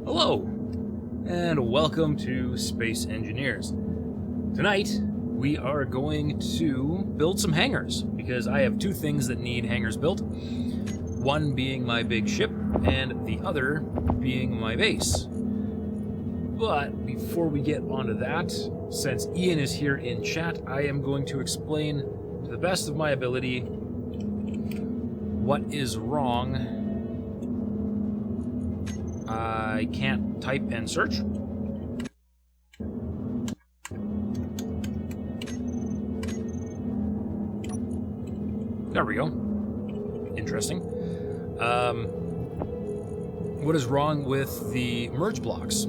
Hello, and welcome to Space Engineers. Tonight, we are going to build some hangars, because I have two things that need hangars built. One being my big ship, and the other being my base. But before we get onto that, since Ian is here in chat, I am going to explain to the best of my ability what is wrong. I can't type and search. There we go. Interesting. What is wrong with the merge blocks?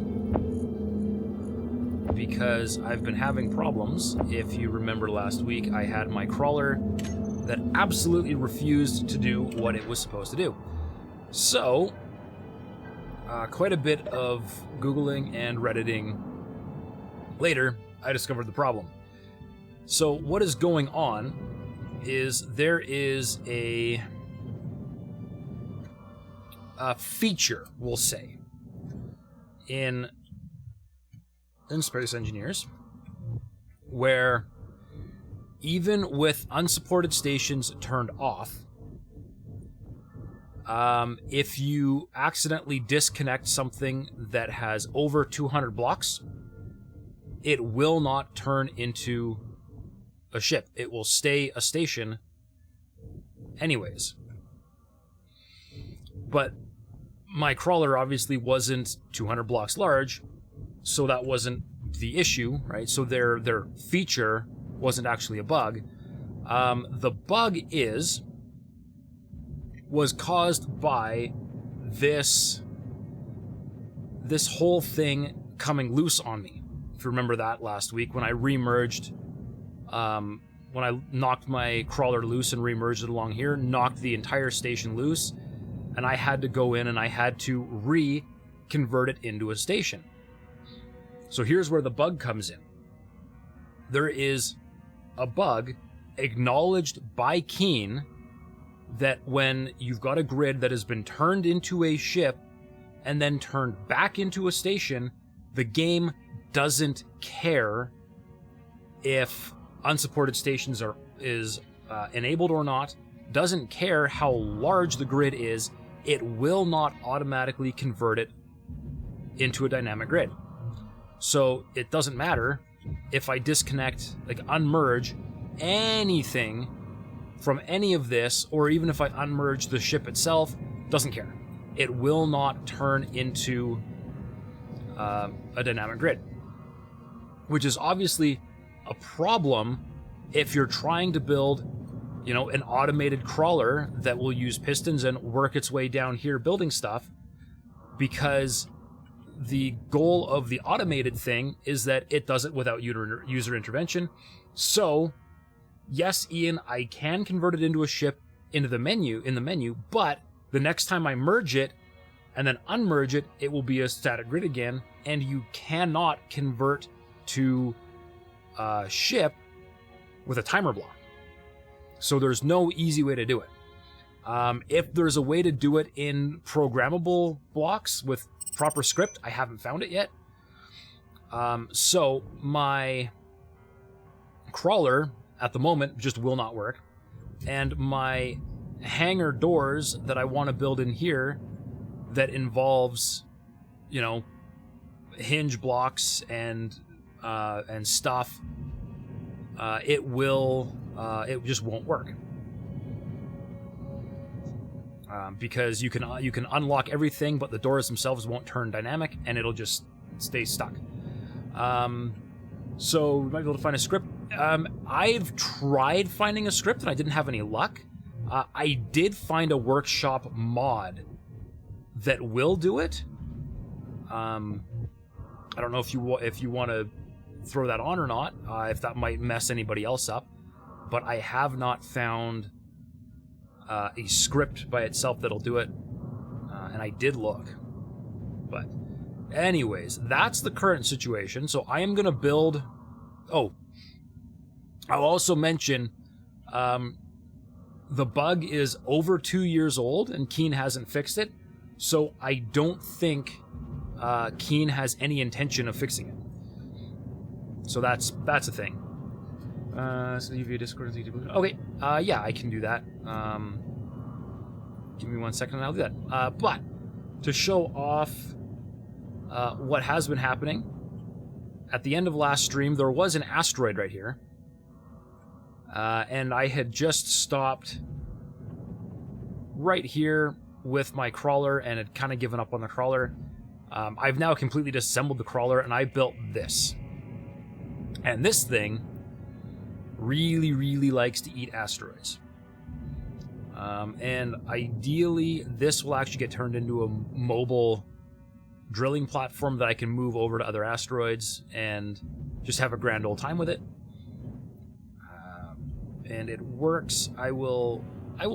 Because I've been having problems. If you remember last week, I had my crawler that absolutely refused to do what it was supposed to do. So, quite a bit of Googling and Redditing later, I discovered the problem. So what is going on is there is a feature, we'll say, in Space Engineers, where even with unsupported stations turned off, If you accidentally disconnect something that has over 200 blocks, it will not turn into a ship. It will stay a station anyways. But my crawler obviously wasn't 200 blocks large, so that wasn't the issue, right? So their feature wasn't actually a bug. The bug was caused by this whole thing coming loose on me. If you remember that last week when I remerged, when I knocked my crawler loose and remerged it along here, knocked the entire station loose, and I had to go in and I had to reconvert it into a station. So here's where the bug comes in. There is a bug acknowledged by Keen that when you've got a grid that has been turned into a ship and then turned back into a station, the game doesn't care if unsupported stations is enabled or not, doesn't care how large the grid is, it will not automatically convert it into a dynamic grid. So it doesn't matter if I disconnect, like unmerge anything from any of this, or even if I unmerge the ship itself, doesn't care. It will not turn into a dynamic grid, which is obviously a problem if you're trying to build, you know, an automated crawler that will use pistons and work its way down here building stuff, because the goal of the automated thing is that it does it without user intervention. So yes, Ian, I can convert it into a ship in the menu, but the next time I merge it and then unmerge it, it will be a static grid again, and you cannot convert to a ship with a timer block. So there's no easy way to do it. If there's a way to do it in programmable blocks with proper script, I haven't found it yet. So my crawler at the moment just will not work, and my hangar doors that I want to build in here that involves, you know, hinge blocks and stuff, it just won't work, because you can unlock everything, but the doors themselves won't turn dynamic, and it'll just stay stuck. So we might be able to find a script. I've tried finding a script and I didn't have any luck. I did find a workshop mod that will do it. I don't know if you want to throw that on or not, if that might mess anybody else up, but I have not found a script by itself that'll do it, and I did look. But anyways, that's the current situation. So I am going to build... Oh, I'll also mention the bug is over 2 years old and Keen hasn't fixed it, so I don't think Keen has any intention of fixing it. So that's a thing. So you view Discord. Okay, yeah, I can do that. Give me 1 second and I'll do that. But to show off what has been happening, at the end of last stream, there was an asteroid right here. And I had just stopped right here with my crawler and had kind of given up on the crawler. I've now completely disassembled the crawler and I built this. And this thing really, really likes to eat asteroids. And ideally, this will actually get turned into a mobile drilling platform that I can move over to other asteroids and just have a grand old time with it. And it works. I will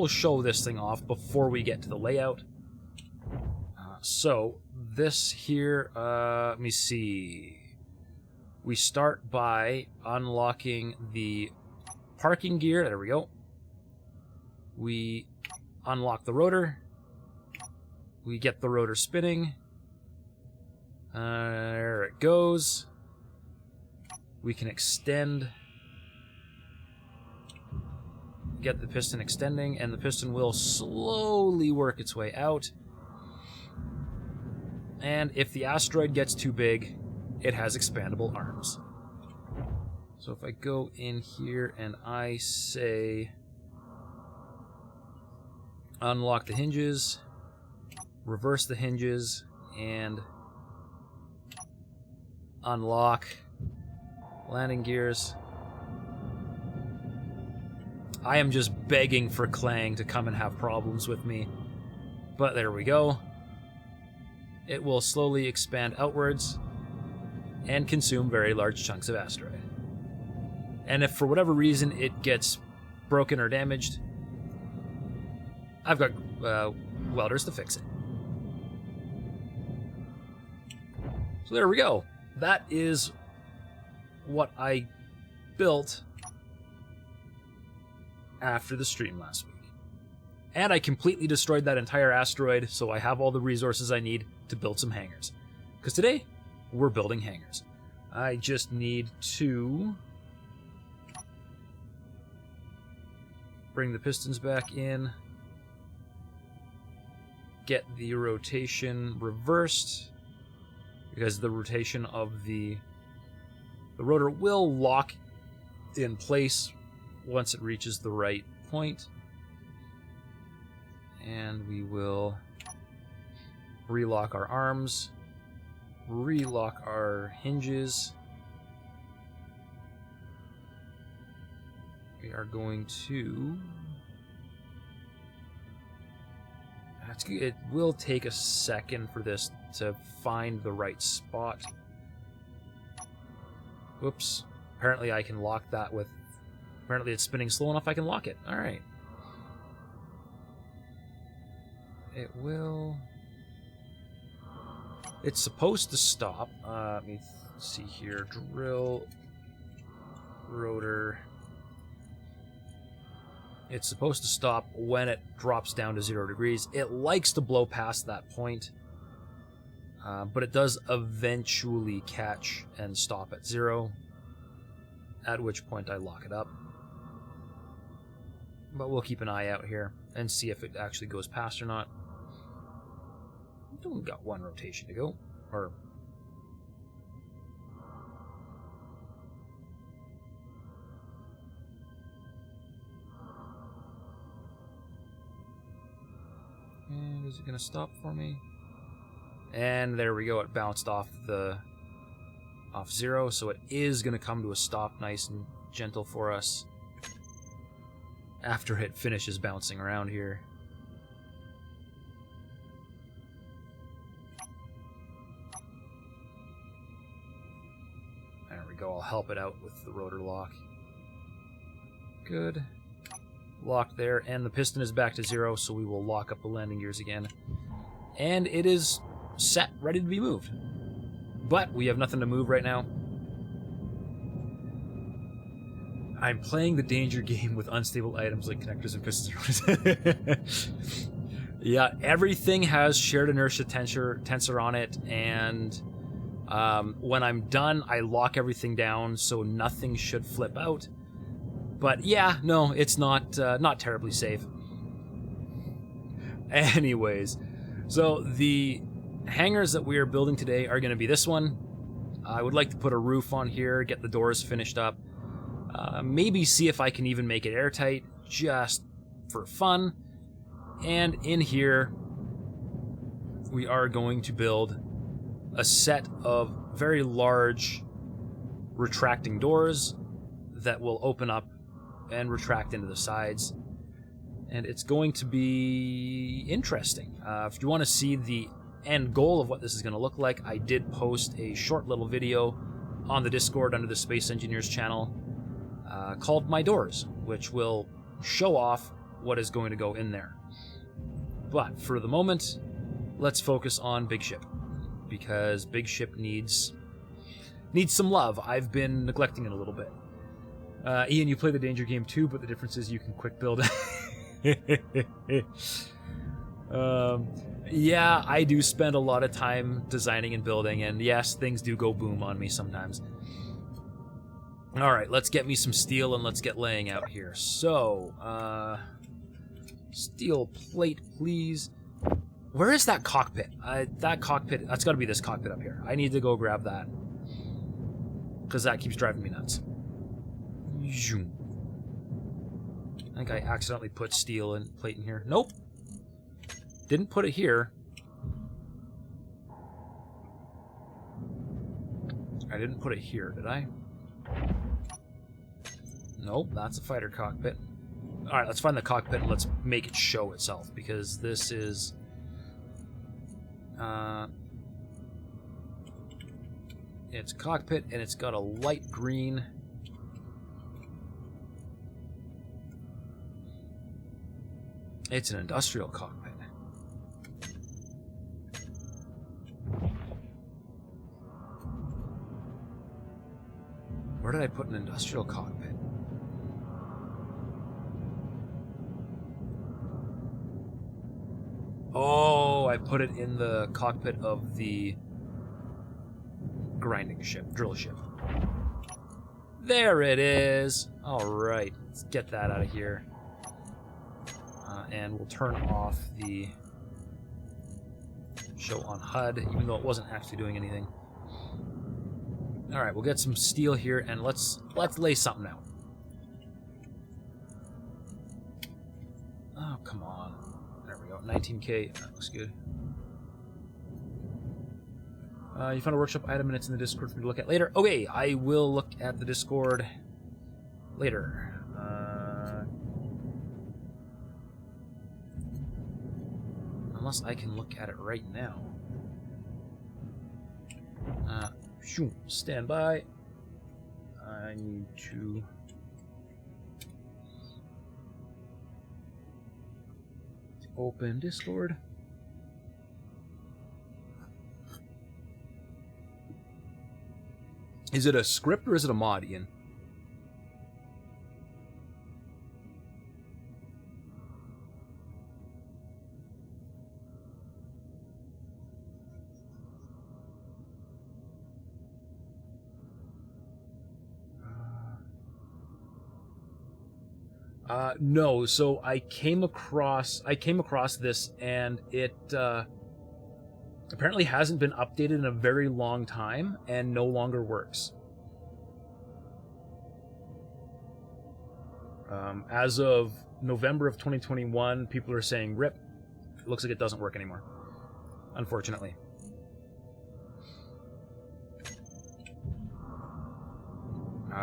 show this thing off before we get to the layout. So this here, let me see. We start by unlocking the parking gear. There we go. We unlock the rotor. We get the rotor spinning. There it goes. We can extend get the piston extending, and the piston will slowly work its way out. And if the asteroid gets too big, it has expandable arms. So if I go in here and I say unlock the hinges, reverse the hinges, and unlock landing gears. I am just begging for Clang to come and have problems with me. But there we go. It will slowly expand outwards and consume very large chunks of asteroid. And if for whatever reason it gets broken or damaged, I've got welders to fix it. So there we go. That is what I built after the stream last week. And I completely destroyed that entire asteroid, so I have all the resources I need to build some hangars. Because today, we're building hangars. I just need to bring the pistons back in, get the rotation reversed, because the rotation of the rotor will lock in place once it reaches the right point. And we will relock our arms, relock our hinges. We are going to... It will take a second for this to find the right spot. Whoops. Apparently I can lock that with... Apparently it's spinning slow enough I can lock it. Alright. It will... It's supposed to stop. Let me see here. Drill... Rotor... It's supposed to stop when it drops down to 0 degrees. It likes to blow past that point, but it does eventually catch and stop at 0, at which point I lock it up. But we'll keep an eye out here and see if it actually goes past or not. We've only got one rotation to go, or... And is it going to stop for me? And there we go, it bounced off 0, so it is going to come to a stop nice and gentle for us after it finishes bouncing around here. There we go, I'll help it out with the rotor lock. Good. Locked there, and the piston is back to 0, so we will lock up the landing gears again. And it is set, ready to be moved. But we have nothing to move right now. I'm playing the danger game with unstable items like connectors and pistons. Yeah, everything has shared inertia tensor on it, and when I'm done, I lock everything down so nothing should flip out. But yeah, no, it's not terribly safe. Anyways, so the hangars that we are building today are going to be this one. I would like to put a roof on here, get the doors finished up, maybe see if I can even make it airtight, just for fun. And in here, we are going to build a set of very large retracting doors that will open up and retract into the sides, and it's going to be interesting. If you want to see the end goal of what this is going to look like, I did post a short little video on the Discord under the Space Engineers channel called My Doors, which will show off what is going to go in there. But for the moment, let's focus on Big Ship, because Big Ship needs some love. I've been neglecting it a little bit. Ian, you play the danger game too, but the difference is you can quick build. Yeah, I do spend a lot of time designing and building, and yes, things do go boom on me sometimes. All right, let's get me some steel and let's get laying out here. So, steel plate, please. Where is that cockpit? That cockpit, that's got to be this cockpit up here. I need to go grab that because that keeps driving me nuts. I think I accidentally put steel and plate in here. Nope. Didn't put it here. I didn't put it here, did I? Nope, that's a fighter cockpit. Alright, let's find the cockpit and let's make it show itself, because this is... it's cockpit, and it's got a light green... It's an industrial cockpit. Where did I put an industrial cockpit? Oh, I put it in the cockpit of the grinding ship, drill ship. There it is. All right, let's get that out of here. And we'll turn off the show on HUD, even though it wasn't actually doing anything. All right, we'll get some steel here, and let's lay something out. Oh, come on. There we go, 19K, that looks good. You found a workshop item, and it's in the Discord for me to look at later. Okay, I will look at the Discord later. Unless I can look at it right now. Stand by. I need to... open Discord. Is it a script or is it a mod, Ian? No, so I came across this, and it apparently hasn't been updated in a very long time and no longer works. As of November of 2021, people are saying RIP. It looks like it doesn't work anymore, unfortunately.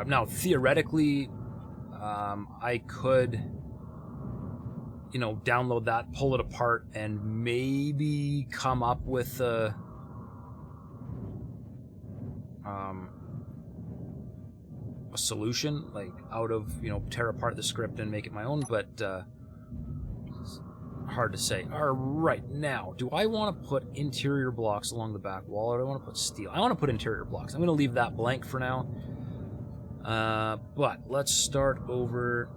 Now, theoretically, I could, you know, download that, pull it apart, and maybe come up with a solution, like out of, you know, tear apart the script and make it my own, but it's hard to say. All right, now, do I want to put interior blocks along the back wall, or do I want to put steel? I want to put interior blocks. I'm going to leave that blank for now. But let's start over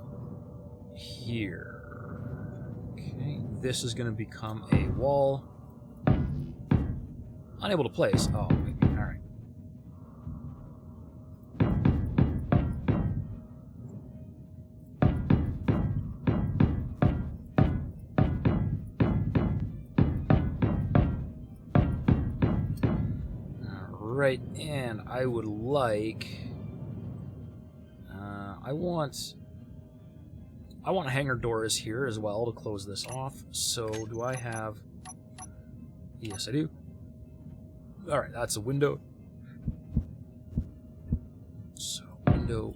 here. Okay, this is going to become a wall. Unable to place. Oh, all right. All right, and I would like. I want hangar doors here as well to close this off. So do I have... Yes, I do. Alright, that's a window. So, window.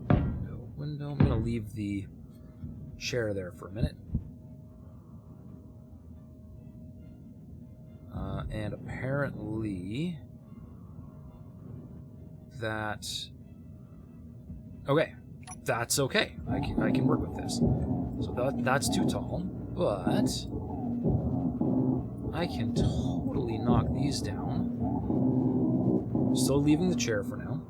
I'm going to leave the chair there for a minute. And apparently... that... Okay, that's okay. I can work with this. So that's too tall, but I can totally knock these down. Still leaving the chair for now.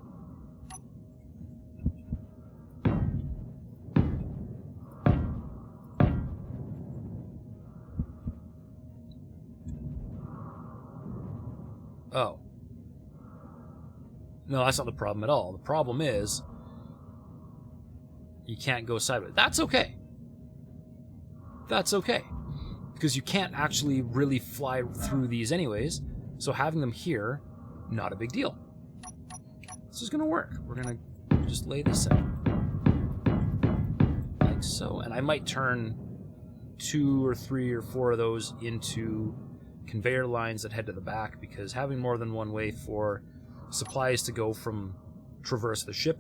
Oh. No, that's not the problem at all. The problem is you can't go sideways. That's okay. That's okay. Because you can't actually really fly through these anyways. So having them here, not a big deal. This is going to work. We're going to just lay this out. Like so. And I might turn 2 or 3 or 4 of those into conveyor lines that head to the back, because having more than one way for supplies to go from traverse the ship,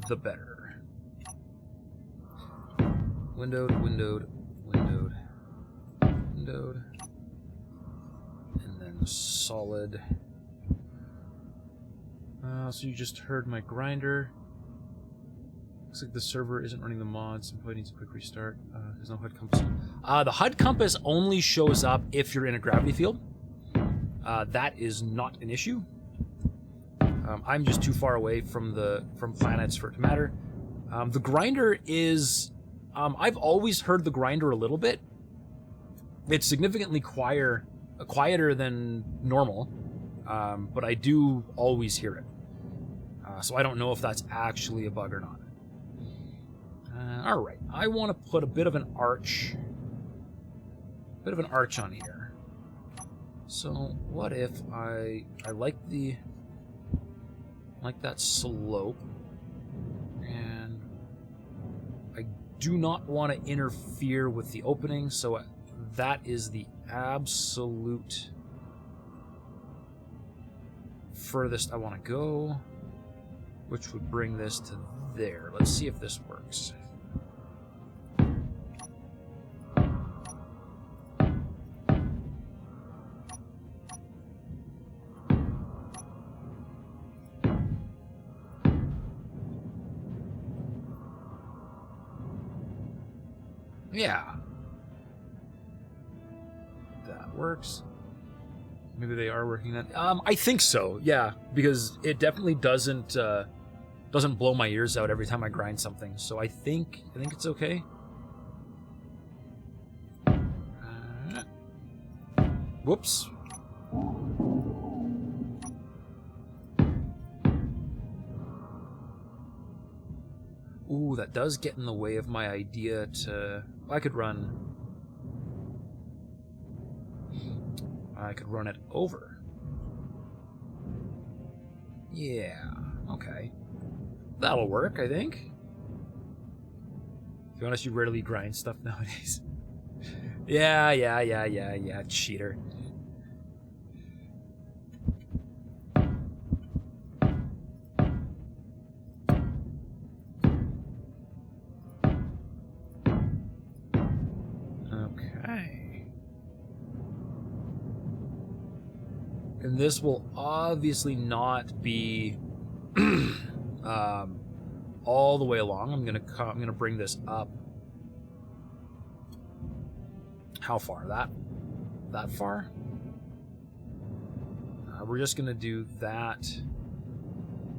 the better. Windowed, windowed, windowed, windowed, and then solid. So you just heard my grinder. Looks like the server isn't running the mods. Probably needs a quick restart. There's no HUD compass. The HUD compass only shows up if you're in a gravity field. That is not an issue. I'm just too far away from planets for it to matter. The grinder is... I've always heard the grinder a little bit. It's significantly quieter than normal, but I do always hear it. So I don't know if that's actually a bug or not. Alright, I want to put a bit of an arch on here. So what if I like that slope, and I do not want to interfere with the opening, so that is the absolute furthest I want to go, which would bring this to there. Let's see if this works. Yeah. That works. Maybe they are working that. I think so, yeah, because it definitely doesn't blow my ears out every time I grind something. So I think it's okay. Whoops. Ooh, that does get in the way of my idea to... I could run it over. Yeah, okay. That'll work, I think. To be honest, you rarely grind stuff nowadays. Yeah, cheater. And this will obviously not be all the way along. I'm gonna bring this up. How far? That far? We're just gonna do that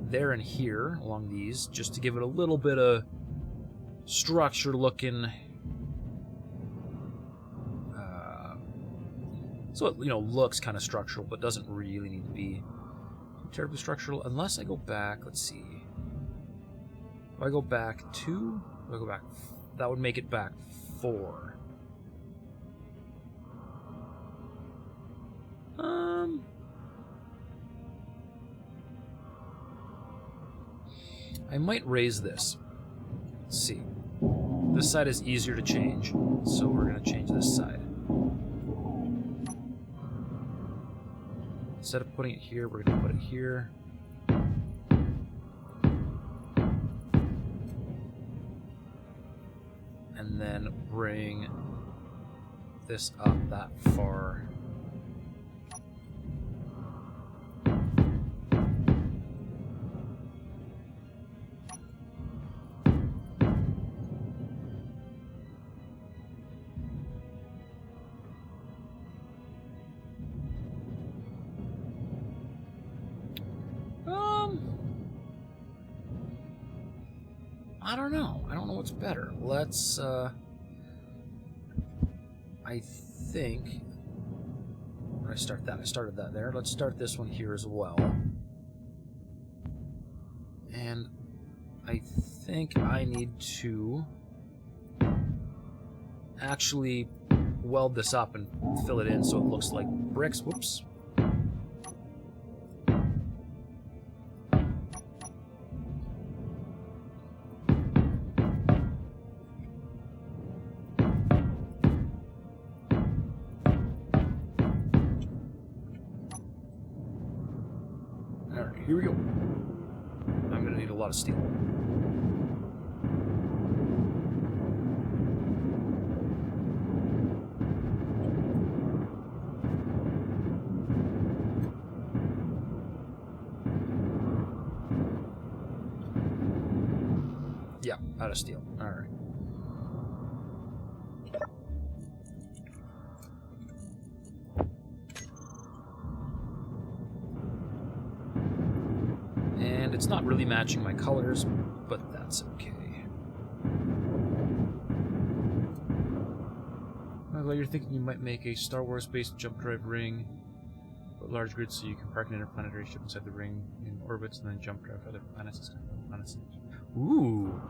there and here along these, just to give it a little bit of structure looking. So it, looks kind of structural, but doesn't really need to be terribly structural. Unless I go back, let's see. If I go back 2, if I go back, that would make it back 4. I might raise this. Let's see. This side is easier to change, so we're going to change this side. Instead of putting it here, we're going to put it here. And then bring this up that far. I don't know. I don't know what's better. Let's, I think... Where did I start that? I started that there. Let's start this one here as well. And I think I need to actually weld this up and fill it in so it looks like bricks. Whoops. Alright, here we go. I'm going to need a lot of steel. Yeah, out of steel. Alright. And it's not really matching my colors, but that's okay. Well, you're thinking you might make a Star Wars-based jump drive ring, but large grid so you can park an interplanetary ship inside the ring in orbits and then jump drive to other planets. Ooh.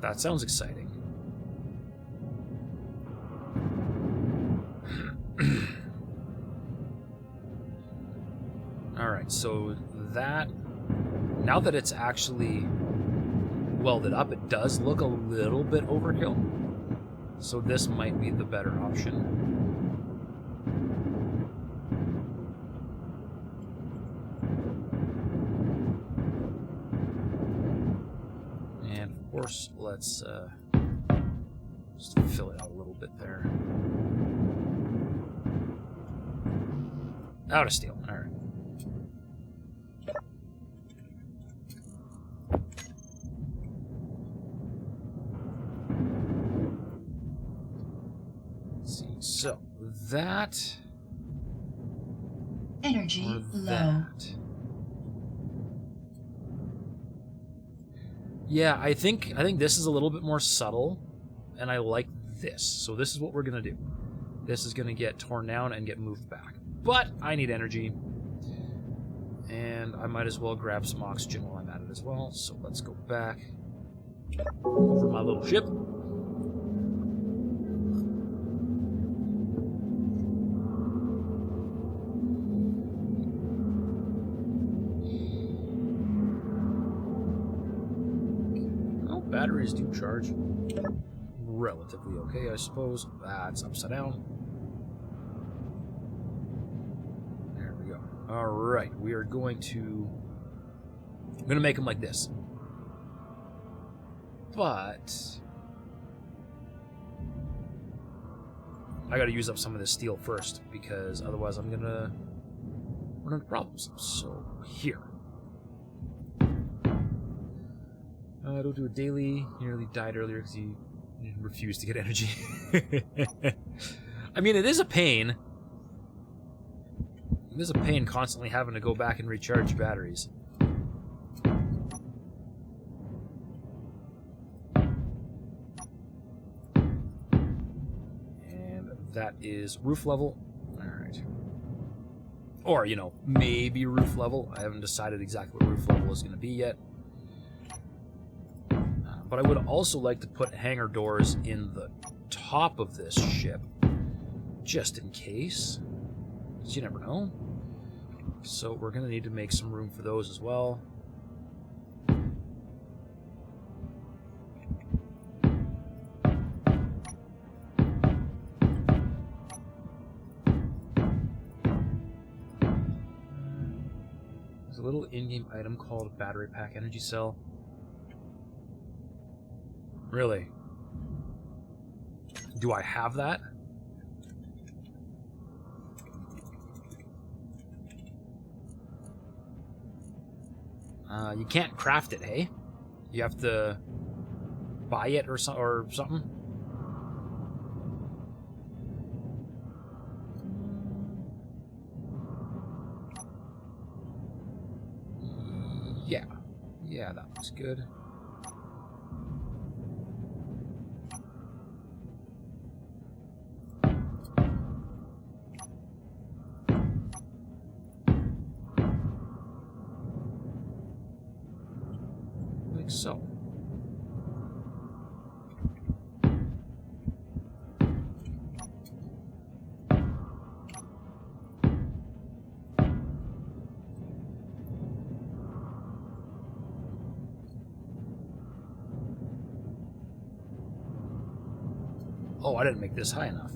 That sounds exciting. Alright, so that... Now that it's actually welded up, it does look a little bit overkill. So this might be the better option. And of course, let's just fill it out a little bit there. Out of steel. All right. Let's see. So that energy low. That. Yeah, I think this is a little bit more subtle, and I like this. So this is what we're gonna do. This is gonna get torn down and get moved back. But I need energy, and I might as well grab some oxygen while I'm at it as well. So let's go back over my little ship. Batteries do charge relatively okay, I suppose. That's upside down. There we go. Alright, we are going to... I'm going to make them like this. But... I got to use up some of this steel first, because otherwise I'm going to run into problems. So, here. Don't do it daily. He nearly died earlier because he refused to get energy. I mean, it is a pain. It is a pain constantly having to go back and recharge batteries. And that is roof level. Alright. Or, you know, maybe roof level. I haven't decided exactly what roof level is going to be yet. But I would also like to put hangar doors in the top of this ship, just in case. Because you never know. So we're going to need to make some room for those as well. There's a little in-game item called Battery Pack Energy Cell. Really? Do I have that? You can't craft it, hey? You have to buy it or something? Yeah. Yeah, that looks good. Oh, I didn't make this high enough.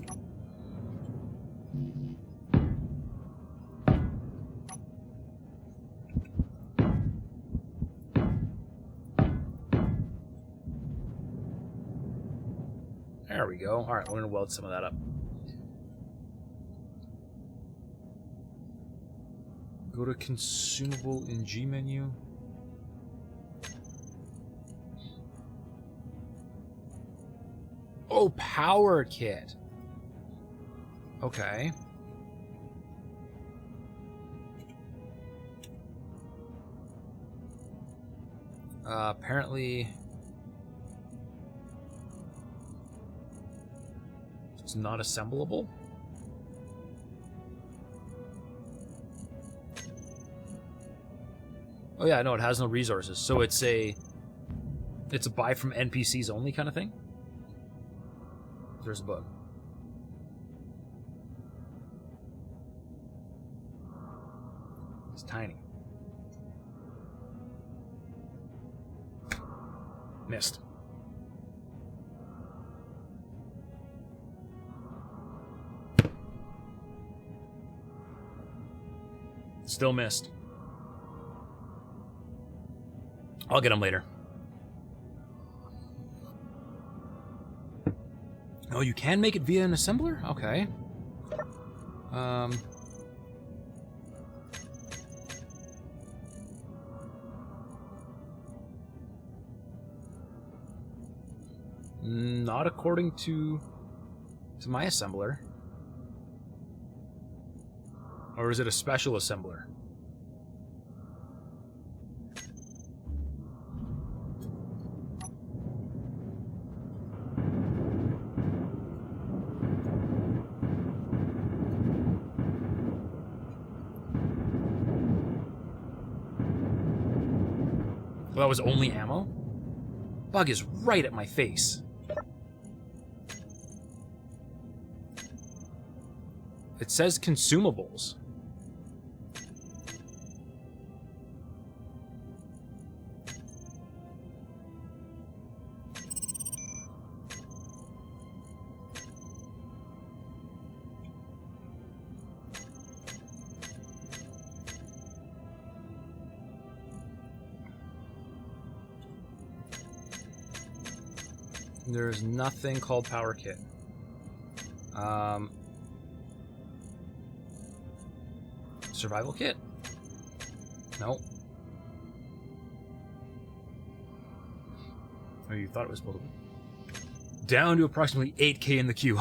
There we go. Alright, we're going to weld some of that up. Go to consumable in G menu. Oh, power kit. Okay. Apparently it's not assemblable. Oh yeah, no, it has no resources. So it's a buy from NPCs only kind of thing. There's a bug. It's tiny. Missed. Still missed. I'll get him later. Oh, you can make it via an assembler? Okay. Not according to my assembler. Or is it a special assembler? Well, that was only ammo? Bug is right at my face. It says consumables. There's nothing called power kit. Survival kit? No. Oh, you thought it was supposed to be. Down to approximately 8K in the queue.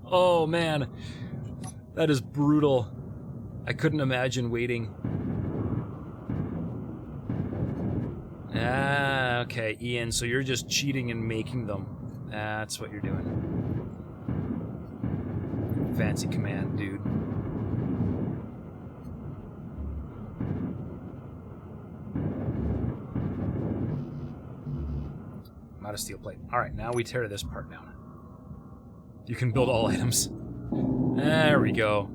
Oh, man. That is brutal. I couldn't imagine waiting. Ah, okay, Ian, so you're just cheating and making them. That's what you're doing. Fancy command, dude. I'm out of steel plate. Alright, now we tear this part down. You can build all items. There we go.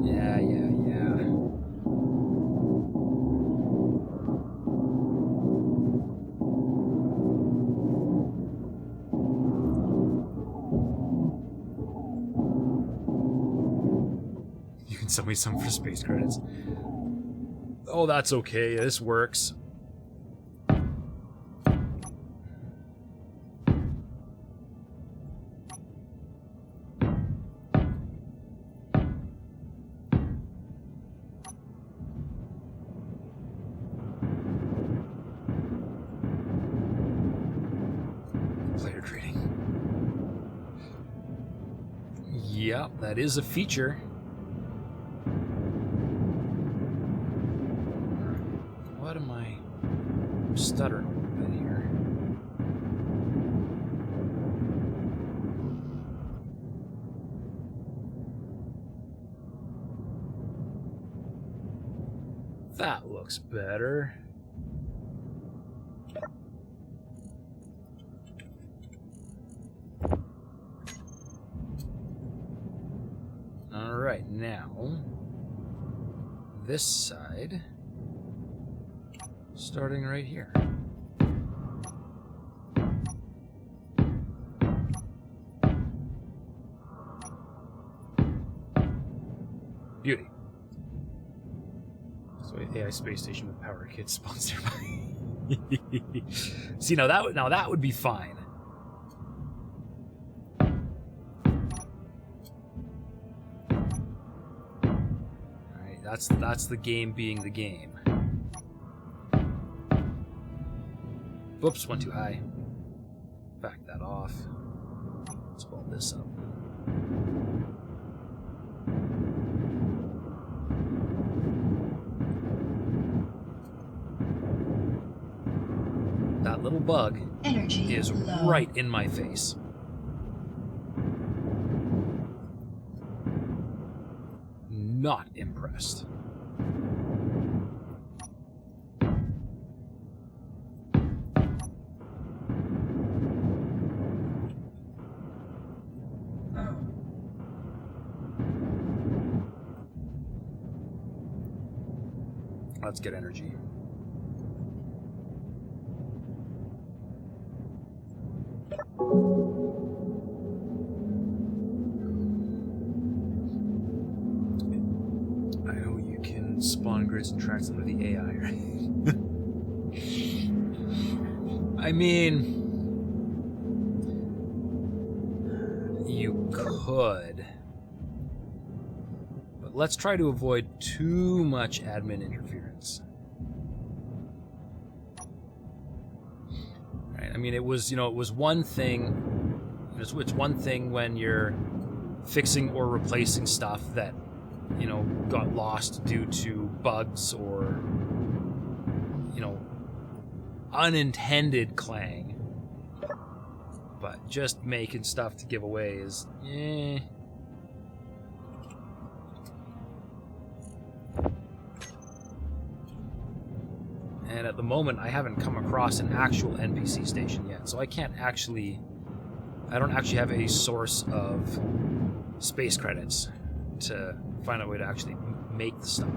Yeah. You can sell me some for space credits. Oh, that's okay. This works. Player trading. Yep, that is a feature. What am I stuttering in here? That looks better. Alright, now this side, starting right here. Beauty. So AI space station with power kits sponsored by. See, now that would be fine. All right, that's the game being the game. Whoops, went too high. Back that off. Let's blow this up. That little bug Energy is low. right in my face. Not impressed. Let's get energy. I know you can spawn grids and tracks under the AI, right? I mean, you could. But let's try to avoid too much admin interference. Right? I mean, it was one thing. It's one thing when you're fixing or replacing stuff that, got lost due to bugs or, unintended clang. But just making stuff to give away is, And at the moment, I haven't come across an actual NPC station yet, so I don't actually have a source of space credits to find a way to actually make the stuff.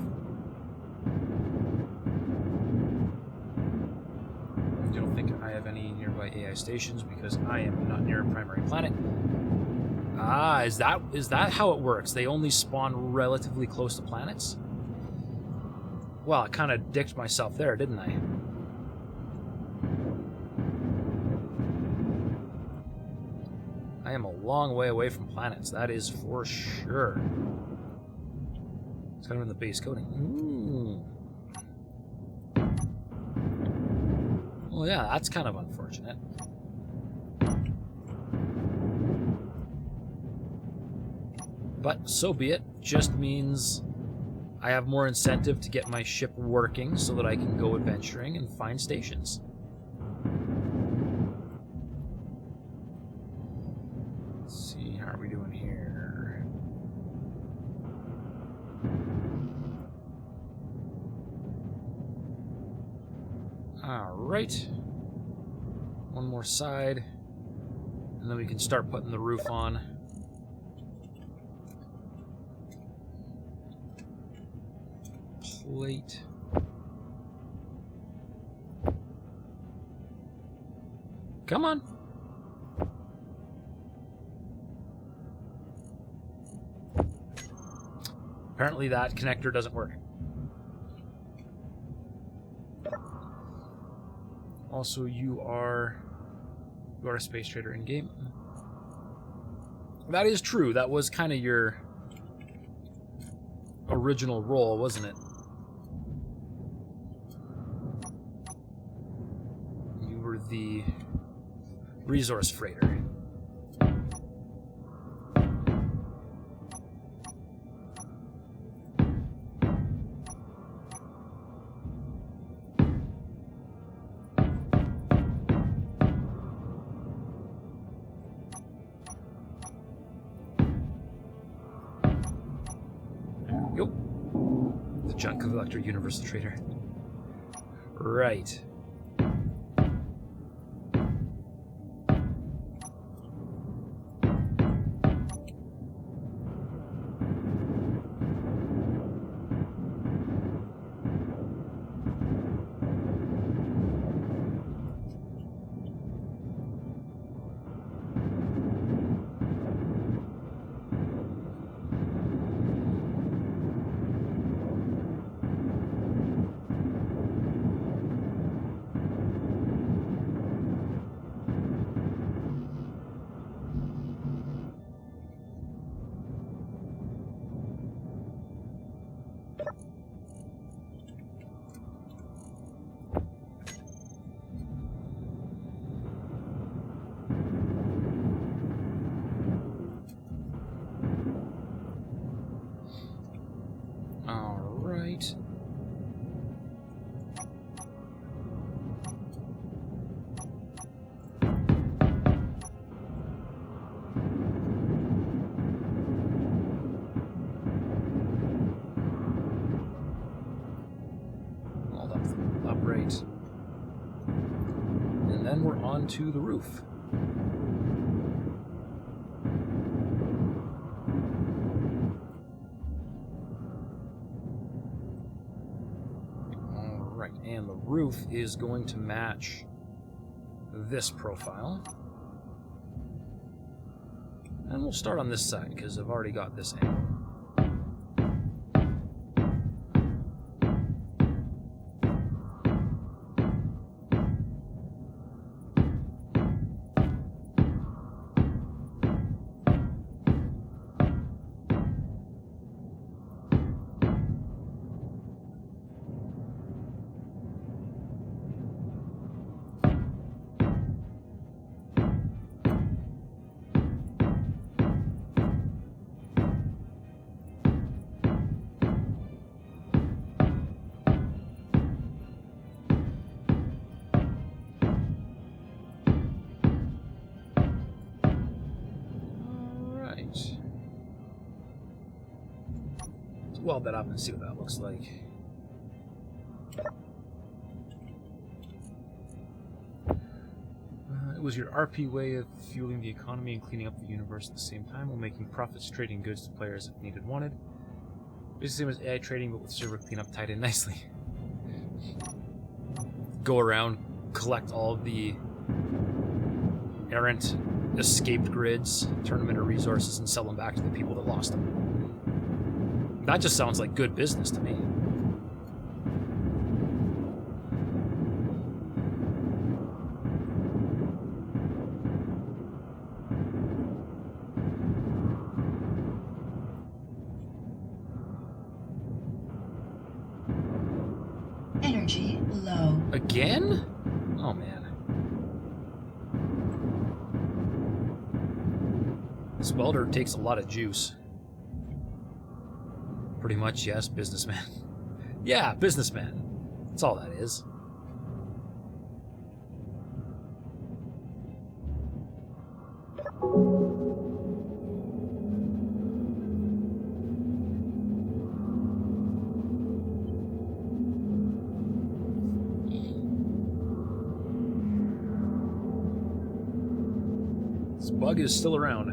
I don't think I have any nearby AI stations because I am not near a primary planet. Ah, is that how it works? They only spawn relatively close to planets? Well, I kind of dicked myself there, didn't I? I am a long way away from planets, that is for sure. It's kind of in the base coding. Ooh. Well, yeah, that's kind of unfortunate. But so be it. Just means I have more incentive to get my ship working so that I can go adventuring and find stations. Let's see, how are we doing here? Alright. One more side. And then we can start putting the roof on. Plate. Come on. Apparently that connector doesn't work. Also, you are a space trader in game. That is true. That was kind of your original role, wasn't it? You were the resource freighter. Junk collector, universal trader. Right. onto the roof. Alright, and the roof is going to match this profile. And we'll start on this side, because I've already got this angle. Weld that up and see what that looks like. It was your RP way of fueling the economy and cleaning up the universe at the same time while making profits, trading goods to players if needed wanted. Basically, the same as AI trading, but with server cleanup tied in nicely. Go around, collect all of the errant escaped grids, turn them into resources, and sell them back to the people that lost them. That just sounds like good business to me. Energy low. Again? Oh, man. This welder takes a lot of juice. Pretty much, yes, businessman. Yeah, businessman. That's all that is. This bug is still around.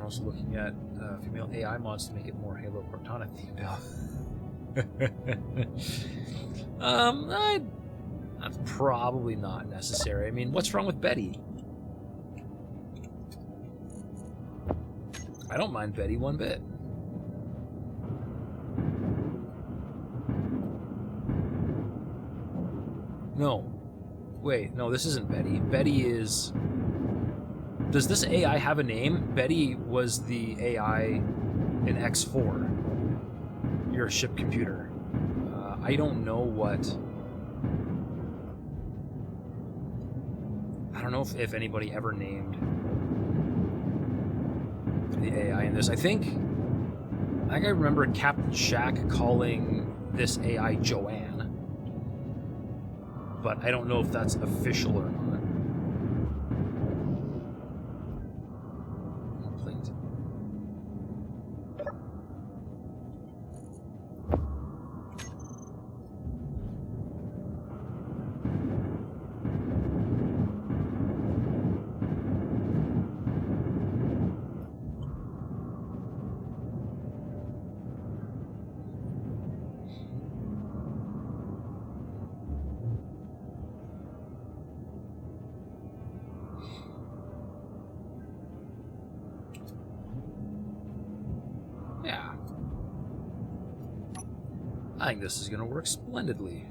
Also looking at female AI mods to make it more Halo Cortana themed out. That's probably not necessary. I mean, what's wrong with Betty? I don't mind Betty one bit. No. Wait, no, this isn't Betty. Betty is... Does this AI have a name? Betty was the AI in X4. You're a ship computer. I don't know what... I don't know if anybody ever named the AI in this. I think I remember Captain Shack calling this AI Joanne. But I don't know if that's official or not. Yeah. I think this is going to work splendidly.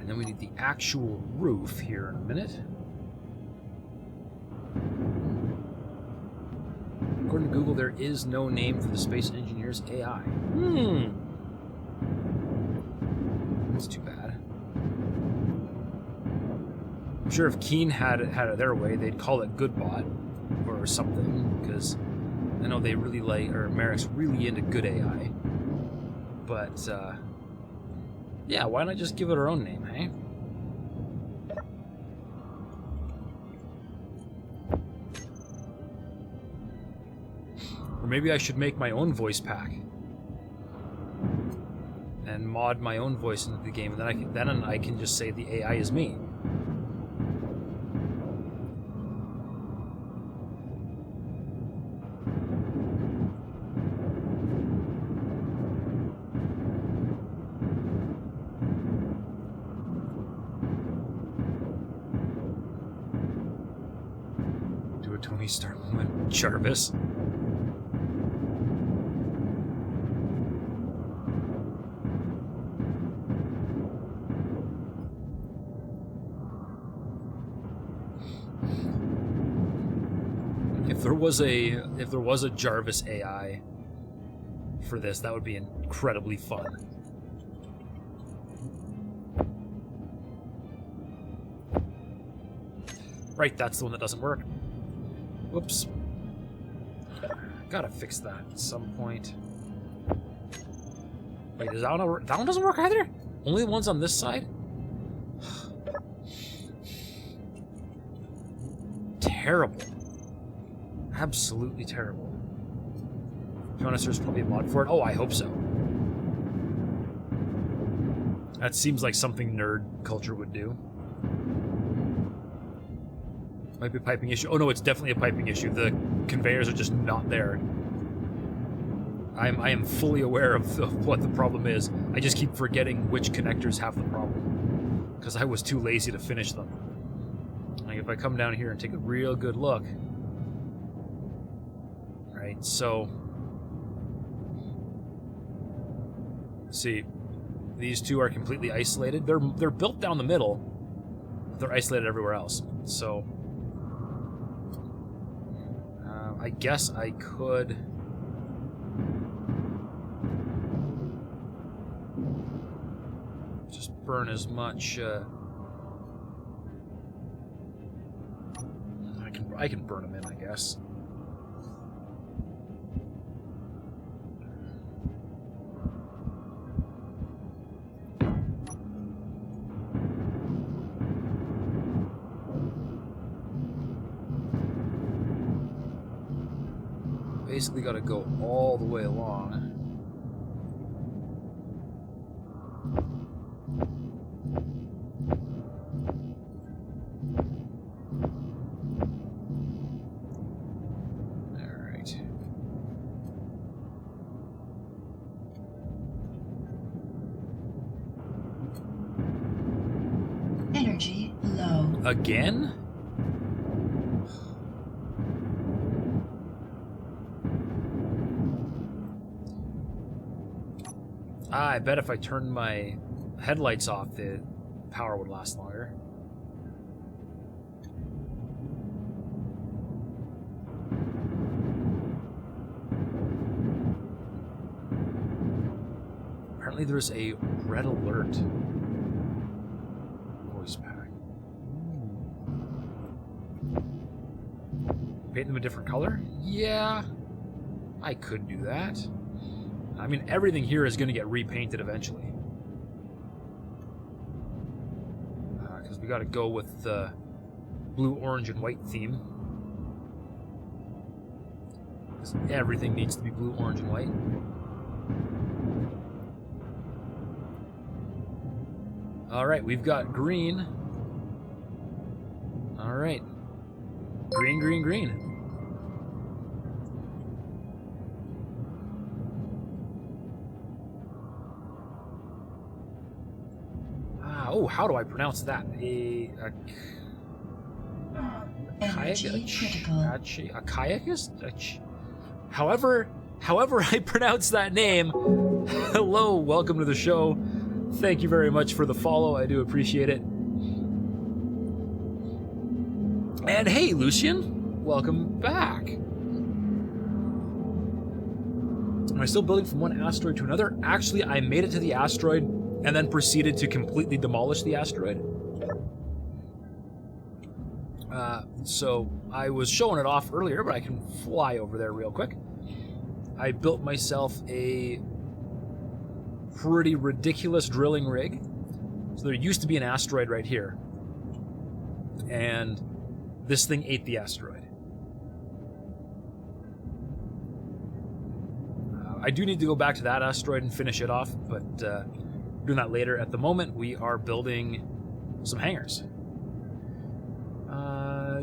And then we need the actual roof here in a minute. According to Google, there is no name for the Space Engineers AI. That's too bad. I'm sure if Keen had it their way, they'd call it Goodbot or something, because I know they really like, or Merrick's really into good AI. But, yeah, why not just give it our own name, hey? Or maybe I should make my own voice pack and mod my own voice into the game, and then I can just say the AI is me. Do a Tony Stark moment, Jarvis. If there was a Jarvis AI for this, that would be incredibly fun. Right, that's the one that doesn't work. Whoops. Gotta fix that at some point. Wait, does that one work? That one doesn't work either? Only the ones on this side? Terrible. Absolutely terrible. To be honest, there's probably a mod for it. Oh, I hope so. That seems like something nerd culture would do. Might be a piping issue. Oh no, it's definitely a piping issue. The conveyors are just not there. I am fully aware of what the problem is. I just keep forgetting which connectors have the problem, because I was too lazy to finish them. Like if I come down here and take a real good look. Right, so see, these two are completely isolated. They're built down the middle, but they're isolated everywhere else. So I guess I could just burn as much. I can burn them in, I guess. Basically got to go all the way along. All right. Energy low. Again? I bet if I turned my headlights off, the power would last longer. Apparently there's a red alert voice pack. Paint them a different color? Yeah, I could do that. I mean, everything here is going to get repainted eventually. Because we got to go with the blue, orange, and white theme. Because everything needs to be blue, orange, and white. Alright, we've got green. Alright. Green, green, green. Oh, how do I pronounce that? Energy critical. A kayakist? However I pronounce that name. Hello, welcome to the show. Thank you very much for the follow. I do appreciate it. And hey, Lucian, welcome back. Am I still building from one asteroid to another? Actually, I made it to the asteroid and then proceeded to completely demolish the asteroid. So I was showing it off earlier, but I can fly over there real quick. I built myself a pretty ridiculous drilling rig. So there used to be an asteroid right here. And this thing ate the asteroid. I do need to go back to that asteroid and finish it off, but doing that later. At the moment, we are building some hangars.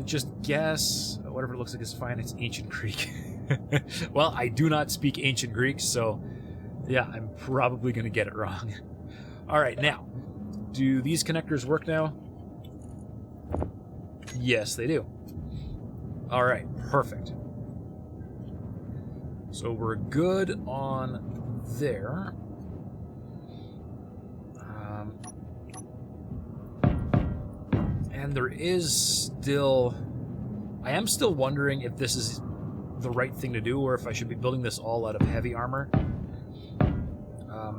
Just guess, whatever it looks like is fine. It's Ancient Greek. Well, I do not speak Ancient Greek, so yeah, I'm probably going to get it wrong. All right, now, do these connectors work now? Yes, they do. All right, perfect. So we're good on there. And there is still... I am still wondering if this is the right thing to do or if I should be building this all out of heavy armor.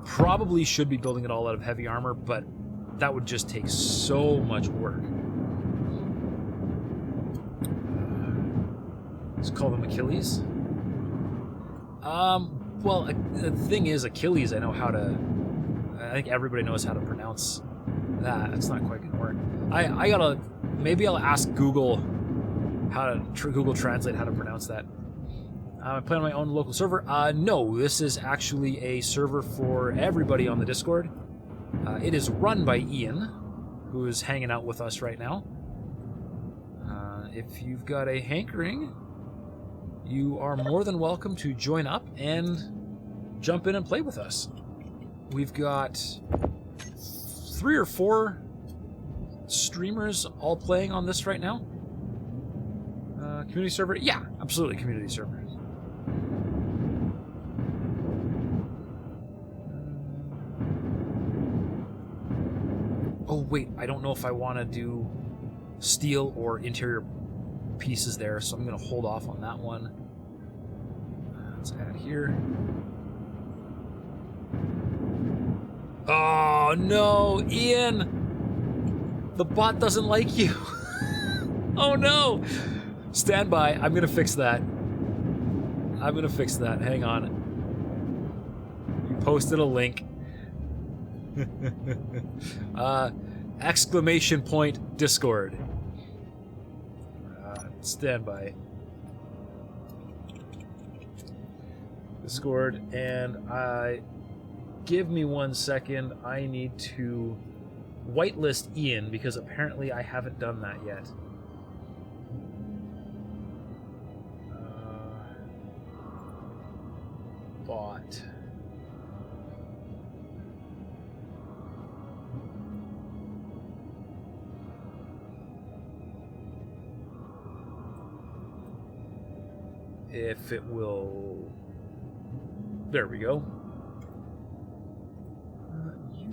Probably should be building it all out of heavy armor, but that would just take so much work. Let's call them Achilles. Well, the thing is, Achilles, I know how to... I think everybody knows how to pronounce that. It's not quite gonna work. I gotta... Maybe I'll ask Google how to... Google Translate how to pronounce that. I play on my own local server. No, this is actually a server for everybody on the Discord. It is run by Ian, who is hanging out with us right now. If you've got a hankering, you are more than welcome to join up and jump in and play with us. We've got 3 or 4 streamers all playing on this right now. Community server? Yeah, absolutely community server. Oh wait, I don't know if I want to do steel or interior pieces there, so I'm going to hold off on that one. Let's add here. Oh no, Ian! The bot doesn't like you. Oh no! Stand by, I'm going to fix that. I'm going to fix that, hang on. You posted a link. Exclamation point Discord. Stand by. Discord, and give me 1 second. I need to whitelist Ian because apparently I haven't done that yet. Bot. If it will... There we go.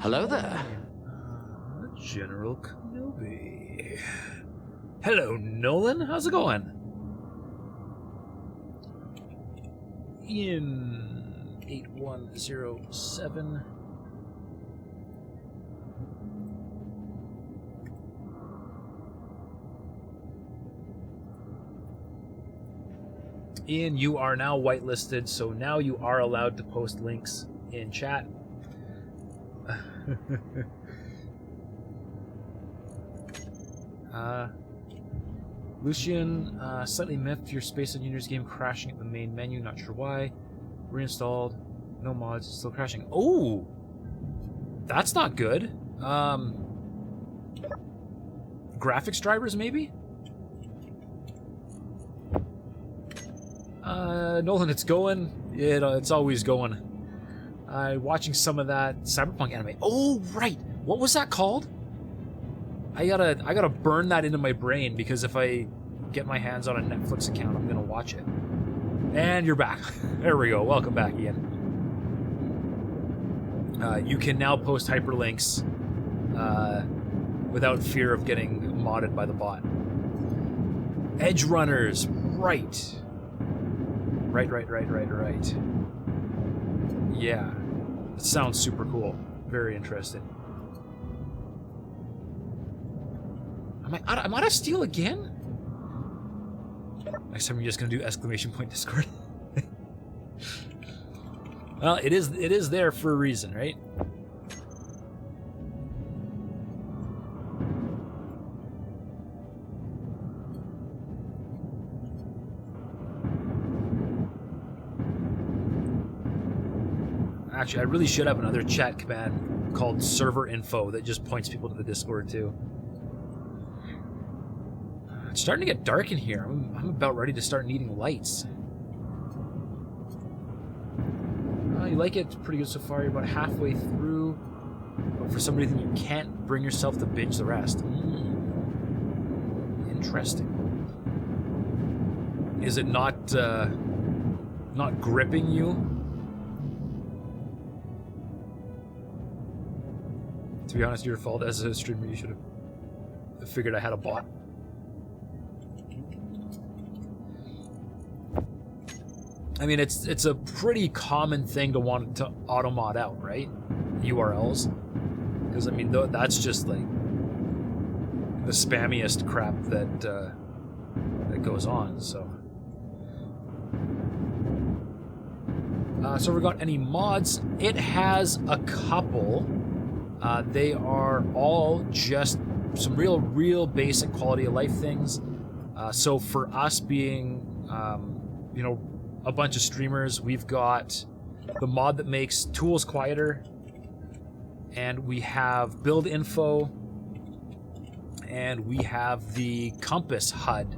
Hello there. General Kenobi. Hello, Nolan. How's it going? In 8107. Ian, you are now whitelisted, so now you are allowed to post links in chat. Lucian, slightly miffed your Space Engineers game crashing at the main menu, not sure why. Reinstalled, no mods, still crashing. Oh! That's not good. Graphics drivers, maybe? Nolan, it's going. It's always going. Watching some of that Cyberpunk anime. Oh, right! What was that called? I gotta burn that into my brain because if I get my hands on a Netflix account, I'm gonna watch it. And you're back. There we go. Welcome back, Ian. you can now post hyperlinks without fear of getting modded by the bot. Edge runners, right. Right. Yeah, that sounds super cool. Very interesting. I'm out of steel again? Next time you're just gonna do exclamation point Discord. Well, it is there for a reason, right? Actually, I really should have another chat command called server info that just points people to the Discord too. It's starting to get dark in here. I'm about ready to start needing lights. You like it? It's pretty good so far. You're about halfway through. But for some reason, you can't bring yourself to binge the rest. Interesting. Is it not gripping you? To be honest, your fault as a streamer. You should have figured I had a bot. I mean, it's a pretty common thing to want to auto-mod out, right? URLs. Because, I mean, that's just, like, the spammiest crap that goes on, so... So we got any mods? It has a couple. They are all just some real basic quality of life things. So for us being, you know, a bunch of streamers, we've got the mod that makes tools quieter, and we have build info, and we have the compass HUD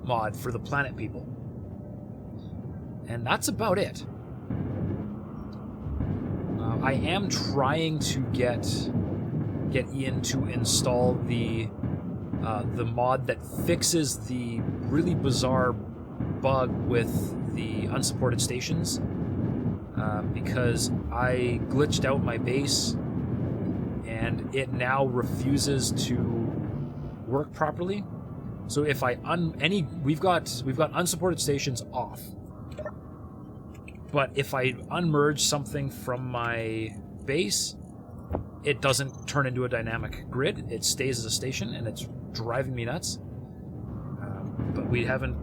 mod for the planet people. And that's about it. I am trying to get Ian to install the mod that fixes the really bizarre bug with the unsupported stations, because I glitched out my base and it now refuses to work properly. So if I we've got unsupported stations off, but if I unmerge something from my base, it doesn't turn into a dynamic grid. It stays as a station, and it's driving me nuts. But we haven't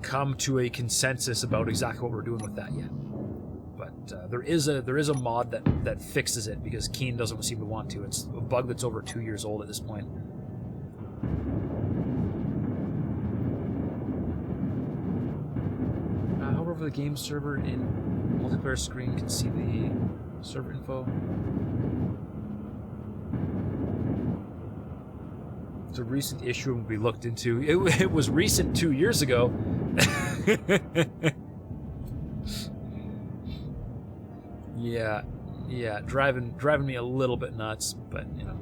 come to a consensus about exactly what we're doing with that yet. But there is a mod that fixes it, because Keen doesn't seem to want to. It's a bug that's over 2 years old at this point. However, the game server in multiplayer screen can see the server info. It's a recent issue and we looked into. It was recent 2 years ago. Yeah, driving me a little bit nuts, but you know.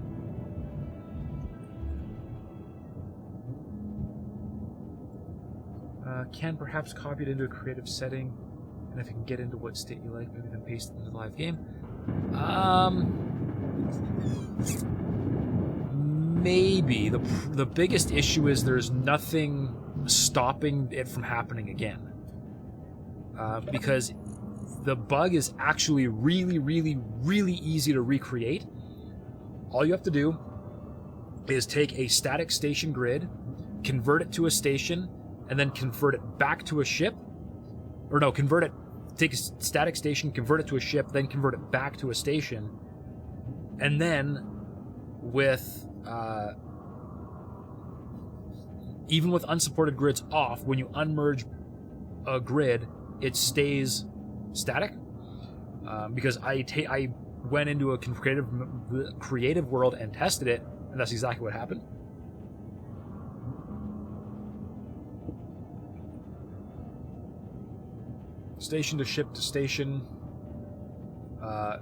Can perhaps copy it into a creative setting, and if you can get into what state you like, maybe then paste it into the live game. Maybe. The biggest issue is there's nothing stopping it from happening again. Because the bug is actually really easy to recreate. All you have to do is take a static station grid, convert it to a station, and then convert it back to a ship. Or no, take a static station, convert it to a ship, then convert it back to a station. And then with even with unsupported grids off, when you unmerge a grid, it stays static. Because I went into a creative world and tested it, and that's exactly what happened. Station to ship to station.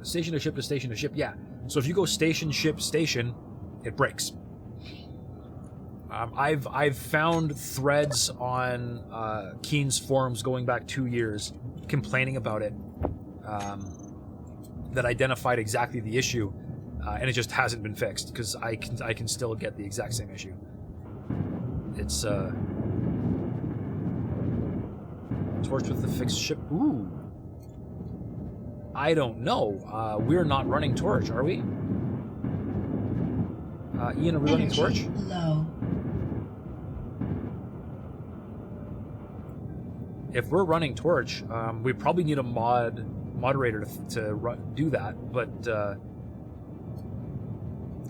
Station to ship to station to ship, yeah. So if you go station, ship, station, it breaks. I've found threads on Keen's forums going back 2 years complaining about it that identified exactly the issue, and it just hasn't been fixed because I can still get the exact same issue. It's torch with the fixed ship. Ooh, I don't know. We're not running torch, are we? Ian, are we running torch? Low. If we're running torch, we probably need a moderator to do that, but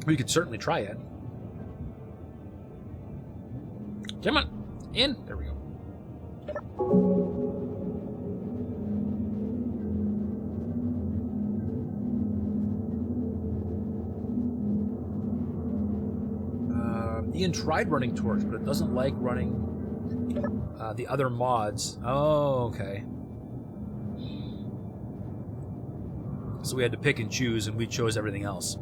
we could certainly try it. Come on, in. There we go. Ian tried running torch, but it doesn't like running the other mods. Oh, okay. So we had to pick and choose, and we chose everything else.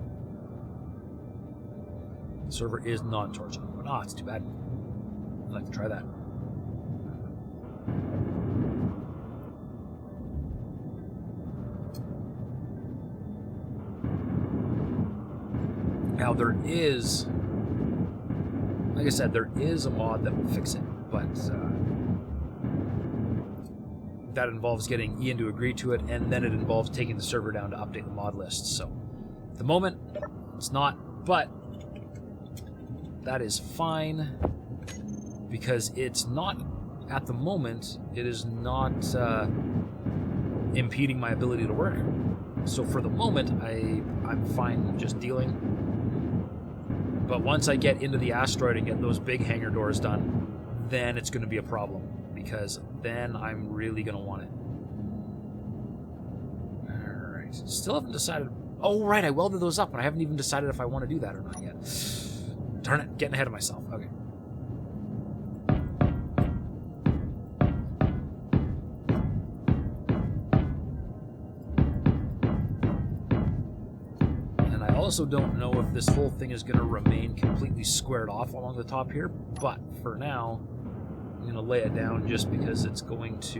The server is non-torch. Oh, it's too bad. I'd like to try that. Now there is, like I said, there is a mod that will fix it, but that involves getting Ian to agree to it, and then it involves taking the server down to update the mod list. So at the moment, it's not, but that is fine, because it's not, at the moment, it is not impeding my ability to work. So for the moment, I'm fine just dealing. But once I get into the asteroid and get those big hangar doors done, then it's going to be a problem, because then I'm really going to want it. Alright, still haven't decided. Oh, right, I welded those up, and I haven't even decided if I want to do that or not yet. Darn it, getting ahead of myself. Okay. And I also don't know if this whole thing is going to remain completely squared off along the top here, but for now, I'm going to lay it down just because it's going to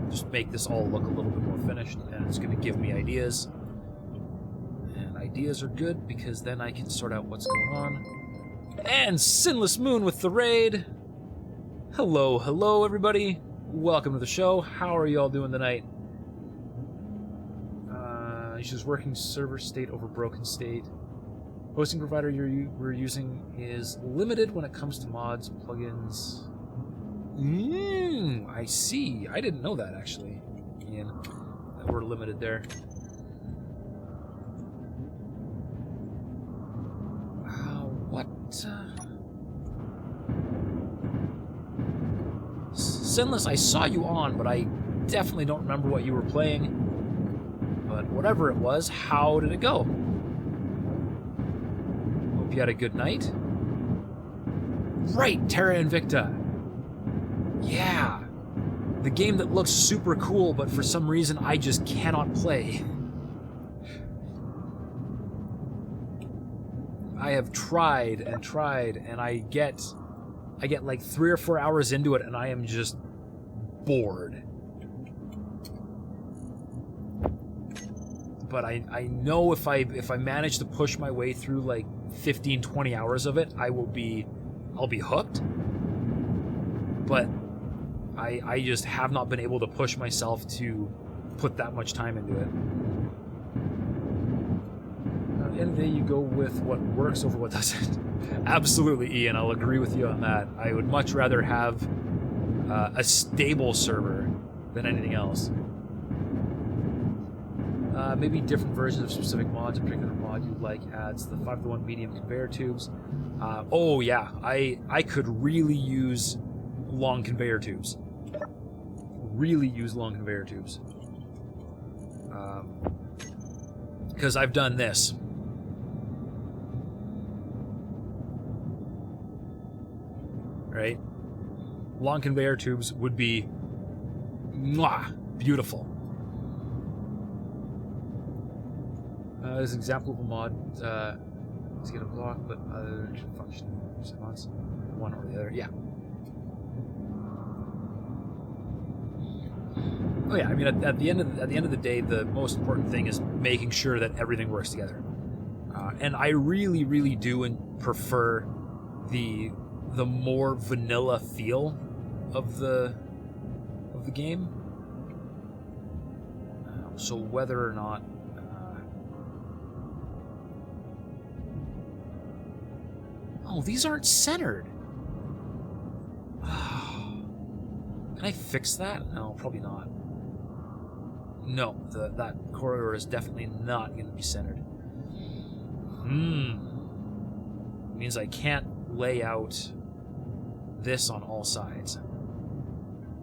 just make this all look a little bit more finished, and it's going to give me ideas. And ideas are good because then I can sort out what's going on. And Sinless Moon with the raid. Hello, hello everybody. Welcome to the show. How are you all doing tonight? She's working server state over broken state. Hosting provider we're using is limited when it comes to mods, plugins. I see. I didn't know that, actually, Ian, that we're limited there. What? Sinless, I saw you on, but I definitely don't remember what you were playing. But whatever it was, how did it go? Hope you had a good night. Right, Terra Invicta. Yeah. The game that looks super cool, but for some reason I just cannot play. I have tried and tried, and I get like 3 or 4 hours into it, and I am just bored. But I know if I manage to push my way through like 15, 20 hours of it, I'll be hooked. But I just have not been able to push myself to put that much time into it. At the end of the day, you go with what works over what doesn't. Absolutely, Ian, I'll agree with you on that. I would much rather have a stable server than anything else. Maybe different versions of specific mods. A particular mod you like adds the 5-to-1 medium conveyor tubes. Oh yeah, I could really use long conveyor tubes. Really use long conveyor tubes. Because I've done this. Right? Long conveyor tubes would be mwah, beautiful. As an example of a mod, to get a block, but other function mods, one or the other. Yeah. Oh yeah. I mean, at the end of the day, the most important thing is making sure that everything works together. And I really, really do prefer the more vanilla feel of the game. So whether or not oh, these aren't centered. Can I fix that? No, probably not. No, that corridor is definitely not going to be centered. Means I can't lay out this on all sides.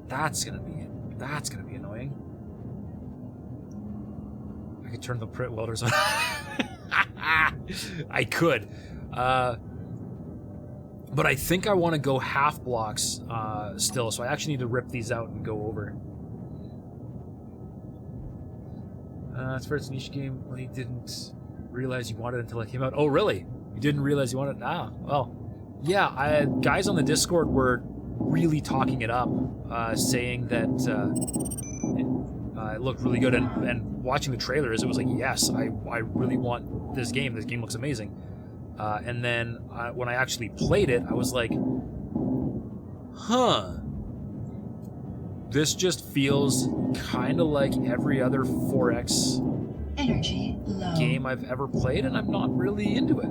That's gonna be annoying. I could turn the print welders on. I could. But I think I want to go half blocks still, so I actually need to rip these out and go over. As far as niche game, when he didn't realize you wanted it until it came out. Oh, really? You didn't realize you wanted it? Ah, well. Yeah, guys on the Discord were really talking it up, saying that it looked really good, and watching the trailers, it was like, yes, I really want this game. This game looks amazing. And then when I actually played it, I was like, huh. This just feels kind of like every other 4X Energy low. game I've ever played, and I'm not really into it.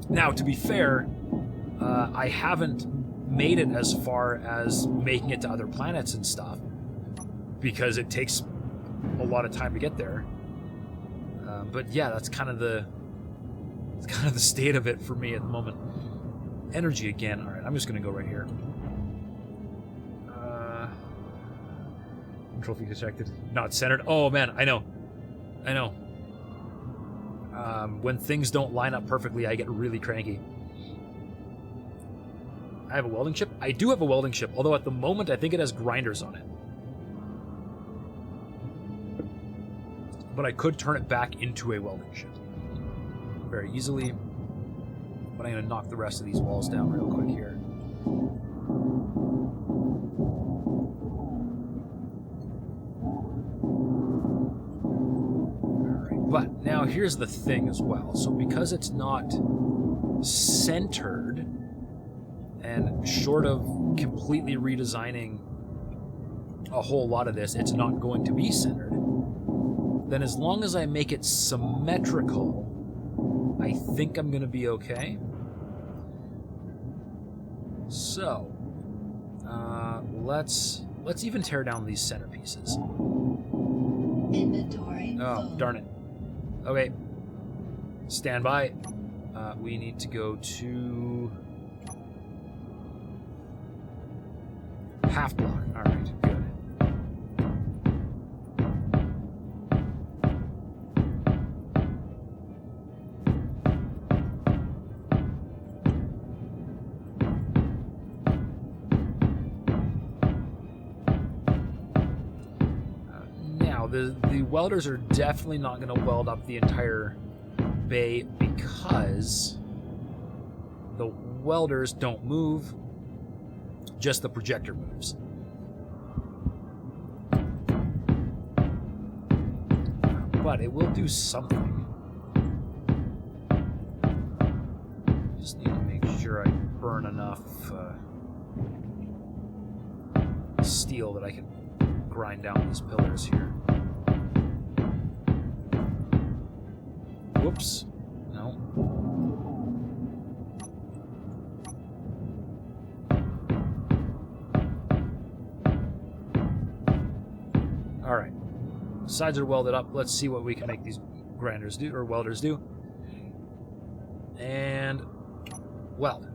Now, to be fair, I haven't made it as far as making it to other planets and stuff, because it takes a lot of time to get there. But yeah, that's kind of the state of it for me at the moment. Energy again. All right, I'm just going to go right here. Trophy detected. Not centered. Oh, man, I know. When things don't line up perfectly, I get really cranky. I have a welding chip? I do have a welding chip, although at the moment I think it has grinders on it. But I could turn it back into a welding chip very easily. But I'm going to knock the rest of these walls down real quick here. But now here's the thing as well. So because it's not centered, and short of completely redesigning a whole lot of this, it's not going to be centered, then as long as I make it symmetrical, I think I'm going to be okay. So, let's even tear down these centerpieces. Inventory. Oh, full. darn it. Okay. Stand by. We need to go to half block. All right, good. Now, the welders are definitely not going to weld up the entire bay because the welders don't move, just the projector moves. But it will do something. Just need to make sure I burn enough steel that I can grind down these pillars here. Whoops. No. Alright. Sides are welded up. Let's see what we can make these grinders do, or welders do. And weld.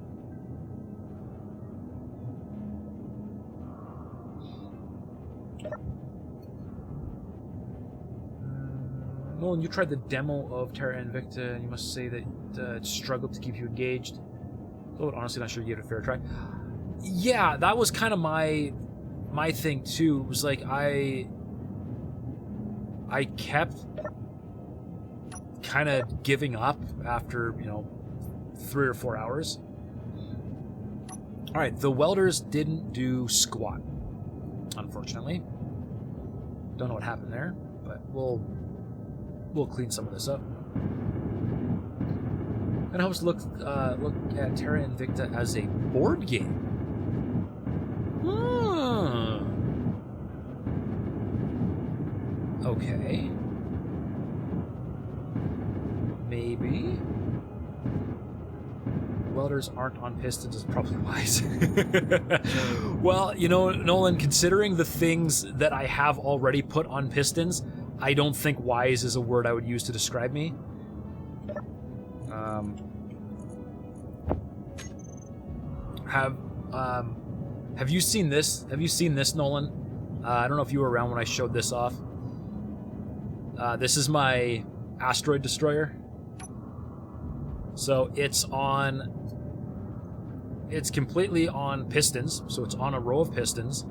Nolan, you tried the demo of Terra Invicta, and you must say that it struggled to keep you engaged. Oh, honestly, not sure you gave it a fair try. Yeah, that was kind of my thing too. It was like I kept kind of giving up after, 3 or 4 hours. Alright, the welders didn't do squat, unfortunately. Don't know what happened there, but we'll clean some of this up. And helps look at Terra Invicta as a board game. Okay. Maybe. Welders aren't on pistons is probably wise. Well, Nolan, considering the things that I have already put on pistons, I don't think wise is a word I would use to describe me. Have you seen this? Have you seen this, Nolan? I don't know if you were around when I showed this off. This is my Asteroid Destroyer. So it's completely on pistons. So it's on a row of pistons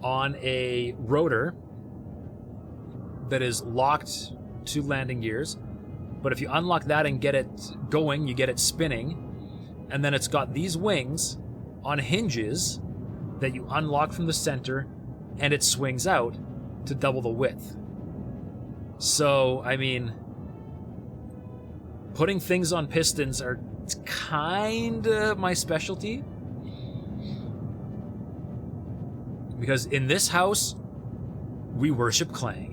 on a rotor that is locked to landing gears. But if you unlock that and get it going, you get it spinning. And then it's got these wings on hinges that you unlock from the center, and it swings out to double the width. So, I mean, putting things on pistons are kind of my specialty. Because in this house, we worship Clang.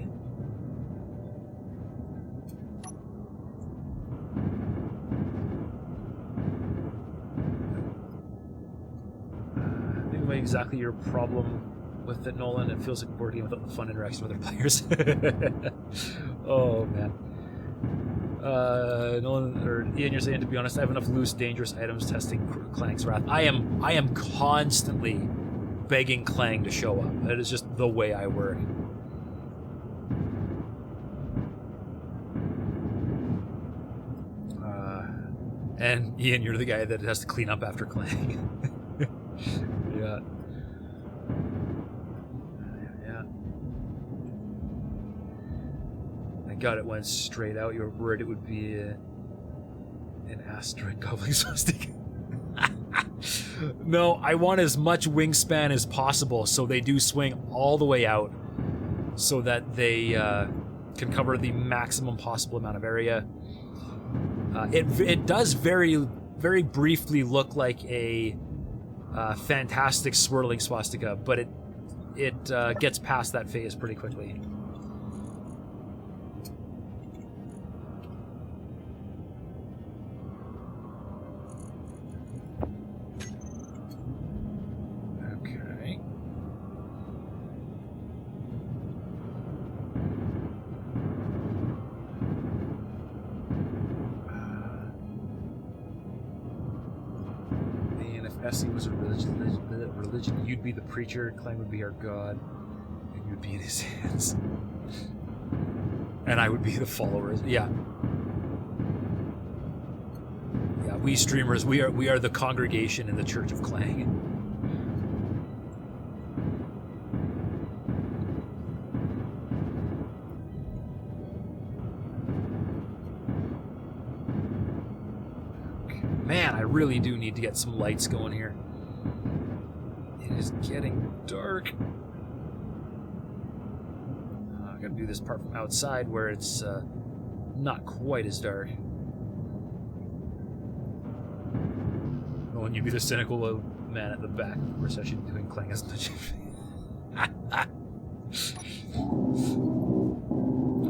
Exactly your problem with it, Nolan. It feels like a board game without the fun interaction with other players. Oh man. Nolan or Ian, you're saying, to be honest, I have enough loose, dangerous items testing Clang's wrath. I am constantly begging Clang to show up. That is just the way I work. And Ian, you're the guy that has to clean up after Clang. Yeah. Thank God it went straight out. You were worried it would be an asteroid gobbling swastika. No, I want as much wingspan as possible, so they do swing all the way out, so that they can cover the maximum possible amount of area. It does very, very briefly look like a fantastic swirling swastika, but it gets past that phase pretty quickly. Okay. Man, if Essie was a religion, you'd be the preacher, Clang would be our god, and you'd be in his hands. And I would be the followers. Yeah. Yeah, we streamers, we are the congregation in the Church of Clang. Man, I really do need to get some lights going here. It is getting dark. I gotta do this part from outside where it's not quite as dark. Oh, and you'd be the cynical man at the back. Of course, I should be doing Clang as much.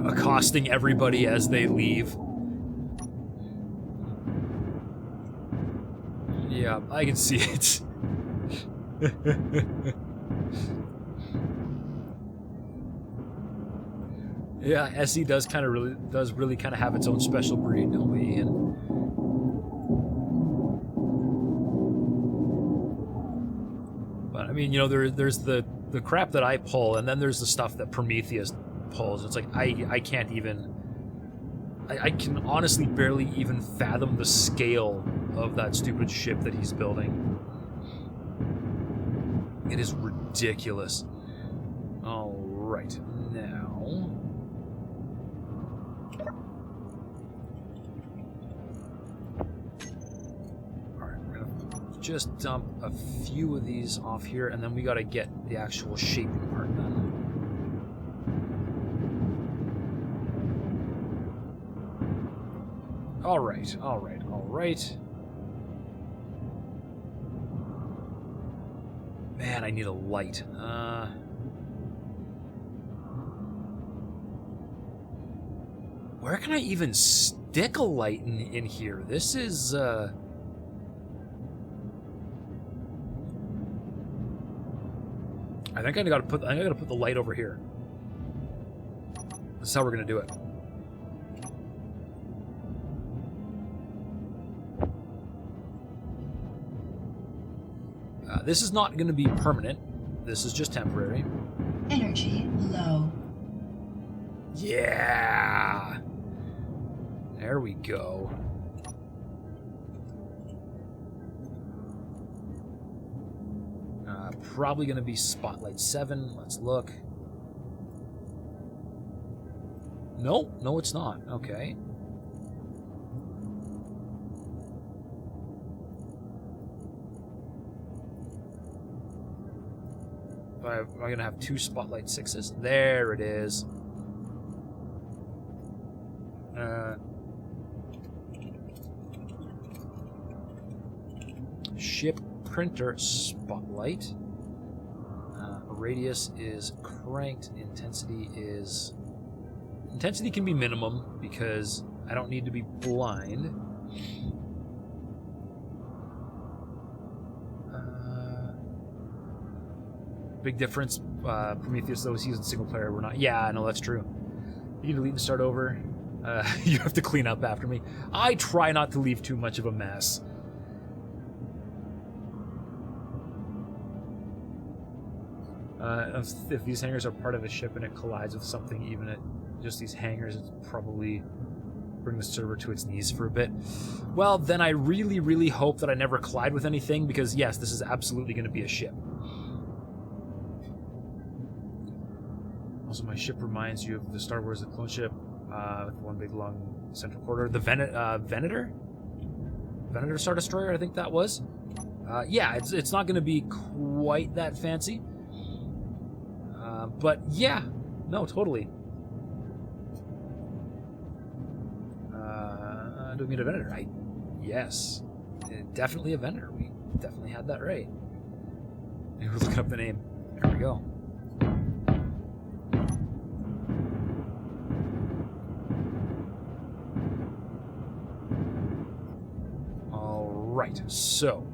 Accosting everybody as they leave. Yeah, I can see it. Yeah, SE does really kind of have its own special breed, don't we, Ian? But I mean, there's the crap that I pull, and then there's the stuff that Prometheus pulls. It's like I can't even. I can honestly barely even fathom the scale of that stupid ship that he's building. It is ridiculous. All right, now just dump a few of these off here, and then we got to get the actual shaping part done. All right, all right, all right. Man, I need a light. Where can I even stick a light in here? This is, I think I gotta put the light over here. That's how we're gonna do it. This is not gonna be permanent. This is just temporary. Energy low. Yeah. There we go. Probably going to be Spotlight 7. Let's look. Nope. No, it's not. Okay. Am I going to have 2 Spotlight 6s? There it is. Ship printer spotlight. Radius is cranked. Intensity can be minimum because I don't need to be blind. Big difference. Prometheus though, he's in single player. We're not. Yeah, I know that's true. You can delete and start over. You have to clean up after me. I try not to leave too much of a mess. If these hangars are part of a ship and it collides with something, even at just these hangars, it's probably bring the server to its knees for a bit. Well, then I really, really hope that I never collide with anything, because yes, this is absolutely going to be a ship. Also, my ship reminds you of the Star Wars The Clone Ship, with one big long central corridor. The Venator Star Destroyer, I think that was. Yeah, it's not going to be quite that fancy. But yeah, no, totally. Do we need a Venator? Yes, definitely a Venator. We definitely had that right. Maybe we're looking up the name. There we go. All right. So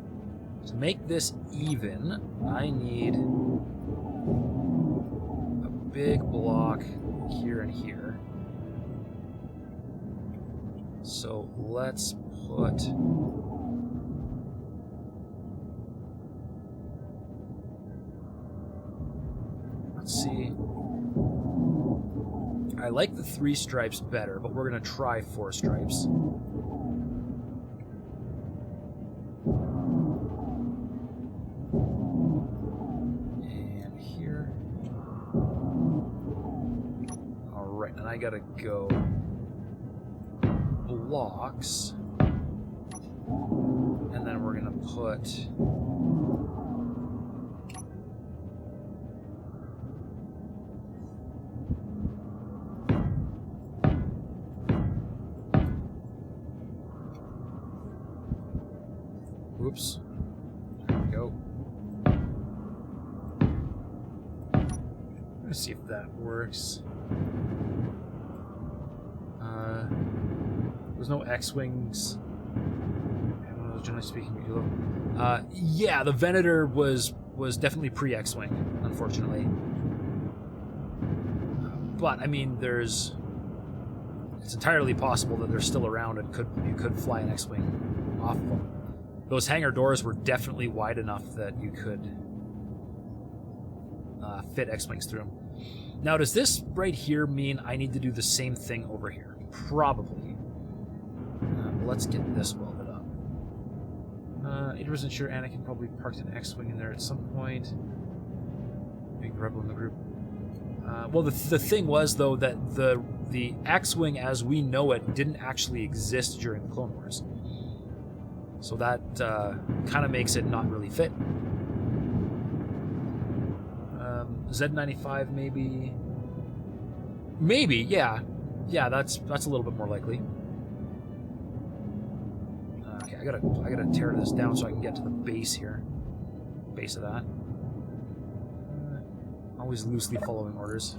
to make this even, I need big block here and here. So let's put see. I like the 3 stripes better, but we're gonna try 4 stripes. And I gotta go blocks, and then we're gonna put whoops, there we go. Let's see if that works. There's no X-Wings. I don't know, generally speaking. Yeah, the Venator was definitely pre-X-Wing, unfortunately. But, I mean, it's entirely possible that they're still around and you could fly an X-Wing off of them. Those hangar doors were definitely wide enough that you could fit X-Wings through them. Now, does this right here mean I need to do the same thing over here? Probably. Let's get this welded up. 80% sure Anakin probably parked an X-Wing in there at some point. Being the rebel in the group. Well, the thing was, though, that the X-Wing as we know it didn't actually exist during the Clone Wars. So that kind of makes it not really fit. Z95 maybe. Maybe, yeah. Yeah, that's a little bit more likely. Okay, I gotta tear this down so I can get to the base here. Base of that. Always loosely following orders.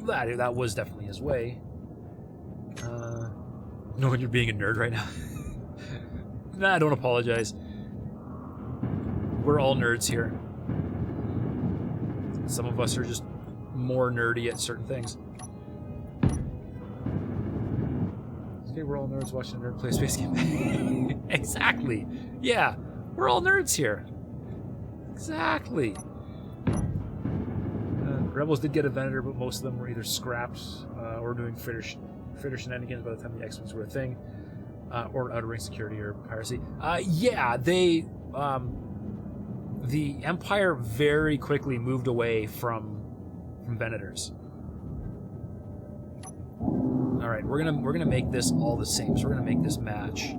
That was definitely his way. Knowing you're being a nerd right now. Nah, don't apologize. We're all nerds here. Some of us are just more nerdy at certain things. Okay, we're all nerds watching a nerd play a space game. Exactly. Yeah, we're all nerds here. Exactly. Rebels did get a Venator, but most of them were either scrapped or doing fritter shenanigans by the time the X-Wings were a thing, or outer ring security or piracy. Yeah, they... the Empire very quickly moved away from Venators. All right, we're gonna make this all the same. So we're gonna make this match,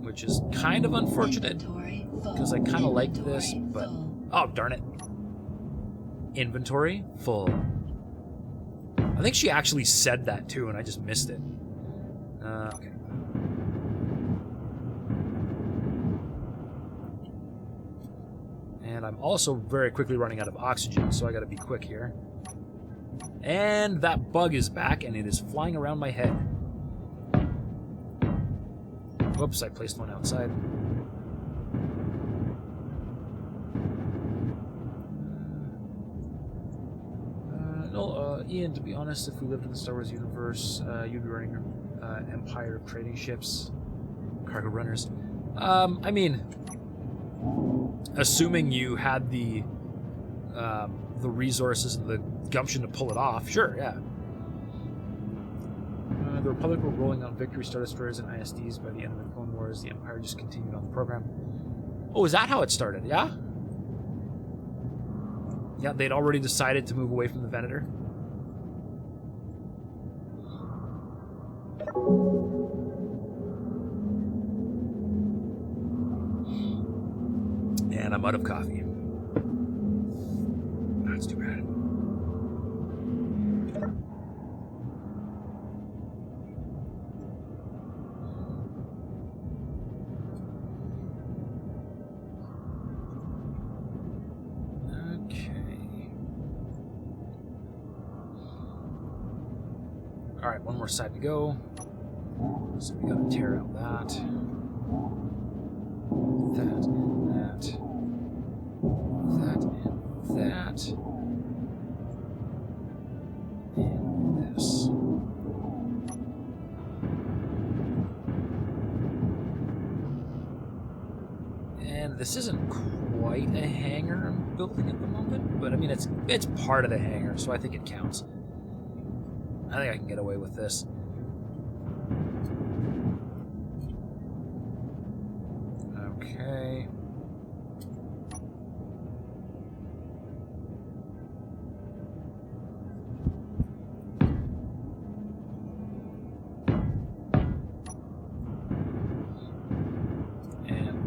which is kind of unfortunate because I kind of liked this, but oh darn it! Inventory full. I think she actually said that too, and I just missed it. Okay. And I'm also very quickly running out of oxygen, so I gotta be quick here. And that bug is back, and it is flying around my head. Whoops, I placed one outside. Ian, to be honest, if we lived in the Star Wars universe, you'd be running Empire trading ships, cargo runners. I mean... assuming you had the resources and the gumption to pull it off, sure, yeah. The Republic were rolling out Victory Star Destroyers and ISDs by the end of the Clone Wars. The Empire just continued on the program. Oh, is that how it started? Yeah? Yeah, they'd already decided to move away from the Venator. And I'm out of coffee. That's too bad. Okay. Alright, one more side to go. So we gotta tear out that. That, and this. And this isn't quite a hangar I'm building at the moment, but I mean it's part of the hangar, so I think it counts. I think I can get away with this. Okay.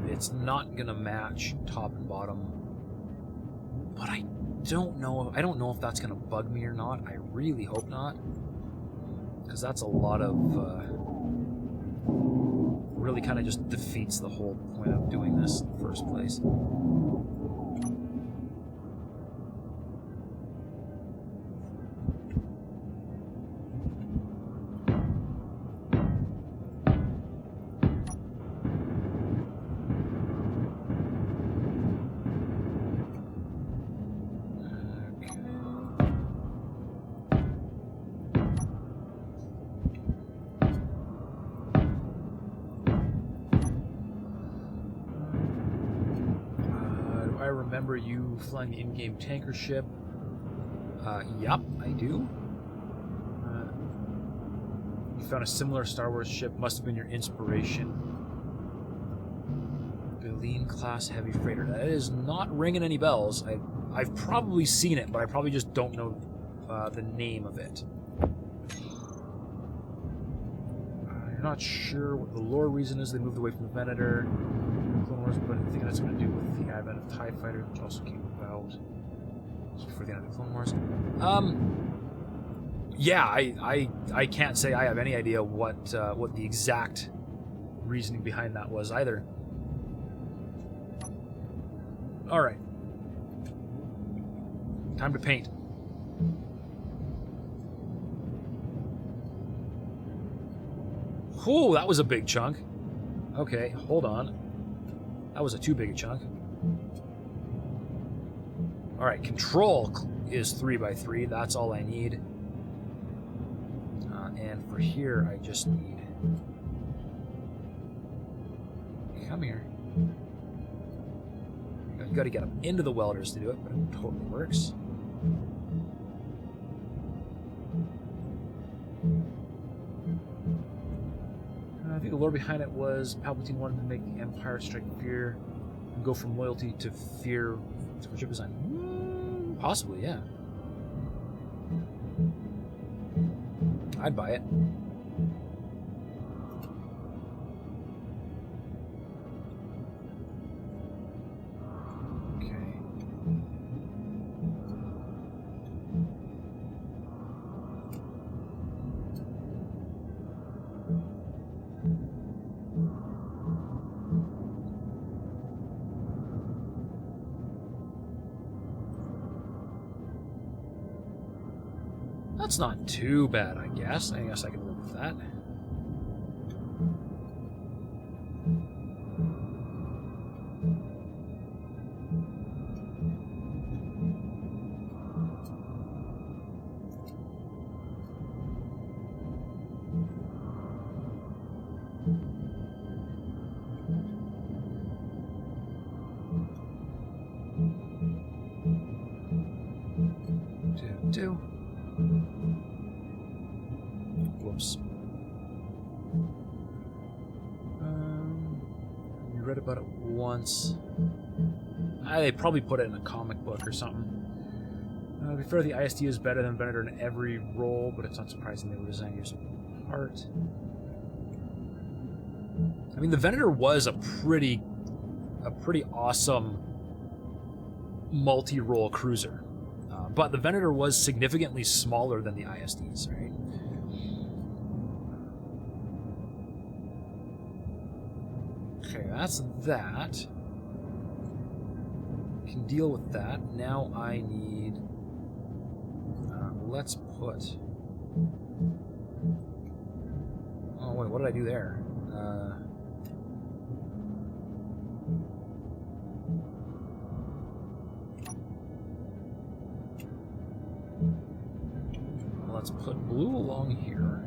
It's not gonna match top and bottom, but I don't know if that's gonna bug me or not. I really hope not, because that's a lot of really kind of just defeats the whole point of doing this in the first place. Remember you flying the in-game tanker ship? Yup, I do. You found a similar Star Wars ship, must have been your inspiration. Beline class heavy freighter. That is not ringing any bells. I've probably seen it, but I probably just don't know the name of it. I'm not sure what the lore reason is they moved away from the Venator Clone Wars, but I think that's going to do with the advent of TIE Fighter, which also came about just before the end of the Clone Wars. Yeah, I can't say I have any idea what the exact reasoning behind that was either. All right, time to paint. Whew, that was a big chunk. Okay, hold on. That was a too big a chunk. All right, control is 3x3. That's all I need. And for here, I just need... Come here. You got to get them into the welders to do it, but it totally works. I think the lore behind it was Palpatine wanted to make the Empire strike fear and go from loyalty to fear for ship design. Possibly, yeah. I'd buy it. Okay. That's not too bad, I guess. I guess I can live with that. Do. Whoops. You read about it once. They probably put it in a comic book or something. To be fair, the ISD is better than Venator in every role, but it's not surprising they were designed years apart. I mean, the Venator was a pretty awesome multi-role cruiser. But the Venator was significantly smaller than the ISDs, right? Okay, that's that. Can deal with that. Now I need... let's put... Oh, wait, what did I do there? Let's put blue along here.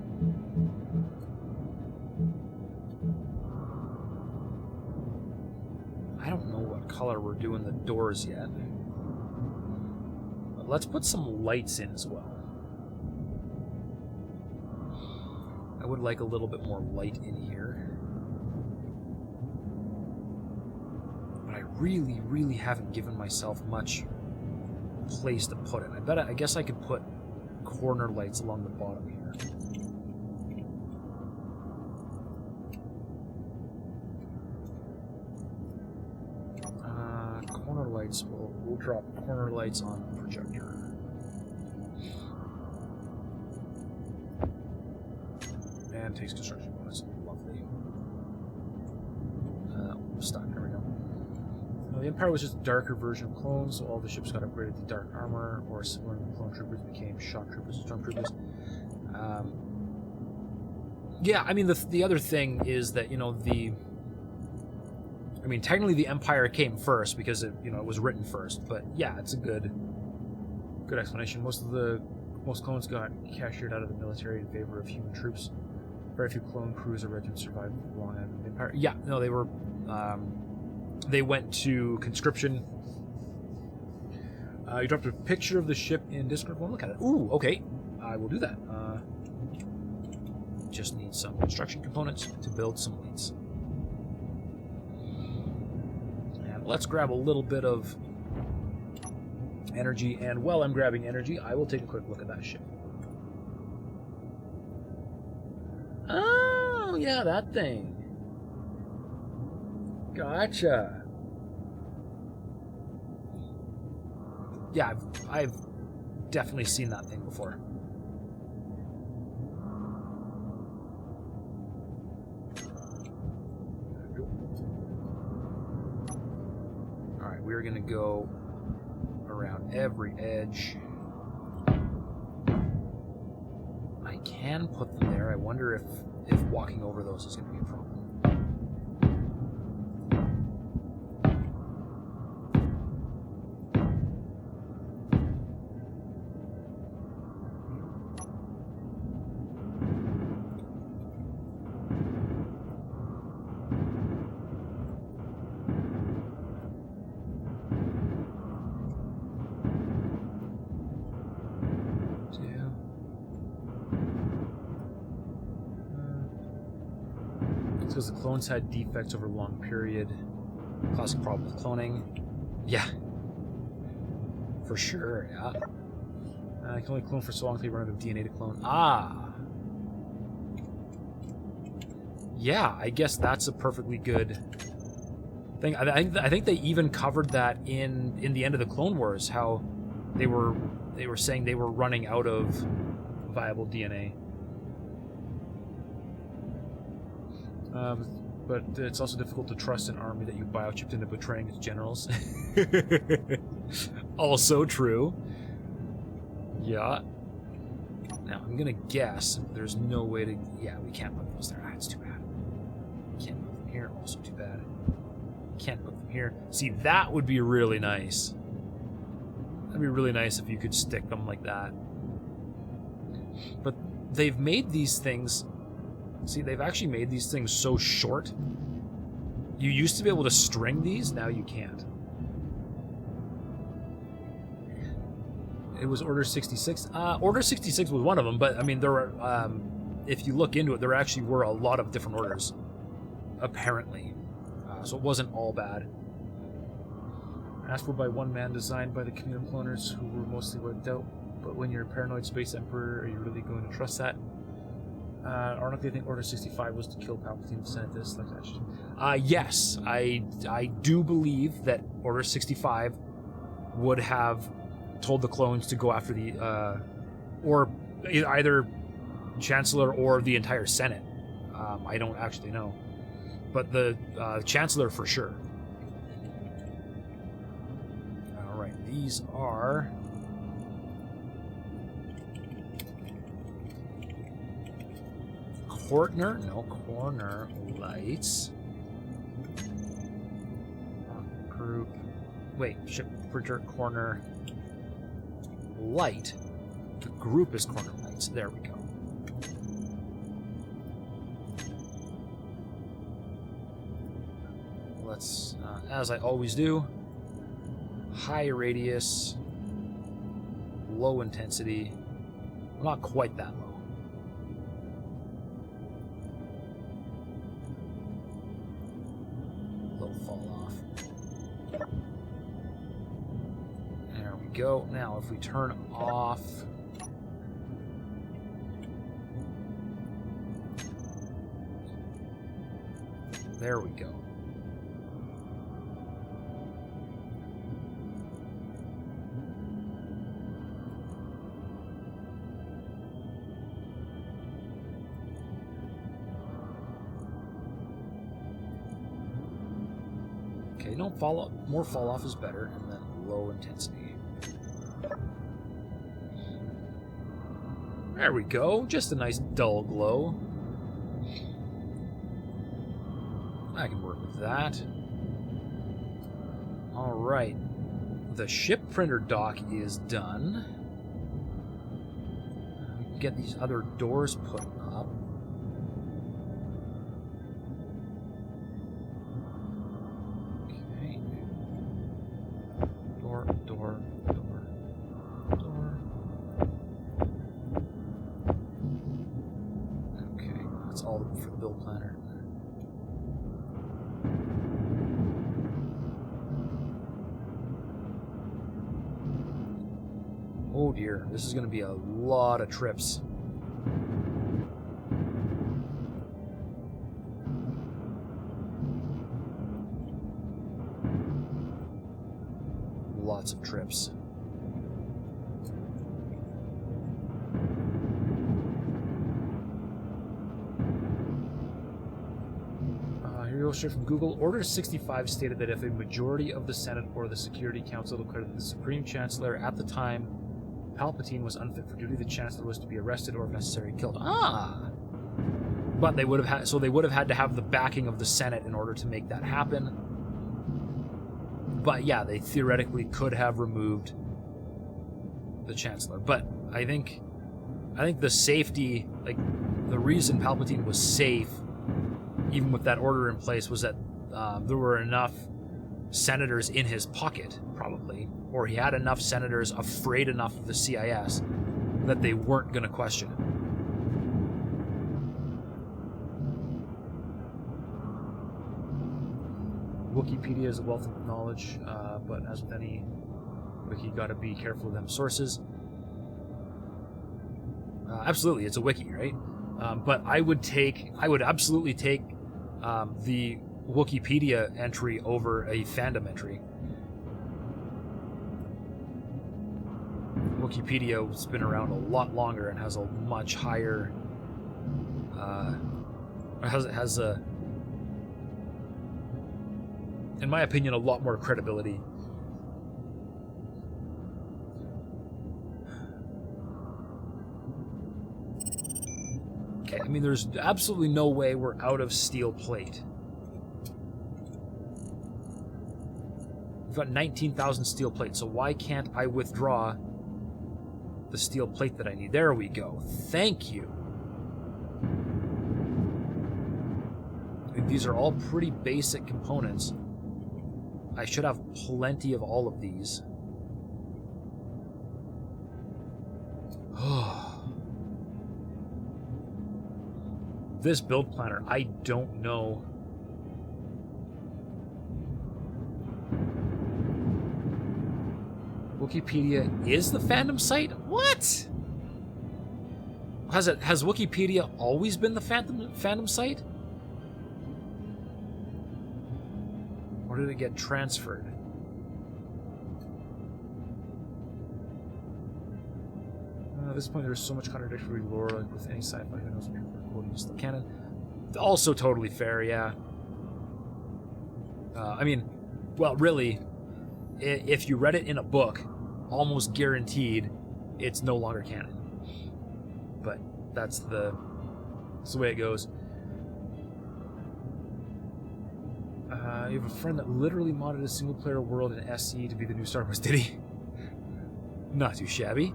I don't know what color we're doing the doors yet. But let's put some lights in as well. I would like a little bit more light in here. But I really, really haven't given myself much place to put it. I guess I could put corner lights along the bottom here. Corner lights, we'll drop corner lights on the projector. And takes construction bonus. Lovely. Stuck, there we go. The Empire was just a darker version of clones, so all the ships got upgraded to dark armor, or similar clone troopers became shock troopers and stormtroopers. Yeah, I mean, the other thing is that, you know, I mean, technically the Empire came first because it, you know, it was written first, but yeah, it's a good explanation. Most clones got cashiered out of the military in favor of human troops. Very few clone crews or regiments survived long after the Empire. Yeah, no, they were... they went to conscription. You dropped a picture of the ship in Discord. Well, look at it. Ooh, okay. I will do that. Just need some construction components to build some lights. And let's grab a little bit of energy. And while I'm grabbing energy, I will take a quick look at that ship. Oh, Oh, yeah, that thing. Gotcha. Yeah, I've definitely seen that thing before. Alright, we're gonna go around every edge. I can put them there. I wonder if walking over those is going to be a problem. Because the clones had defects over a long period. Classic problem with cloning. Yeah. For sure, yeah. I can only clone for so long if they run out of DNA to clone. Ah! Yeah, I guess that's a perfectly good thing. I think they even covered that in the end of the Clone Wars, how they were saying they were running out of viable DNA. But it's also difficult to trust an army that you biochipped into betraying its generals. Also true. Yeah. Now, I'm gonna guess there's no way to... Yeah, we can't put those there. Ah, it's too bad. Can't put them here. Also too bad. Can't put them here. See, that would be really nice. That'd be really nice if you could stick them like that. But they've made these things... See, they've actually made these things so short. You used to be able to string these, now you can't. It was Order 66. Order 66 was one of them, but I mean, there were, if you look into it, there actually were a lot of different orders, apparently. So it wasn't all bad. Asked for by one man, designed by the communal cloners who were mostly wiped out. But when you're a paranoid space emperor, are you really going to trust that? Aren't they think Order 65 was to kill Palpatine and Senate this? Like that. Yes, I do believe that Order 65 would have told the clones to go after the, or either Chancellor or the entire Senate. I don't actually know. But the Chancellor for sure. Alright, these are... corner lights. Group. Wait, ship bridger corner light. The group is corner lights. There we go. Let's, as I always do, high radius, low intensity. Not quite that low. Go. Now, if we turn off... There we go. Okay, no fall off. More fall off is better, and then low intensity. There we go. Just a nice dull glow. I can work with that. Alright. The ship printer dock is done. We can get these other doors put up. Okay. Door. All for the build planner. Oh dear, this is going to be a lot of trips. lots of trips. Here you go, straight from Google. Order 65 stated that if a majority of the Senate or the Security Council declared that the Supreme Chancellor at the time Palpatine was unfit for duty, the Chancellor was to be arrested or, if necessary, killed. Ah! But they would have had, so they would have had to have the backing of the Senate in order to make that happen. But yeah, they theoretically could have removed the Chancellor. But I think the safety, like the reason Palpatine was safe, even with that order in place, was that there were enough senators in his pocket, probably, or he had enough senators afraid enough of the CIS that they weren't going to question it. Wikipedia is a wealth of knowledge, but as with any wiki, got to be careful of them sources. Absolutely, it's a wiki, right? But I would absolutely take the Wikipedia entry over a fandom entry. Wikipedia has been around a lot longer and has a much higher, has a, in my opinion, a lot more credibility. Okay, I mean, there's absolutely no way we're out of steel plate. We've got 19,000 steel plate, so why can't I withdraw the steel plate that I need? There we go. Thank you. I mean, these are all pretty basic components. I should have plenty of all of these. This build planner, I don't know. Wikipedia is the fandom site? What? Has Wikipedia always been the fandom site? Or did it get transferred? At this point, there's so much contradictory lore, like with any sci-fi, who knows what people are quoting is still canon. Also totally fair, yeah. I mean, well, really, if you read it in a book, almost guaranteed it's no longer canon. But that's the way it goes. You have a friend that literally modded a single-player world in SE to be the new Star Wars. Did he? Not too shabby.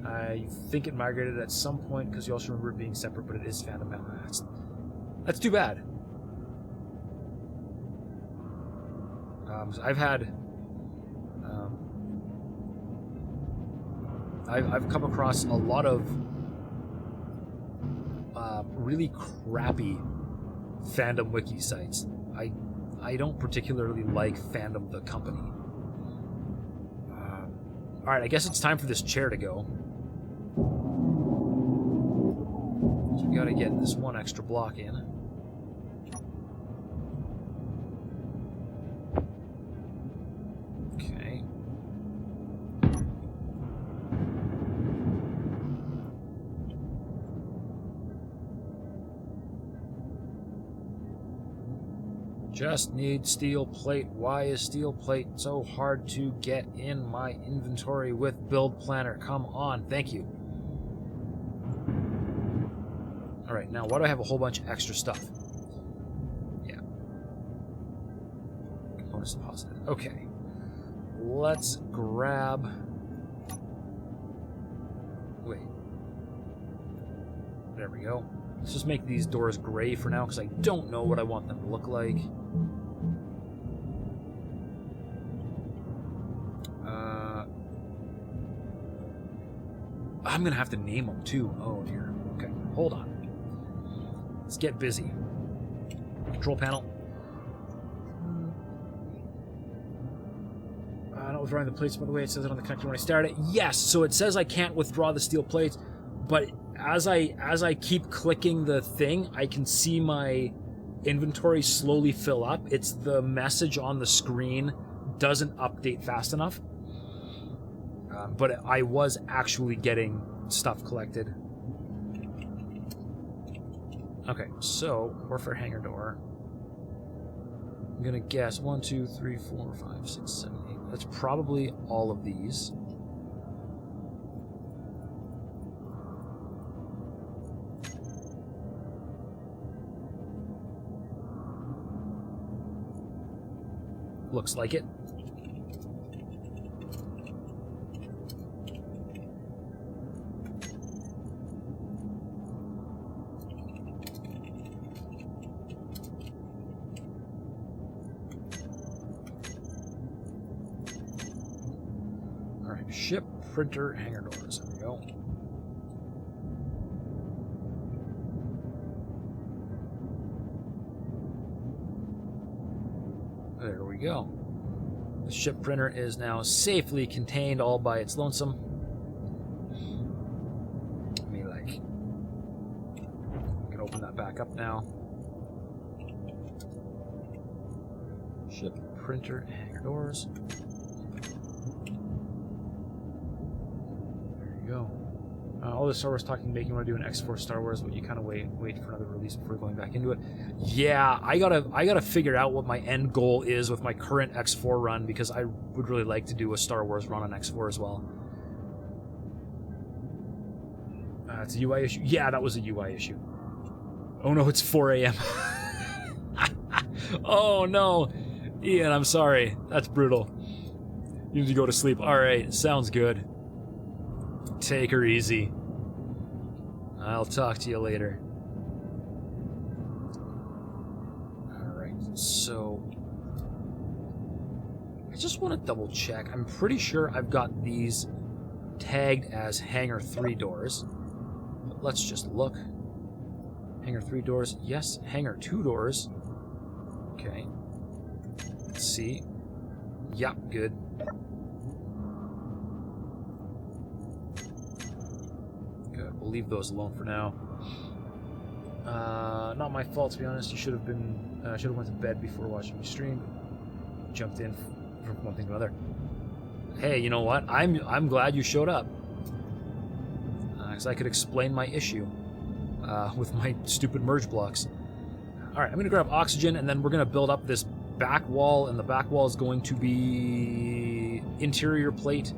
I think it migrated at some point because you also remember it being separate, but it is fandom now. That's too bad. I've had... I've come across a lot of really crappy fandom wiki sites. I don't particularly like Fandom the company. Alright, I guess it's time for this chair to go. So we gotta get this one extra block in. Okay. Just need steel plate. Why is steel plate so hard to get in my inventory with build planner? Come on, thank you. Alright, now why do I have a whole bunch of extra stuff? Yeah. Components deposited. Okay. Let's grab... Wait. There we go. Let's just make these doors gray for now, because I don't know what I want them to look like. I'm going to have to name them, too. Oh, dear. Okay, hold on. Let's get busy. Control panel. Not withdrawing the plates, by the way. It says it on the connector when I start it. Yes, so it says I can't withdraw the steel plates, but as I keep clicking the thing, I can see my inventory slowly fill up. It's the message on the screen doesn't update fast enough. But I was actually getting stuff collected. Okay, so warfare hangar door. I'm gonna guess 1, 2, 3, 4, 5, 6, 7, 8. That's probably all of these. Looks like it. Alright, ship, printer, hangar doors. There we go. There we go. The ship printer is now safely contained all by its lonesome. Let me we can open that back up now. Ship printer, hangar doors. There you go. All the Star Wars talking make you want to do an X4 Star Wars, but you kind of wait for another release before going back into it. Yeah, I gotta figure out what my end goal is with my current X4 run, because I would really like to do a Star Wars run on X4 as well. It's a UI issue. Yeah, that was a UI issue. Oh no, it's 4 a.m. Oh no, Ian, I'm sorry. That's brutal. You need to go to sleep. All right, sounds good. Take her easy. I'll talk to you later. Alright, so I just want to double check. I'm pretty sure I've got these tagged as hangar 3 doors. But let's just look. Hangar 3 doors. Yes, hangar 2 doors. Okay. Let's see. Yep, good. We'll leave those alone for now. Not my fault, to be honest. You should have been should have went to bed before watching me stream. Jumped in from one thing to another. Hey, you know what? I'm glad you showed up, because I could explain my issue with my stupid merge blocks. All right, I'm gonna grab oxygen, and then we're gonna build up this back wall, and the back wall is going to be interior plate.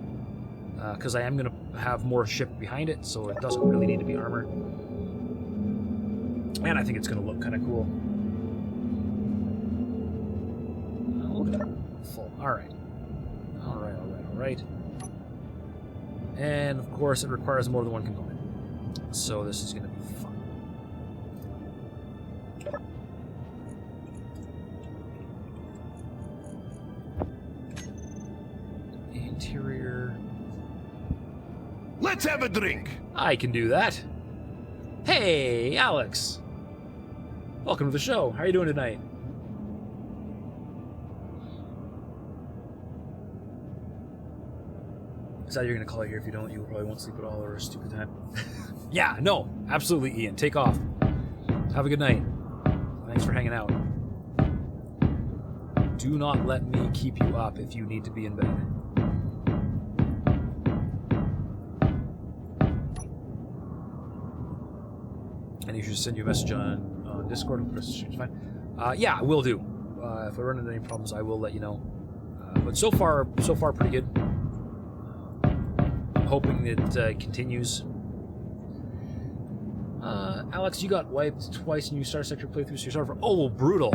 Because I am going to have more ship behind it, so it doesn't really need to be armor. And I think it's going to look kind of cool. Oh, look at that. Full. Alright. Alright. And, of course, it requires more than one component. So this is going to be fun. Interior... Let's have a drink! I can do that. Hey, Alex! Welcome to the show. How are you doing tonight? Is that you're gonna call it here? If you don't, you probably won't sleep at all or a stupid time. Yeah, no, absolutely, Ian. Take off. Have a good night. Thanks for hanging out. Do not let me keep you up if you need to be in bed. And you should send you a message on Discord. It's fine. Yeah, I will do. If I run into any problems, I will let you know. But so far, pretty good. I'm hoping it continues. Alex, you got wiped twice in your Star Sector playthrough, so you're sorry for... Oh, brutal.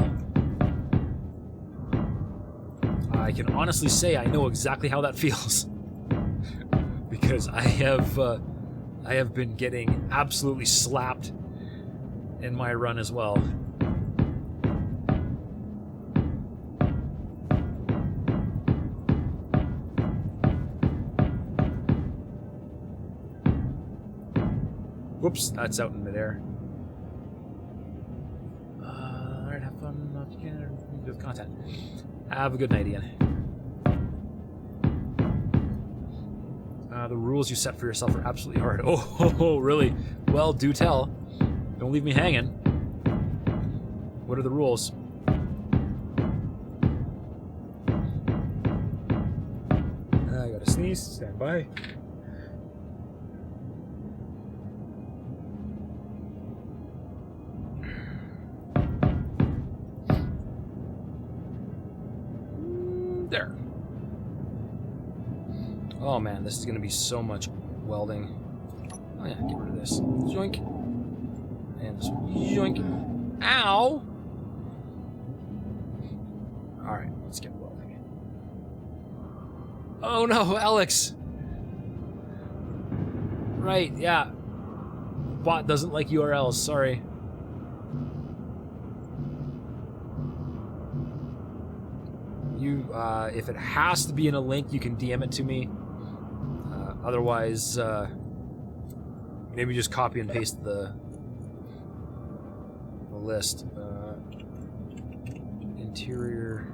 I can honestly say I know exactly how that feels. Because I have been getting absolutely slapped in my run as well. Whoops, that's out in midair. Alright, have fun with content. Have a good night, Ian. The rules you set for yourself are absolutely hard. Oh, really? Well, do tell. Don't leave me hanging. What are the rules? Please stand by. There. Oh man, this is going to be so much welding. Oh yeah, get rid of this. Yoink. And this one. Yoink. Ow! Alright, let's get welding. Oh no, Alex! Right, yeah. Bot doesn't like URLs, sorry. You, if it has to be in a link, you can DM it to me. Otherwise, maybe just copy and paste the list. Interior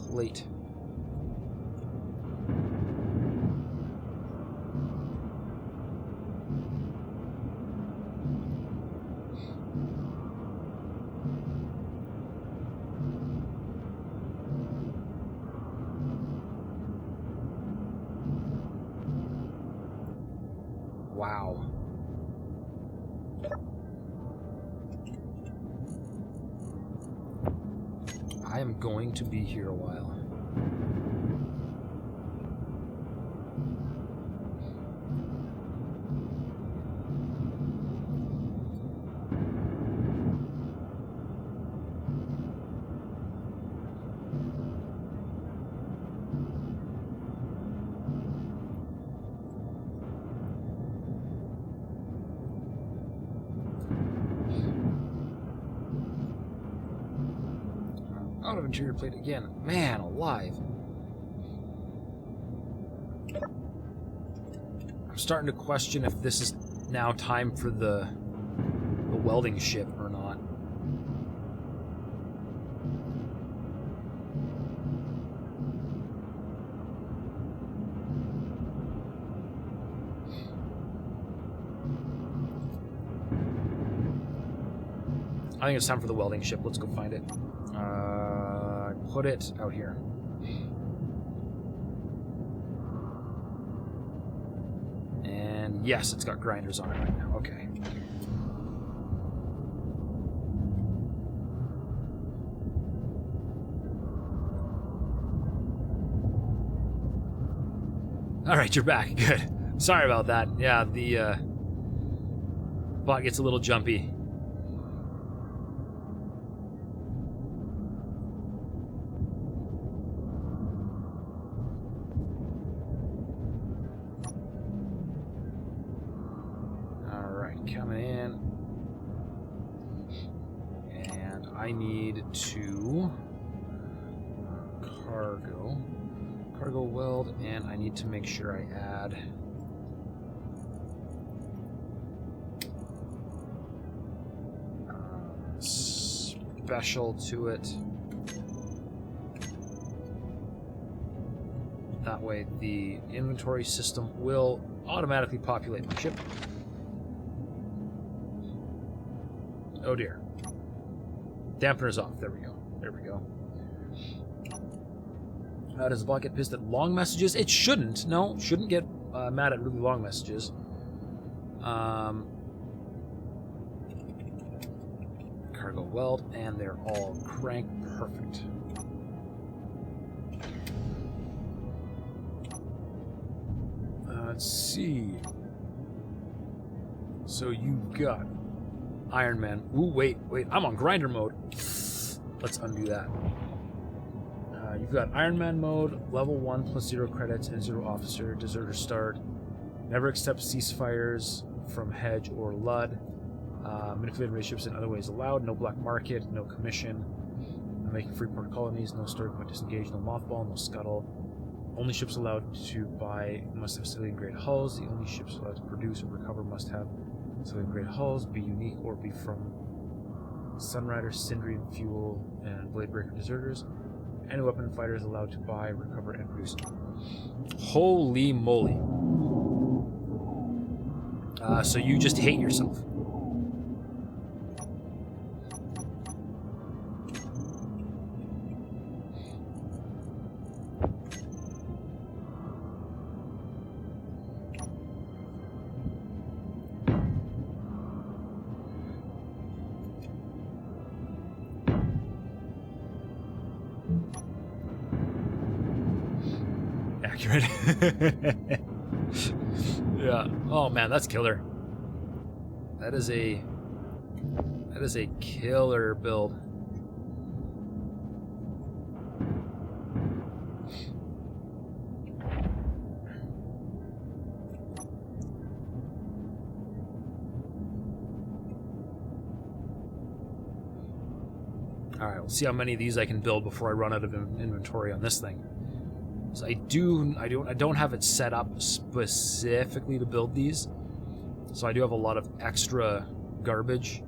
plate. Wow. I am going to be here a while. Out of interior plate again. Man, alive. I'm starting to question if this is now time for the welding ship or not. I think it's time for the welding ship. Let's go find it. Put it out here. And yes, it's got grinders on it right now. Okay. Alright, you're back. Good. Sorry about that. Yeah, the bot gets a little jumpy. Coming in, and I need to cargo weld, and I need to make sure I add special to it. That way the inventory system will automatically populate my ship. Oh dear. Dampener's off. There we go. There we go. Does the bot get pissed at long messages? It shouldn't. No, shouldn't get mad at really long messages. Cargo weld, and they're all crank perfect. Let's see. So you've got Iron Man. Ooh, wait, I'm on grinder mode. Let's undo that. You've got Iron Man mode, level 1 plus 0 credits and 0 officer, deserter start. Never accept ceasefires from Hedge or Lud. Manipulated ratios in other ways allowed. No black market, no commission. No making free port colonies, no story point disengage, no mothball, no scuttle. Only ships allowed to buy must have civilian grade hulls. The only ships allowed to produce or recover must have civilian grade hulls, be unique or be from Sunrider, Sindri, Fuel, and Bladebreaker deserters. Any weapon fighter is allowed to buy, recover, and produce. Holy moly. So you just hate yourself. accurate. Yeah. Oh man, that's killer. That is a killer build. Alright, we'll see how many of these I can build before I run out of inventory on this thing. So I don't have it set up specifically to build these. So I do have a lot of extra garbage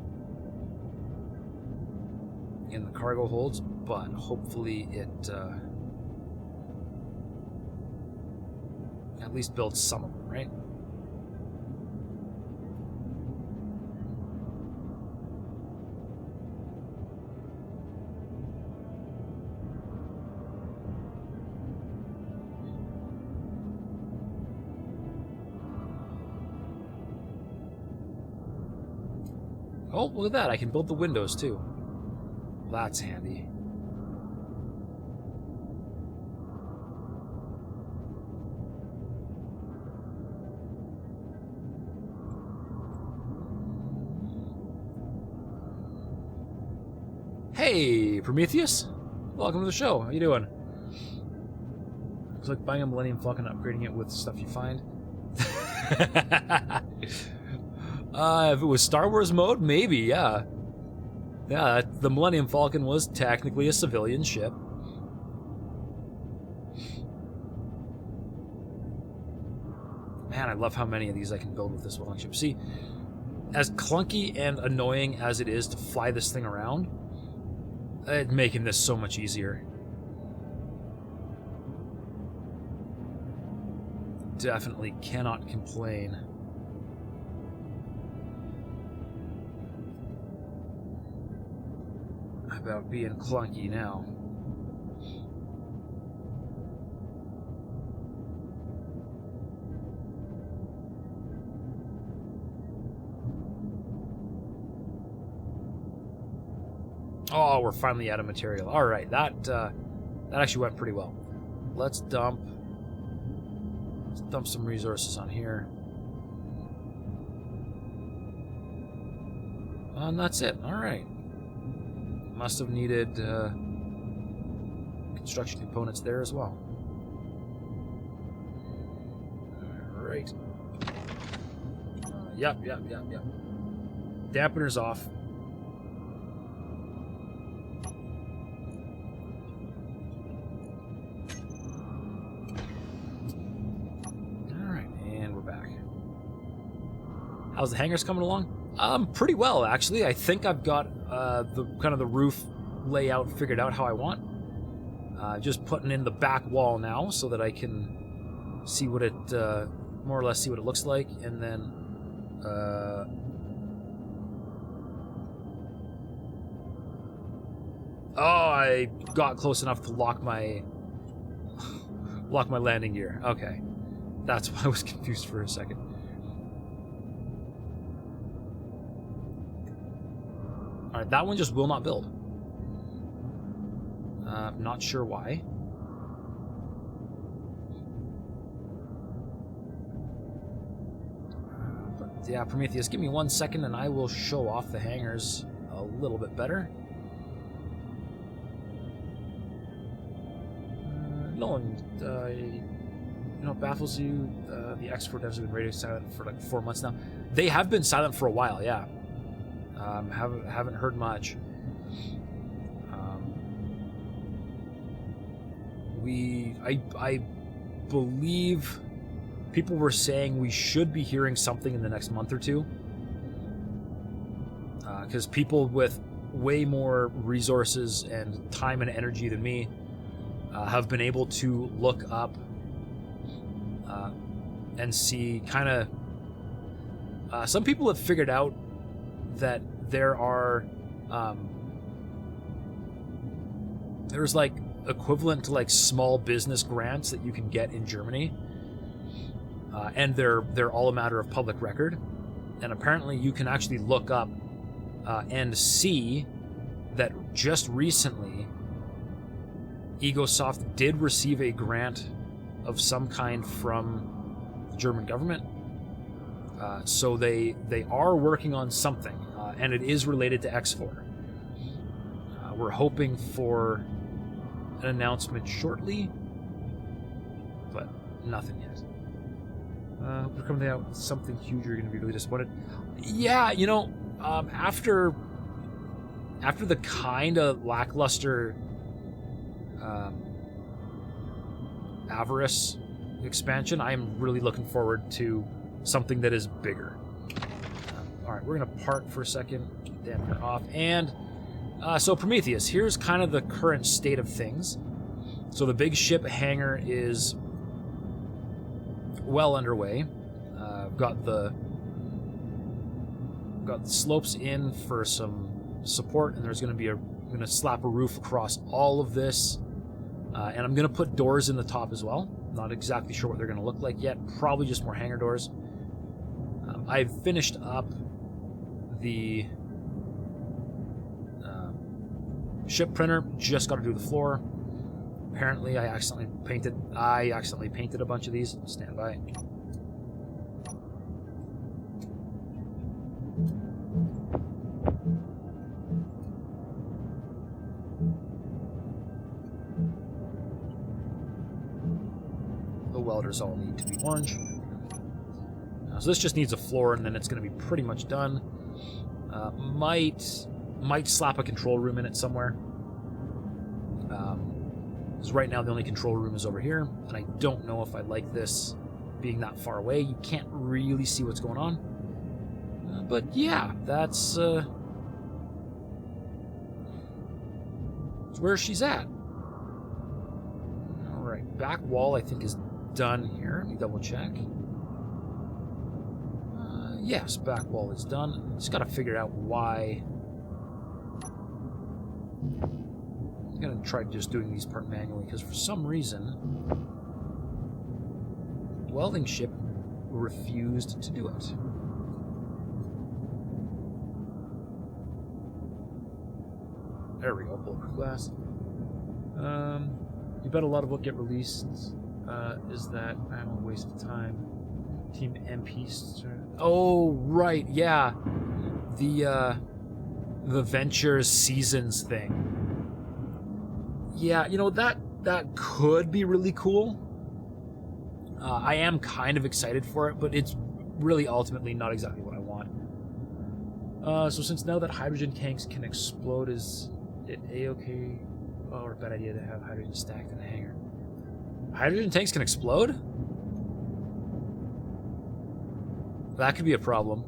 in the cargo holds, but hopefully it at least builds some of them, right? Oh, look at that. I can build the windows, too. That's handy. Hey, Prometheus. Welcome to the show. How you doing? Looks like buying a Millennium Falcon and upgrading it with stuff you find. If it was Star Wars mode, maybe, yeah. Yeah, the Millennium Falcon was technically a civilian ship. Man, I love how many of these I can build with this one ship. See, as clunky and annoying as it is to fly this thing around, it's making this so much easier. Definitely cannot complain. About being clunky now. Oh, we're finally out of material. All right, that actually went pretty well. Let's dump some resources on here. And that's it. All right. Must have needed construction components there as well. Alright. Yep. Dampener's off. Alright, and we're back. How's the hangars coming along? Pretty well, actually. I think I've got the roof layout figured out how I want. Just putting in the back wall now so that I can see what it more or less see what it looks like, and then oh, I got close enough to lock my landing gear. Okay, that's why I was confused for a second. Alright, that one just will not build. Not sure why. But yeah, Prometheus, give me 1 second and I will show off the hangars a little bit better. Nolan, you know what baffles you? The X4 devs have been radio silent for like 4 months now. They have been silent for a while, yeah. Haven't heard much. I believe people were saying we should be hearing something in the next month or two, because people with way more resources and time and energy than me have been able to look up and see kind of some people have figured out that there are there's like equivalent to like small business grants that you can get in Germany, and they're all a matter of public record, and apparently you can actually look up and see that just recently Egosoft did receive a grant of some kind from the German government. So they are working on something, and it is related to X4. We're hoping for an announcement shortly, but nothing yet. We're coming out with something huge. You're going to be really disappointed. Yeah, you know, after the kind of lackluster Avarice expansion, I am really looking forward to something that is bigger. All right, we're going to park for a second, dampener off, and so Prometheus, here's kind of the current state of things. So the big ship hangar is well underway. Got the slopes in for some support, and there's going to be I'm going to slap a roof across all of this, and I'm going to put doors in the top as well. Not exactly sure what they're going to look like yet. Probably just more hangar doors. I've finished up the ship printer. Just got to do the floor. Apparently, I accidentally painted a bunch of these. Stand by. The welders all need to be orange. So this just needs a floor, and then it's going to be pretty much done. Might slap a control room in it somewhere. Because right now the only control room is over here, and I don't know if I like this being that far away. You can't really see what's going on. But yeah, that's where she's at. Alright, back wall I think is done here. Let me double check. Yes, back wall is done. Just gotta figure out why. I'm gonna try just doing these part manually, because for some reason welding ship refused to do it. There we go, bulletproof glass. You bet a lot of what get released is that I'm a waste of time. Team MP. Oh, right, yeah. The Ventures Seasons thing. Yeah, you know, that could be really cool. I am kind of excited for it, but it's really ultimately not exactly what I want. So since now that hydrogen tanks can explode, is it a-okay or a bad idea to have hydrogen stacked in a hangar? Hydrogen tanks can explode? That could be a problem.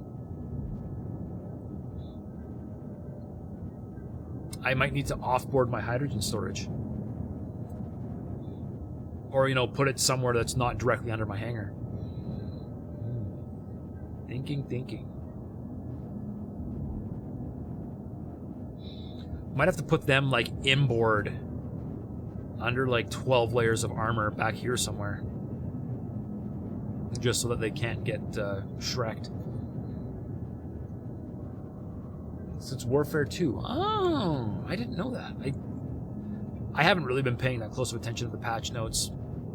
I might need to offboard my hydrogen storage. Or, you know, put it somewhere that's not directly under my hangar. Thinking. Might have to put them, like, inboard. Under, like, 12 layers of armor back here somewhere. Just so that they can't get shreked. Since Warfare 2. Oh, I didn't know that. I haven't really been paying that close of attention to the patch notes.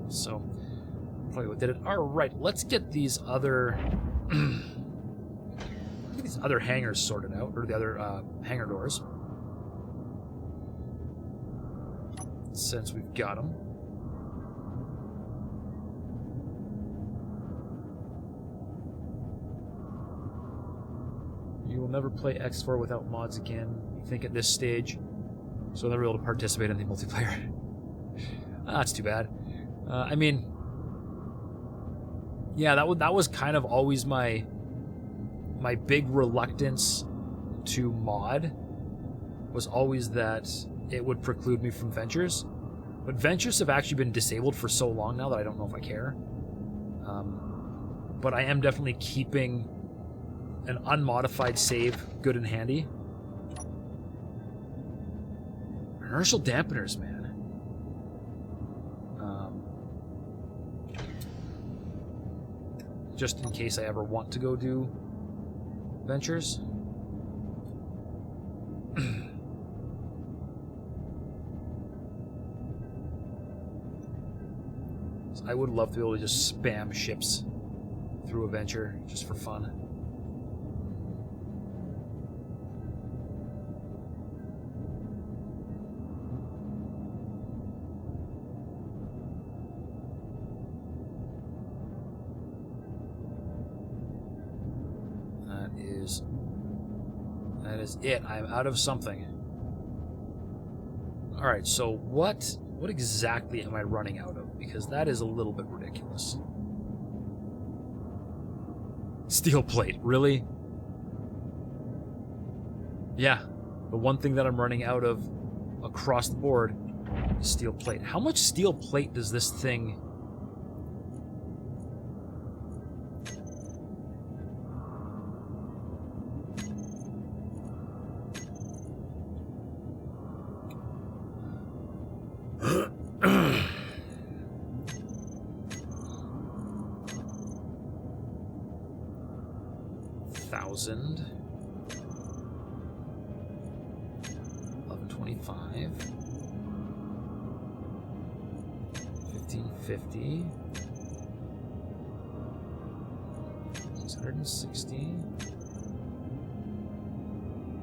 So, probably what did it. Alright, let's get these other... these other hangars sorted out. Or the other hangar doors. Since we've got them. You will never play X4 without mods again, you think, at this stage, so I'll never be able to participate in the multiplayer. That's too bad. I mean, yeah, that was kind of always my big reluctance to mod, was always that it would preclude me from Ventures. But Ventures have actually been disabled for so long now that I don't know if I care. But I am definitely keeping an unmodified save good and handy. Inertial dampeners, man. Just in case I ever want to go do Ventures. So I would love to be able to just spam ships through a venture, just for fun. That is it. I'm out of something. Alright, so what exactly am I running out of? Because that is a little bit ridiculous. Steel plate, really? Yeah, the one thing that I'm running out of across the board is steel plate. How much steel plate does this thing... $1,000, 1125, 1550, 660,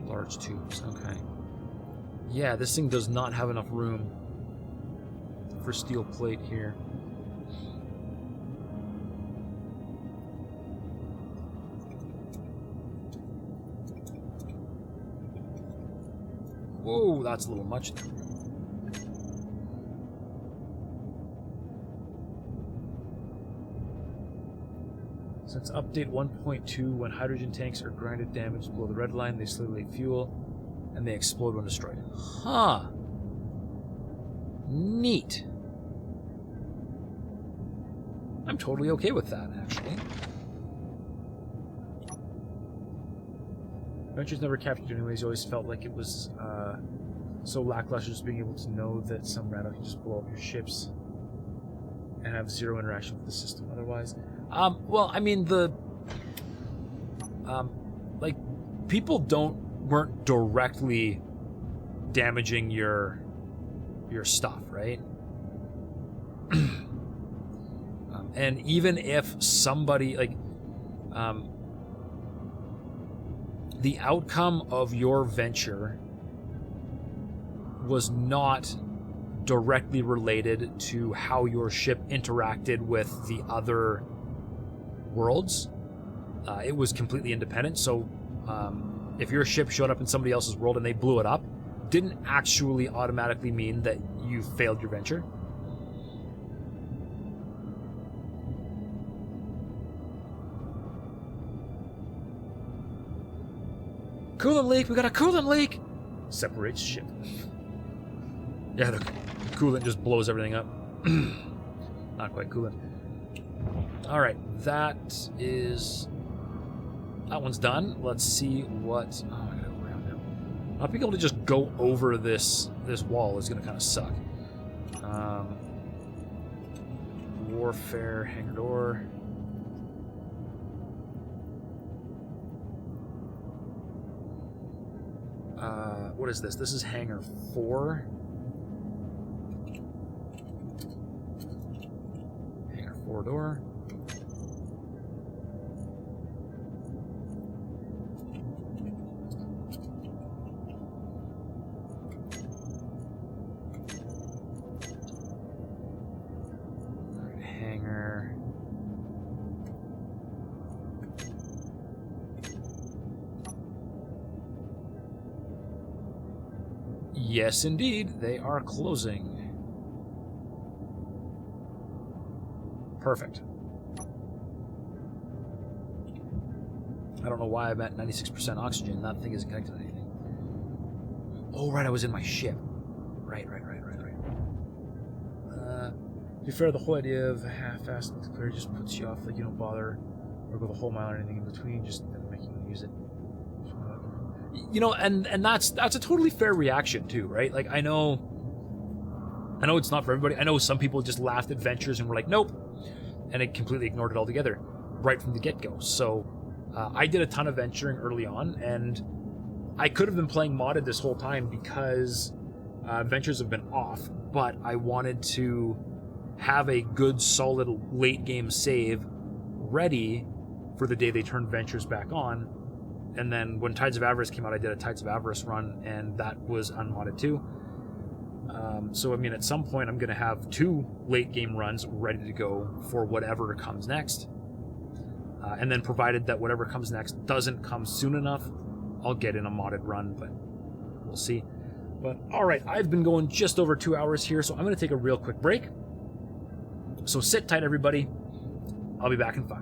large tubes. Okay. Yeah, this thing does not have enough room for steel plate here. Whoa, that's a little much. Since update 1.2, when hydrogen tanks are grounded damaged below the red line, they slowly leak fuel, and they explode when destroyed. Huh. Neat. I'm totally okay with that, actually. Adventures never captured anyways. You always felt like it was so lackluster just being able to know that some random can just blow up your ships and have zero interaction with the system otherwise. Well, I mean, like, people weren't directly damaging your stuff, right? And even if somebody, like, the outcome of your venture was not directly related to how your ship interacted with the other worlds. It was completely independent. So if your ship showed up in somebody else's world and they blew it up, didn't actually automatically mean that you failed your venture. Coolant leak! We got a coolant leak! Separates ship. Yeah, the coolant just blows everything up. Not quite coolant. Alright, that one's done. Let's see what... Oh, I gotta go around now. Not being able to just go over this wall is gonna kind of suck. Warfare, hangar door. What is this? This is hangar 4. Hangar 4 door. Hangar. Yes, indeed, they are closing. Perfect. I don't know why I'm at 96% oxygen. That thing isn't connected to anything. Oh, right, I was in my ship. Right. To be fair, the whole idea of half-assed and clear just puts you off, like you don't bother or go the whole mile or anything in between, just making you use it. You know, and that's a totally fair reaction too, right? Like I know it's not for everybody. I know some people just laughed at ventures and were like, nope, and it completely ignored it altogether right from the get-go. So I did a ton of venturing early on, and I could have been playing modded this whole time because ventures have been off, but I wanted to have a good, solid late game save ready for the day they turn Ventures back on. And then when Tides of Avarice came out, I did a Tides of Avarice run, and that was unmodded too. So, I mean, at some point, I'm going to have 2 late game runs ready to go for whatever comes next. And then provided that whatever comes next doesn't come soon enough, I'll get in a modded run, but we'll see. But all right, I've been going just over 2 hours here, so I'm going to take a real quick break. So sit tight, everybody. I'll be back in 5.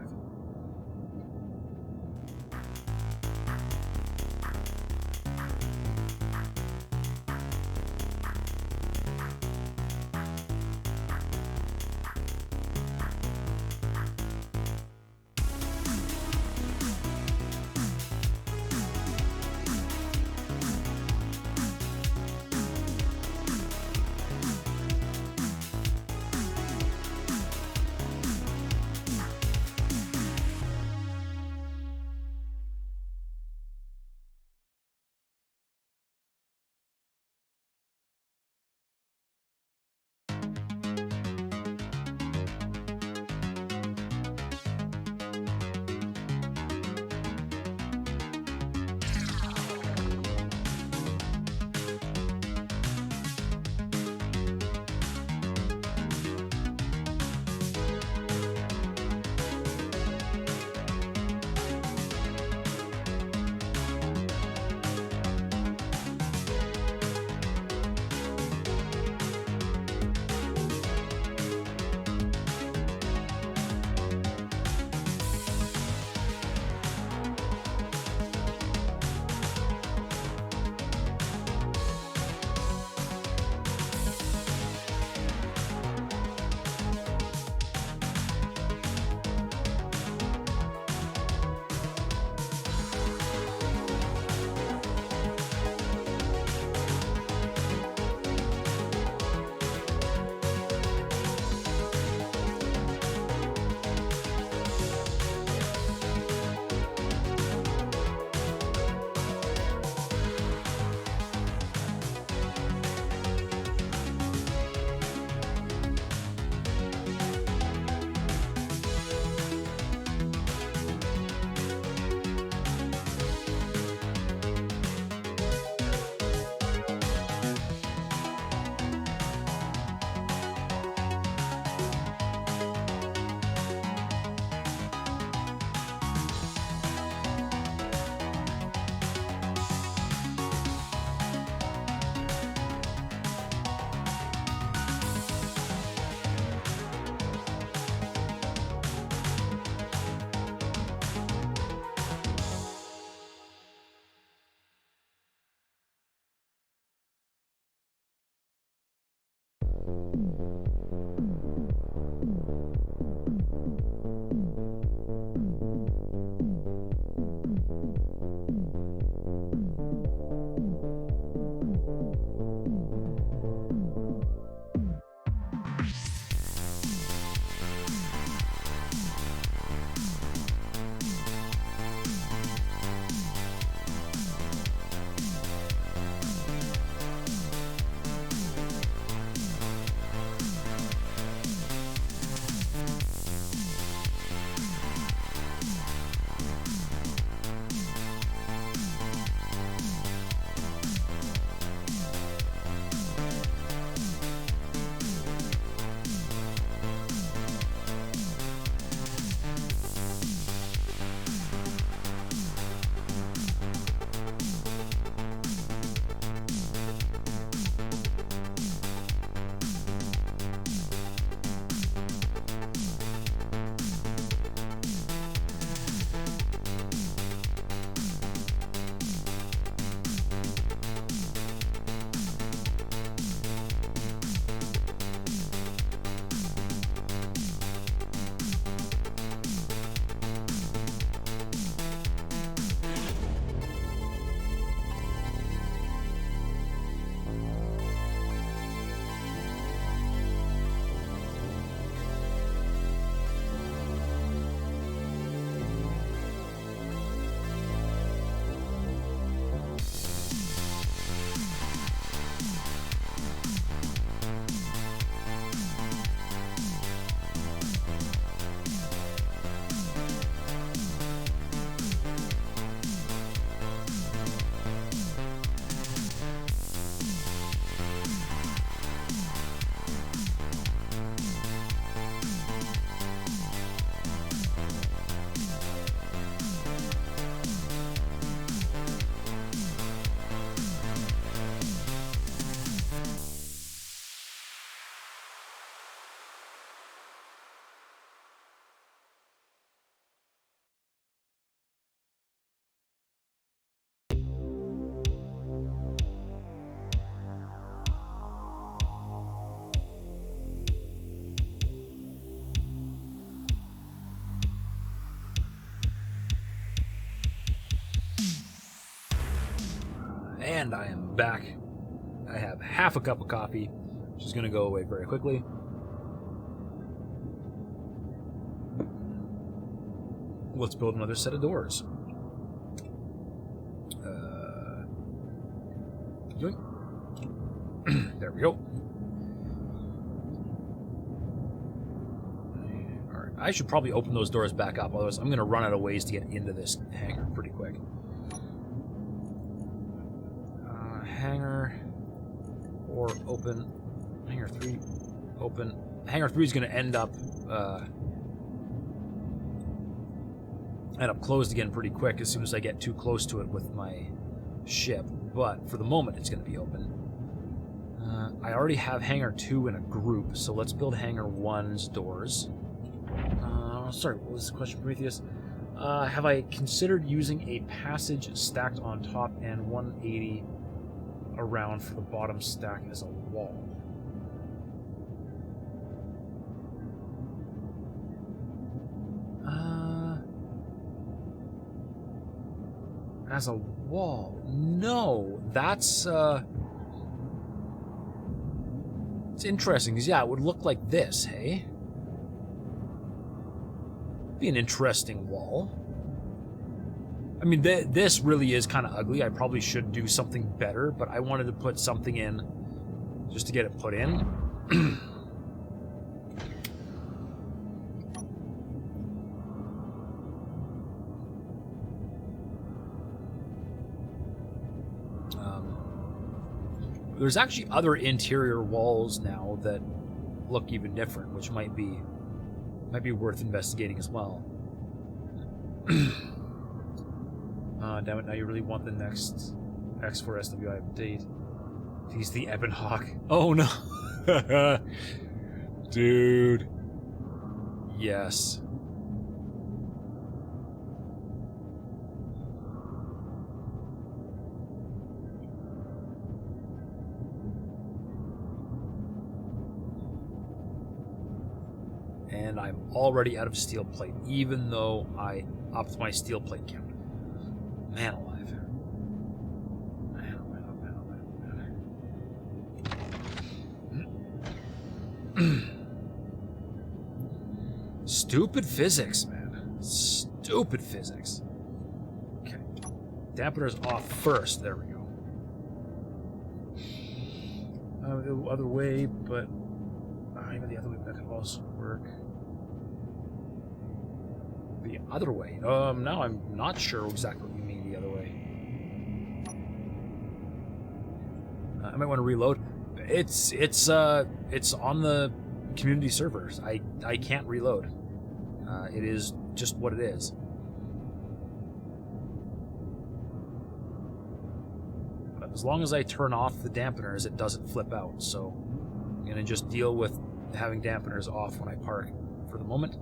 And I am back. I have half a cup of coffee, which is going to go away very quickly. Let's build another set of doors. Yoink. There we go. Alright, I should probably open those doors back up, otherwise I'm going to run out of ways to get into this hangar pretty quick. Hangar 4 open. Hangar 3 open. Hangar 3 is going to end up closed again pretty quick as soon as I get too close to it with my ship. But for the moment, it's going to be open. I already have Hangar 2 in a group, so let's build Hangar 1's doors. Sorry, what was the question, Prometheus? Have I considered using a passage stacked on top and 180 around for the bottom stack as a wall? As a wall? No, that's it's interesting because yeah, it would look like this. Hey, be an interesting wall. I mean, this really is kind of ugly. I probably should do something better, but I wanted to put something in just to get it put in. There's actually other interior walls now that look even different, which might be worth investigating as well. Damn it! Now you really want the next X4 SWI update? He's the Ebon Hawk. Oh no, dude. Yes. And I'm already out of steel plate, even though I upped my steel plate count. Man alive. Man, oh man, oh man, oh man. Stupid physics, man. Stupid physics. Okay. Dampener's off first. There we go. The other way, but even the other way that could also work. The other way. Now I'm not sure exactly what you mean the other way. I might want to reload. It's on the community servers. I can't reload. It is just what it is. But as long as I turn off the dampeners, it doesn't flip out. So I'm gonna just deal with having dampeners off when I park for the moment.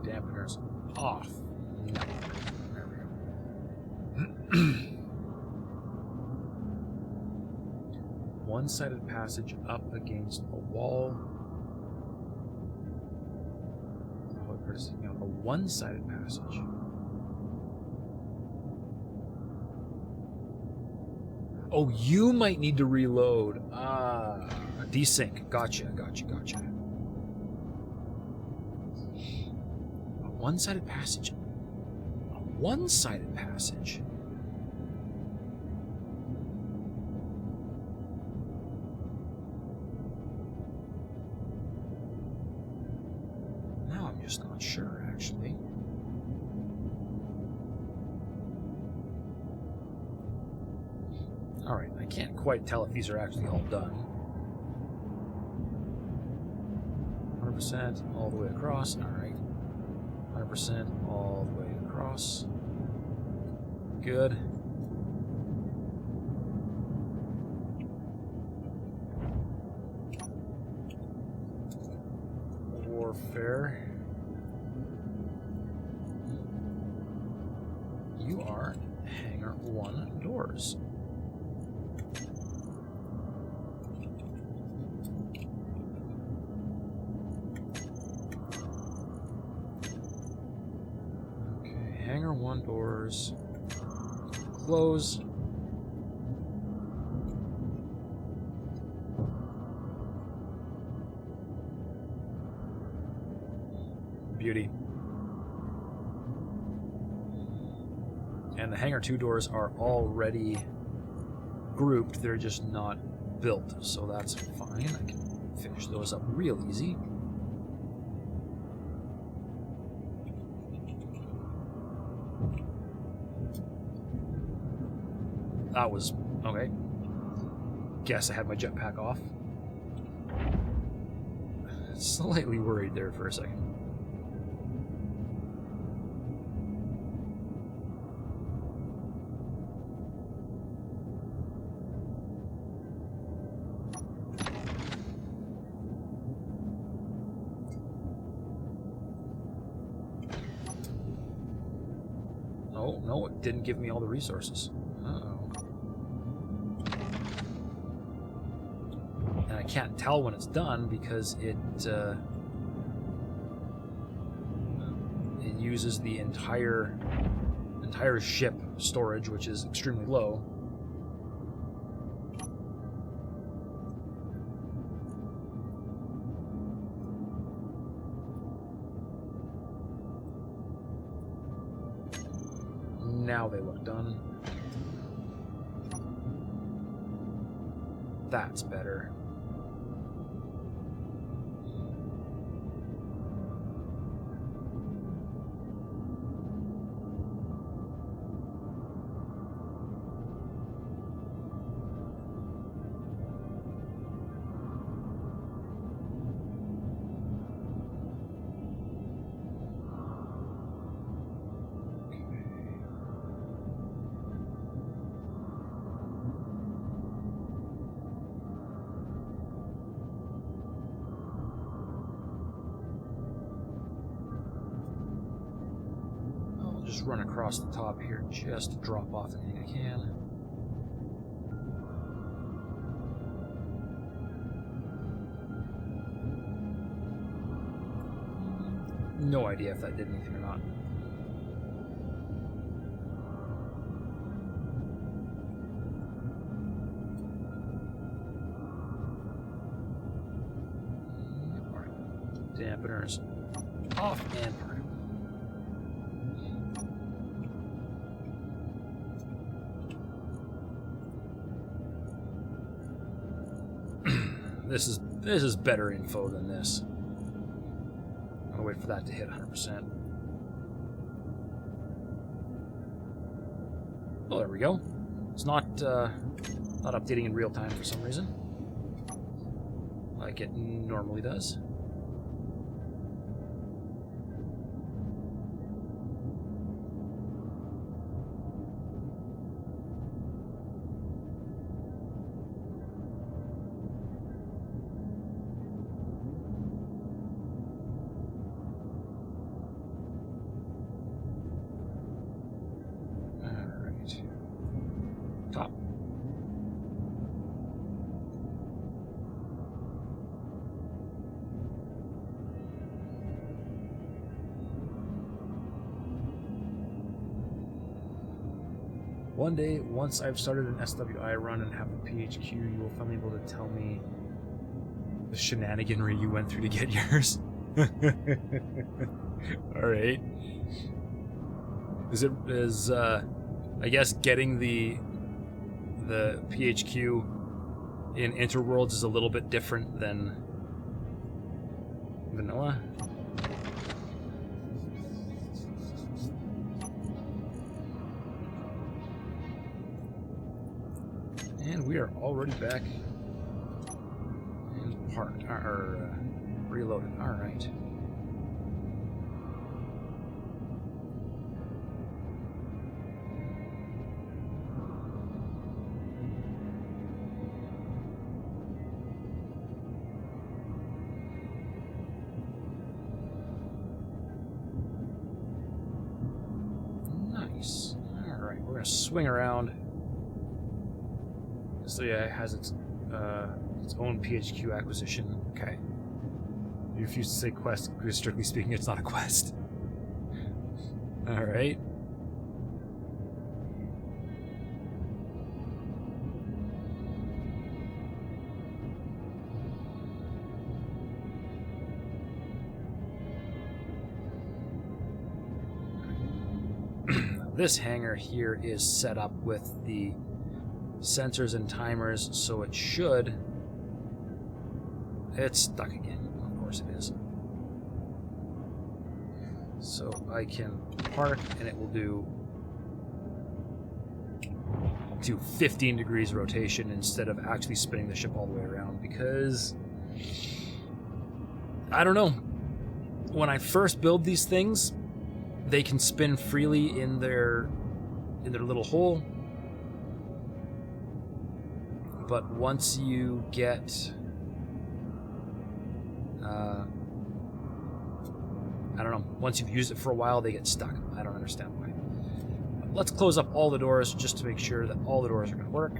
Dampeners off. No. There we go. One-sided passage up against a wall. A one-sided passage. Oh, you might need to reload. Desync. Gotcha. One-sided passage. A one-sided passage? Now I'm just not sure, actually. Alright, I can't quite tell if these are actually all done. 100% all the way across. Alright. 100% all the way across. Good. warfare. You are hangar 1 doors. Okay, hangar 1 doors. Close. Beauty. And the hangar 2 doors are already grouped, they're just not built, so that's fine. I can finish those up real easy. That was okay. Guess I had my jetpack off. Slightly worried there for a second. Oh, no, it didn't give me all the resources. Uh-oh. And I can't tell when it's done because it uses the entire ship storage, which is extremely low. Now they look done. That's better. Just run across the top here just to drop off anything I can. No idea if that did anything or not. Alright. Dampeners off and part. This is better info than this. I'm gonna wait for that to hit 100%. Oh, there we go. It's not updating in real time for some reason, like it normally does. Top. One day, once I've started an SWI run and have a PHQ, you will finally be able to tell me the shenaniganry you went through to get yours. Alright. I guess getting the PHQ in Interworlds is a little bit different than vanilla. And we are already back and parked, or reloaded. All right. going to swing around. So yeah, it has its own PHQ acquisition. Okay. You refuse to say quest because strictly speaking, it's not a quest. All right. This hangar here is set up with the sensors and timers, so it should... It's stuck again. Of course it is. So I can park and it will do 15 degrees rotation instead of actually spinning the ship all the way around, because I don't know. When I first build these things, they can spin freely in their little hole, but once you get I don't know, once you've used it for a while, they get stuck. I don't understand why. Let's close up all the doors just to make sure that all the doors are going to work.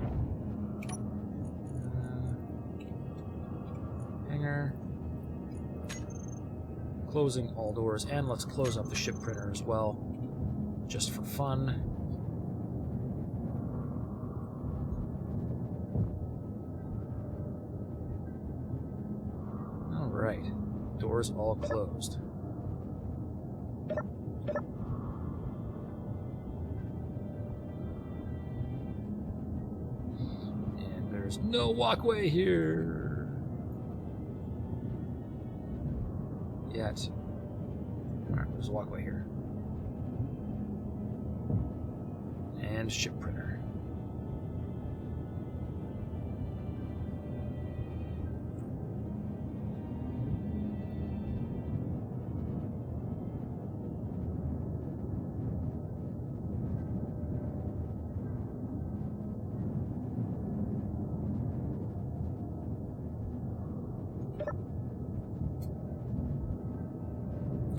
Hangar. Closing all doors, and let's close up the ship printer as well, just for fun. Alright, doors all closed. And there's no walkway here yet. Alright, there's a walkway here. And ship printer.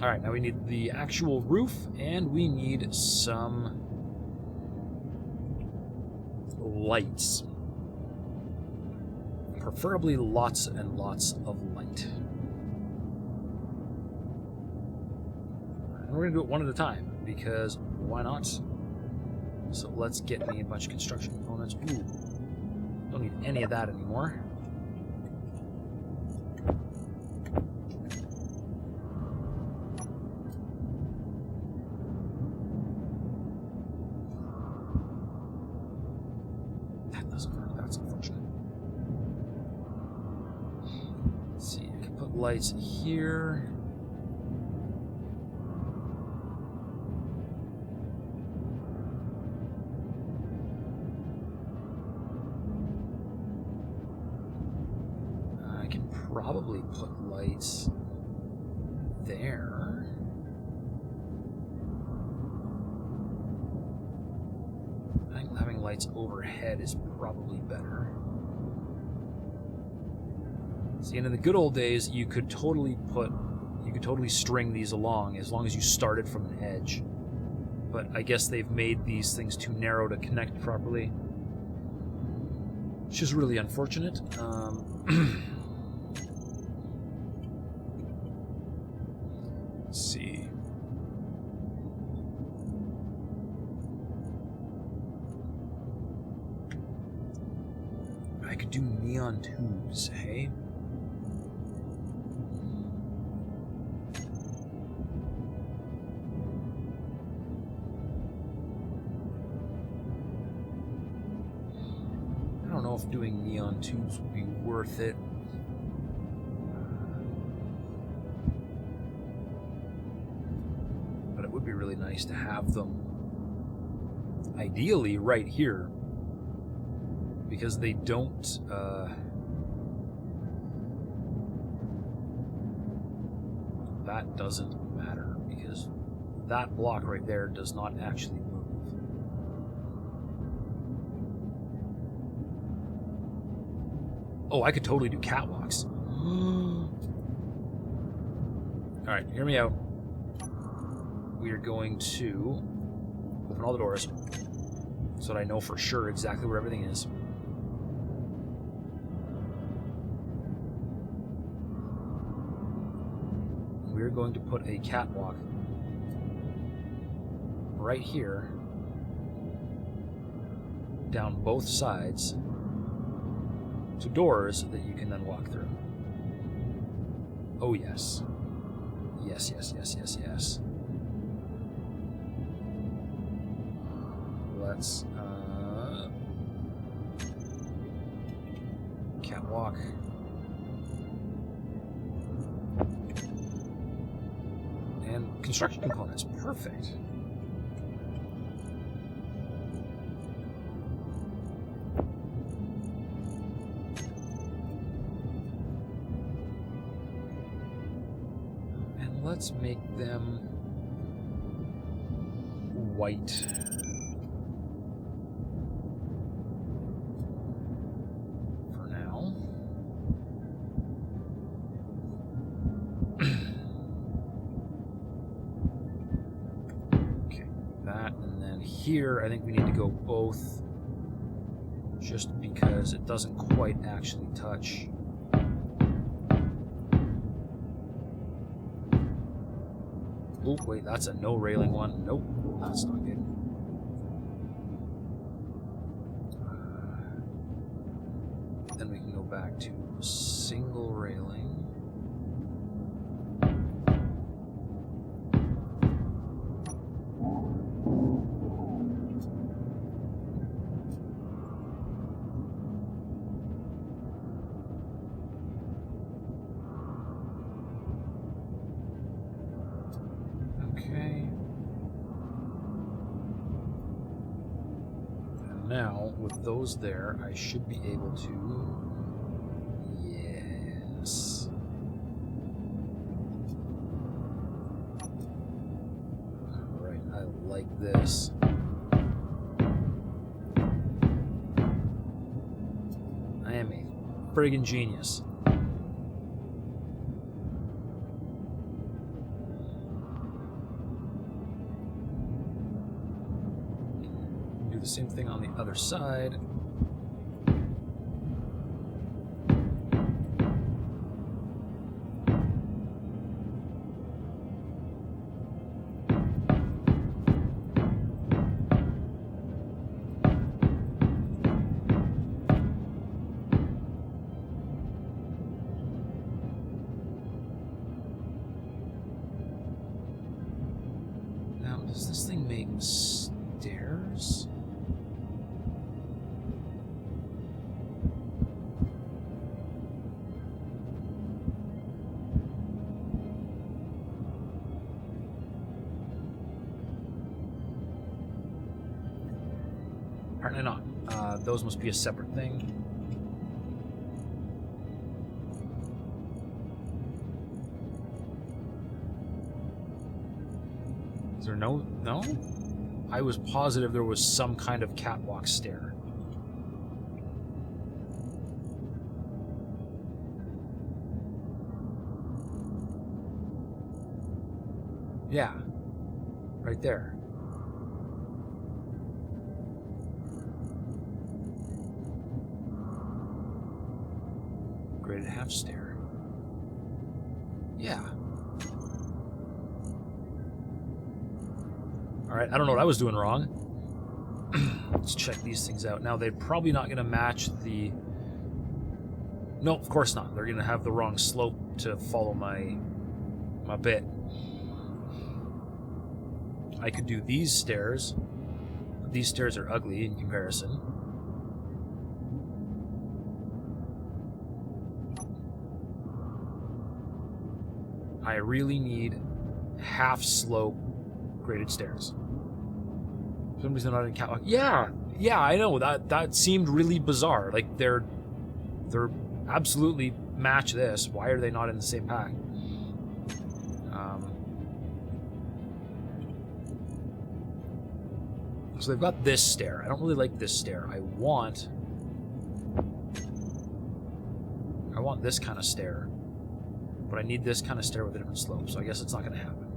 Alright, now we need the actual roof, and we need some lights. Preferably lots and lots of light. And we're going to do it one at a time, because why not? So let's get me a bunch of construction components. Ooh, don't need any of that anymore. Lights here. I can probably put lights there. I think having lights overhead is probably better. See, and in the good old days, you could totally string these along as long as you started from an edge. But I guess they've made these things too narrow to connect properly, which is really unfortunate. Let's see. I could do neon tubes, hey? If doing neon tubes would be worth it. But it would be really nice to have them ideally right here, because they don't that doesn't matter, because that block right there does not actually move. Oh, I could totally do catwalks. Alright, hear me out. We are going to open all the doors. so that I know for sure exactly where everything is. We're going to put a catwalk right here down both sides to doors that you can then walk through. Oh yes. Yes, yes, yes, yes, yes. Let's catwalk. And construction components. Perfect. And let's make them white. For now. Okay, that, and then here I think we need to go both, just because it doesn't quite actually touch. Oh, wait, that's a no railing one. Nope, that's not good. Then we can go back to single railing. Okay. And now, with those there, I should be able to... Yes. Alright, I like this. I am a friggin' genius. Do the same thing on the other side. Now, does this thing make stairs? Apparently not. Those must be a separate thing. Is there no? I was positive there was some kind of catwalk stair. Yeah. Right there. Graded half stair. Yeah. Alright, I don't know what I was doing wrong. Let's check these things out. Now, they're probably not going to match the... No, of course not. They're going to have the wrong slope to follow my bit. I could do these stairs. But these stairs are ugly in comparison. I really need half-slope graded stairs. For some reason, not in catwalk. Yeah, I know that seemed really bizarre. Like they're absolutely match this. Why are they not in the same pack? So they've got this stair. I don't really like this stair. I want this kind of stair. But I need this kind of stair with a different slope, so I guess it's not going to happen.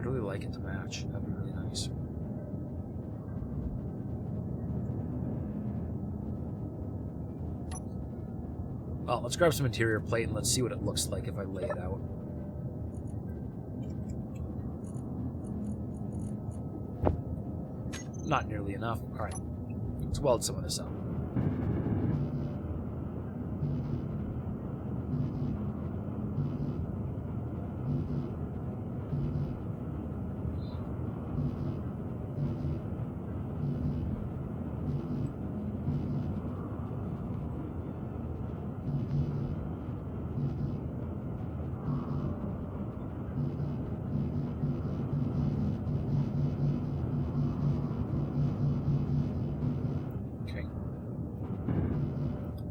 I'd really like it to match. That'd be really nice. Well, let's grab some interior plate and let's see what it looks like if I lay it out. Not nearly enough. Alright. Let's weld some of this up.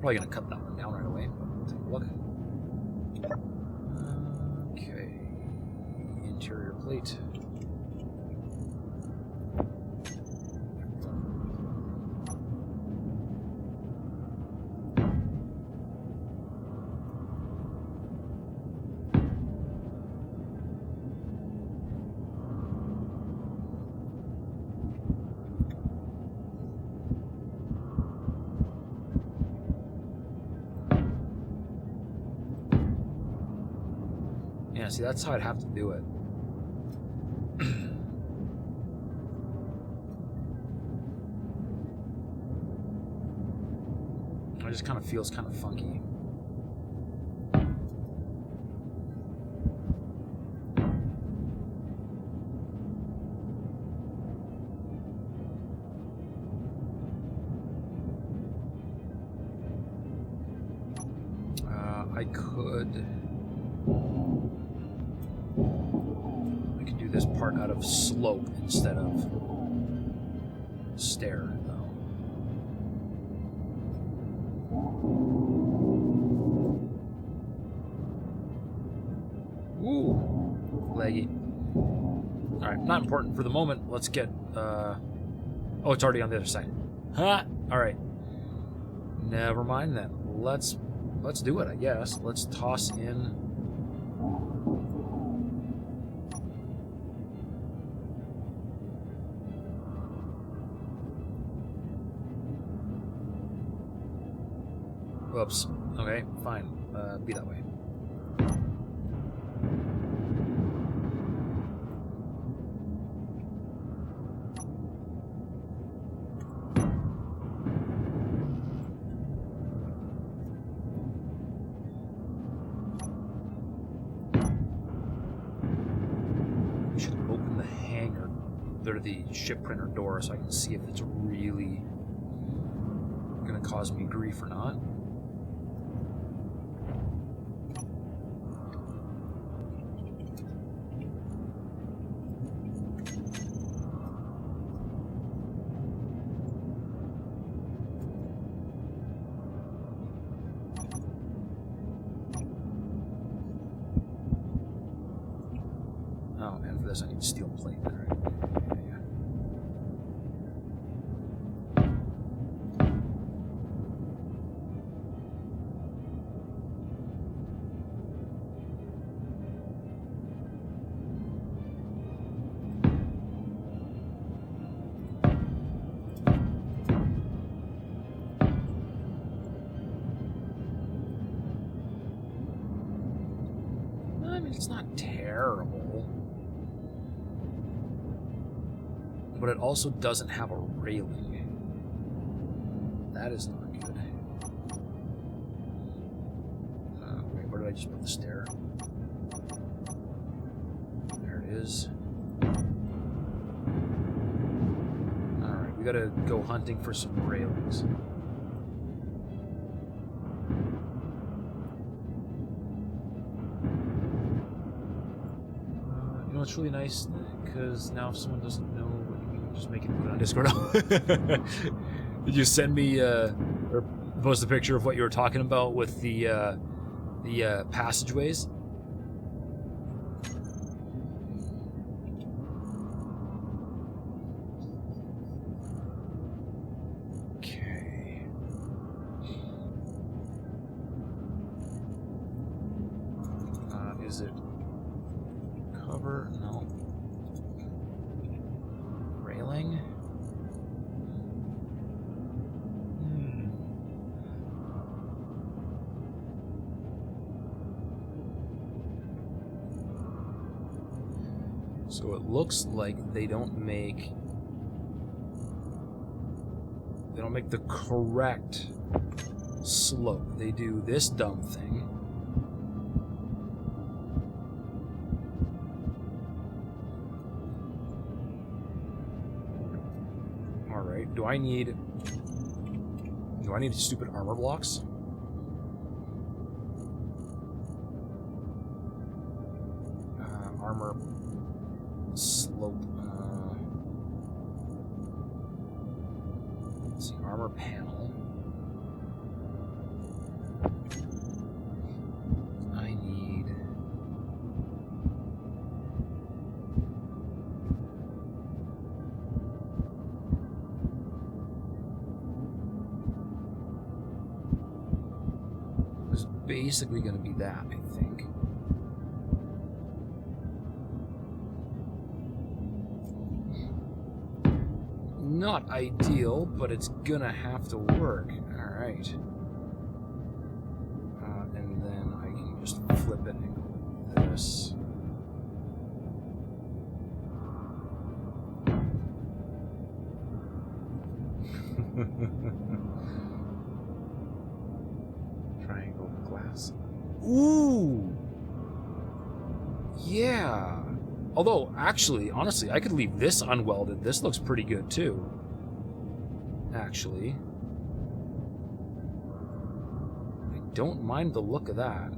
Probably gonna cut that one down right away, but we'll take a look. Okay. Interior plate. Yeah, see, that's how I'd have to do it. It just kind of feels kind of funky. I could do this part out of slope instead of stair, though. Ooh, leggy. Alright, not important for the moment. Let's get, oh, it's already on the other side. Huh? Alright. Never mind then. Let's do it, I guess. Let's toss in... Whoops. Okay, fine. Be that way. We should open the hangar, or the ship printer door, so I can see if it's really gonna cause me grief or not. Oh, and for this I need steel plate. All right. Yeah. I mean, it's not terrible. But it also doesn't have a railing. That is not good. Wait, where did I just put the stair? There it is. Alright, we gotta go hunting for some railings. You know, it's really nice because now if someone doesn't know what you mean, just make it put it on Discord. Did you send me or post a picture of what you were talking about with the passageways? Okay. Is it cover? No. So it looks like they don't make the correct slope. They do this dumb thing. All right. Do I need stupid armor blocks? Armor slope. Let's see, armor panel. I need. It's basically going to be that, I think. Not ideal, but it's gonna have to work. Alright. And then I can just flip it and go like this. Triangle glass. Ooh! Yeah! Although, actually, honestly, I could leave this unwelded. This looks pretty good, too. Actually. I don't mind the look of that.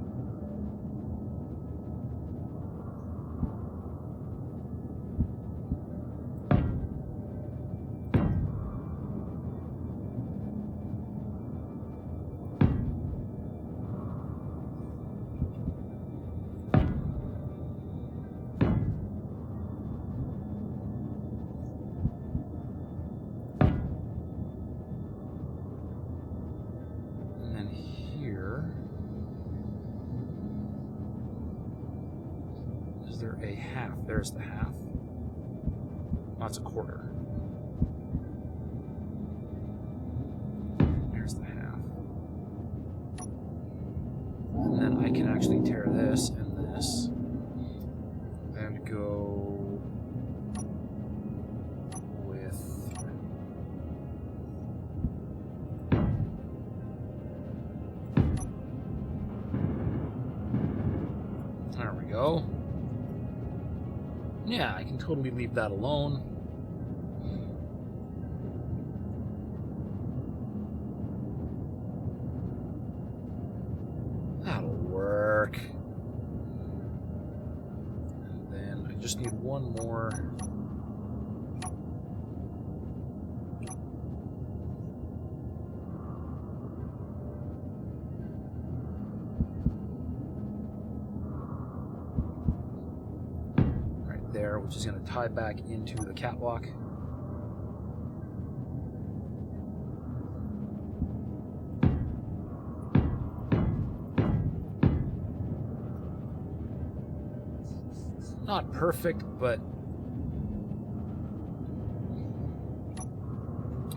A half. There's the half. That's a quarter. There's the half. And then I can actually tear this and this and go with there we go. Yeah, I can totally leave that alone. That'll work. And then I just need one more. There, which is going to tie back into the catwalk. Not perfect, but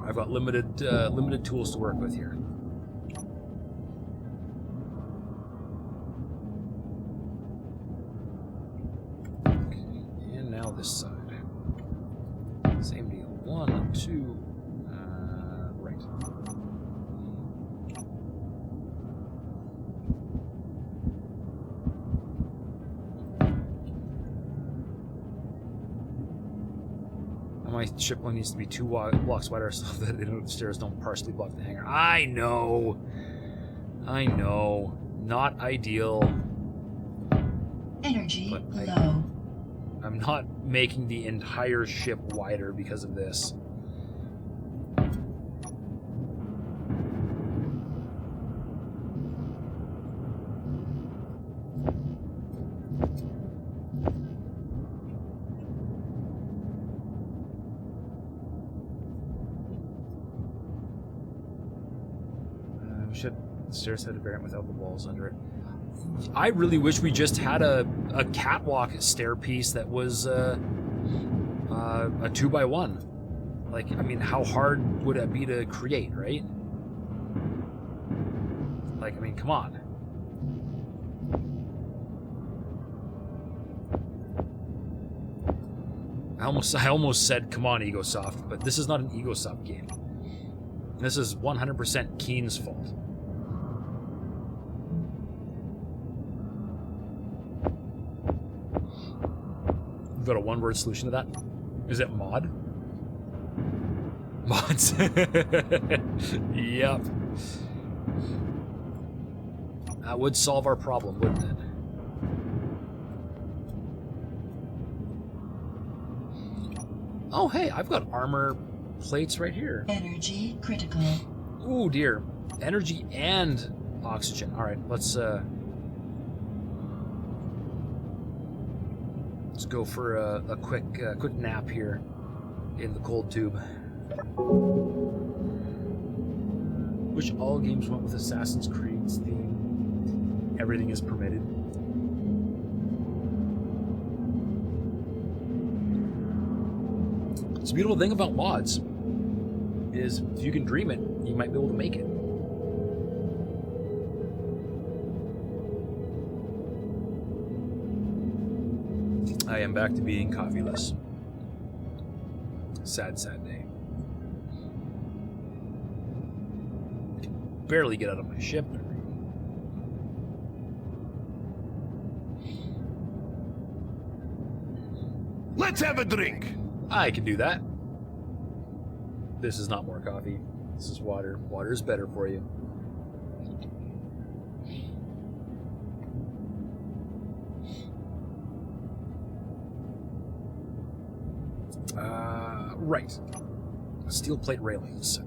I've got limited tools to work with here. This side. Same deal. 1, 2, right. And my ship only needs to be 2 blocks wider so that the stairs don't partially block the hangar. I know. Not ideal. Energy low. I'm not making the entire ship wider because of this. The stairs had a variant without the walls under it. I really wish we just had a catwalk stair piece that was a 2x1. Like, I mean, how hard would it be to create, right? Like, I mean, come on. almost said, come on, Egosoft, but this is not an Egosoft game. This is 100% Keen's fault. You've got a one-word solution to that? Is it mod? Mods. Yep. That would solve our problem, wouldn't it? Oh, hey, I've got armor plates right here. Energy critical. Ooh, dear. Energy and oxygen. All right, let's go for a quick nap here in the cold tube. Wish all games went with Assassin's Creed's theme. Everything is permitted. It's a beautiful thing about mods is if you can dream it, you might be able to make it. I am back to being coffeeless. Sad, sad day. Can barely get out of my ship. Let's have a drink. I can do that. This is not more coffee. This is water. Water is better for you. Right. Steel plate railings.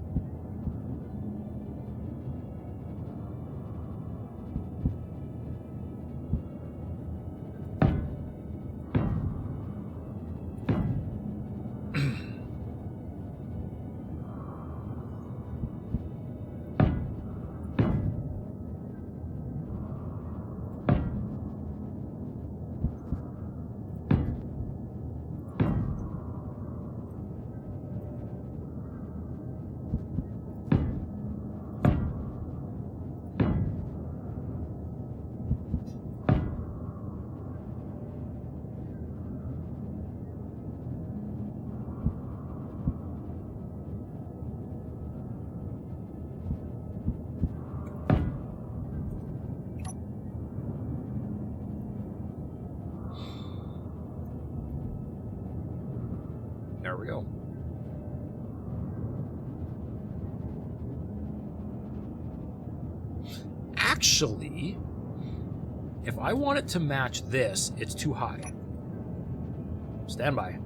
There we go. Actually, if I want it to match this, it's too high. Stand by.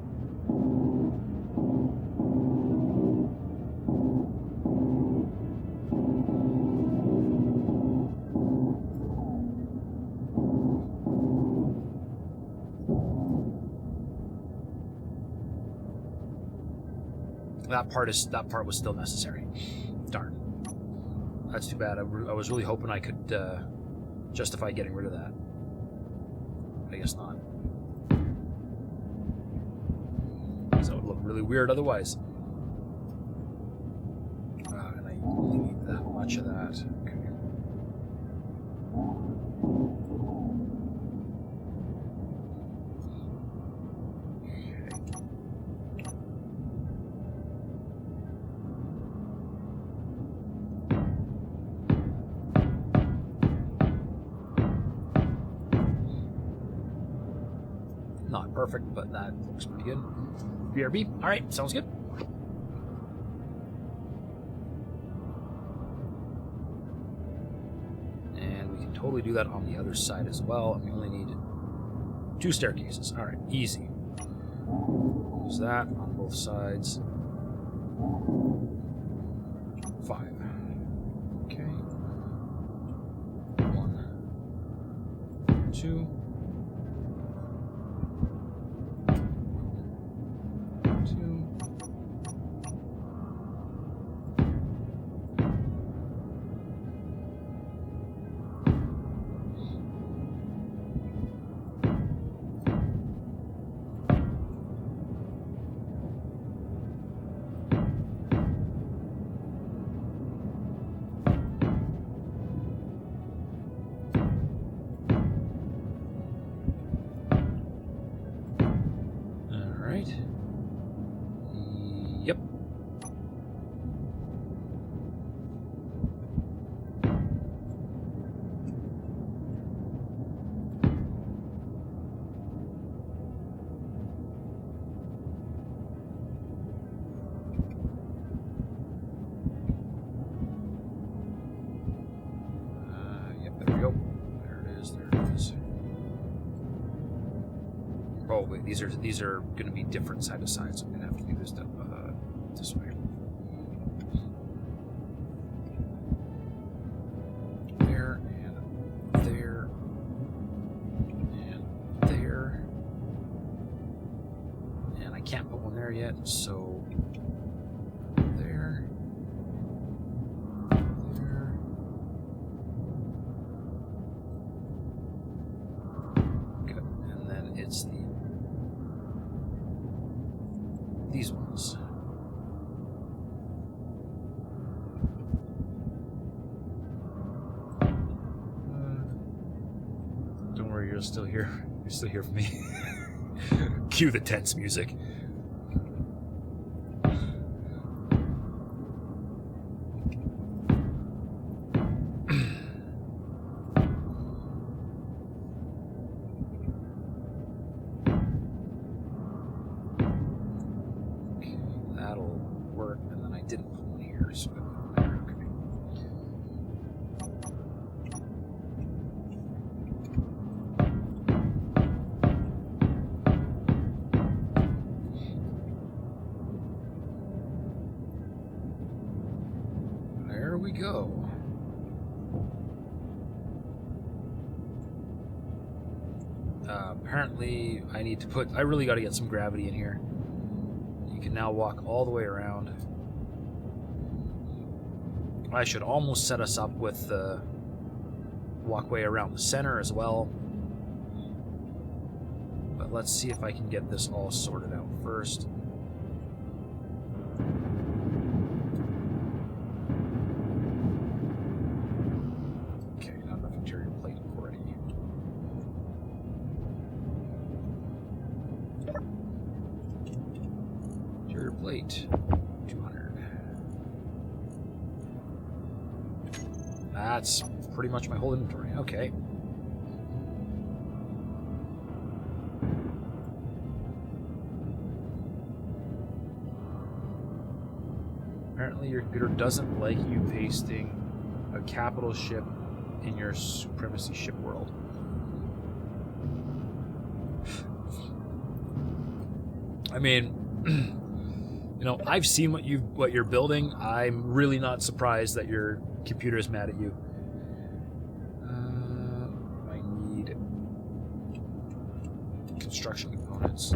That part was still necessary. Darn. That's too bad. I was really hoping I could justify getting rid of that. I guess not. Because that would look really weird otherwise. And I only need that much of that. Okay. Not perfect, but that looks pretty good. BRB. All right, sounds good. And we can totally do that on the other side as well. And we only need 2 staircases. All right, easy. Use that on both sides. 5. Okay. 1, 2. 2. Oh wait, these are going to be different side to side, so I'm going to have to do this this way. There and there and there, and I can't put one there yet, so there, there. Good, and then it's these ones. Don't worry, you're still here. You're still here for me. Cue the tense music. We go. Apparently, I need to put... I really got to get some gravity in here. You can now walk all the way around. I should almost set us up with the walkway around the center as well. But let's see if I can get this all sorted out first. Plate 200. That's pretty much my whole inventory. Okay. Apparently your computer doesn't like you pasting a capital ship in your supremacy ship world. I mean, you know, I've seen what you're building. I'm really not surprised that your computer is mad at you. I need construction components.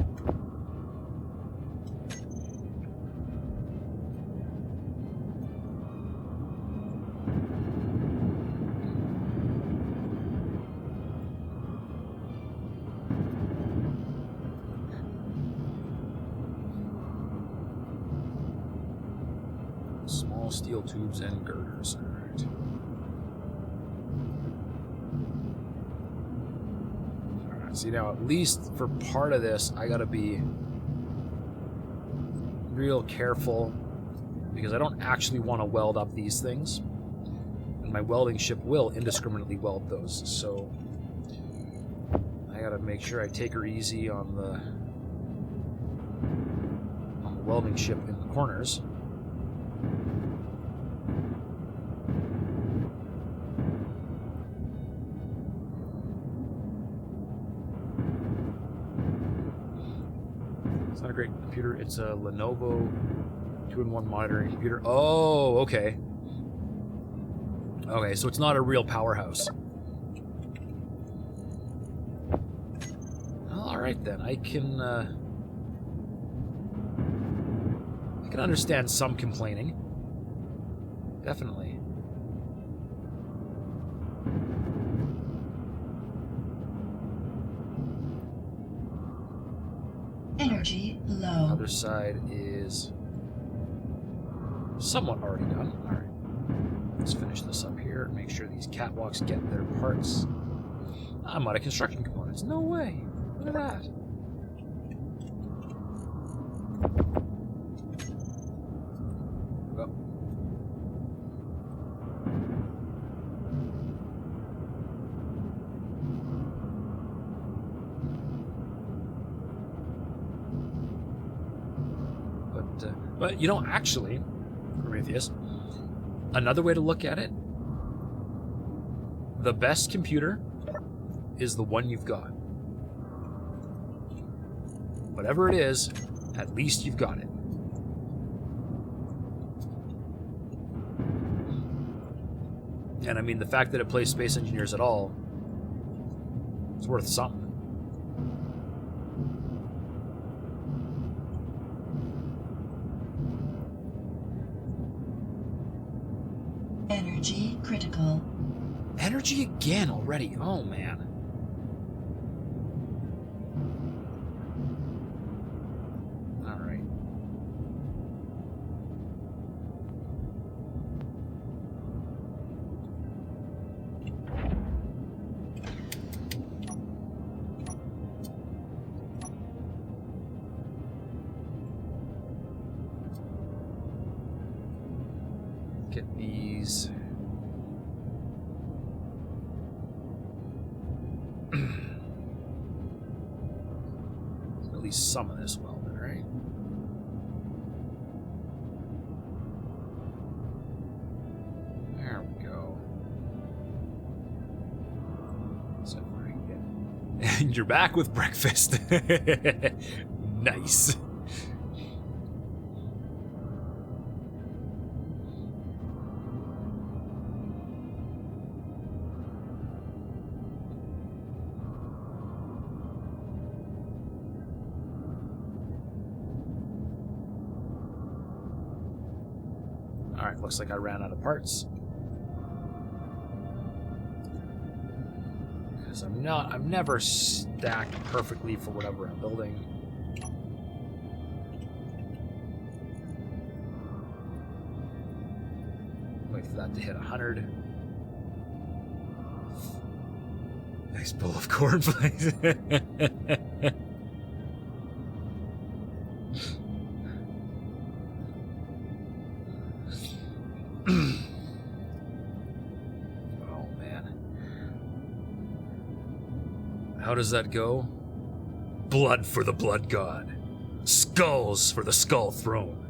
Steel tubes and girders. All right. All right. See, now at least for part of this, I gotta be real careful because I don't actually want to weld up these things, and my welding ship will indiscriminately weld those. So I gotta make sure I take her easy on the welding ship in the corners. It's not a great computer. It's a Lenovo 2-in-1 monitoring computer. Oh, okay. Okay, so it's not a real powerhouse. All right then. I can understand some complaining. Definitely. Energy low. The other side is somewhat already done. All right. Let's finish this up here and make sure these catwalks get their parts. I'm out of construction components. No way. Look at that. Go. But you know, actually, Prometheus, another way to look at it, the best computer is the one you've got. whatever it is, at least you've got it. And I mean, the fact that it plays Space Engineers at all, it's worth something. Energy critical. Energy again already. Oh, man. All right. Get these. At least some of this welded, right? There we go. Separating it. And you're back with breakfast. Nice. Alright, looks like I ran out of parts. Because I'm never stacked perfectly for whatever I'm building. Wait for that to hit 100. Nice bowl of cornflakes. How does that go? Blood for the blood god. Skulls for the skull throne.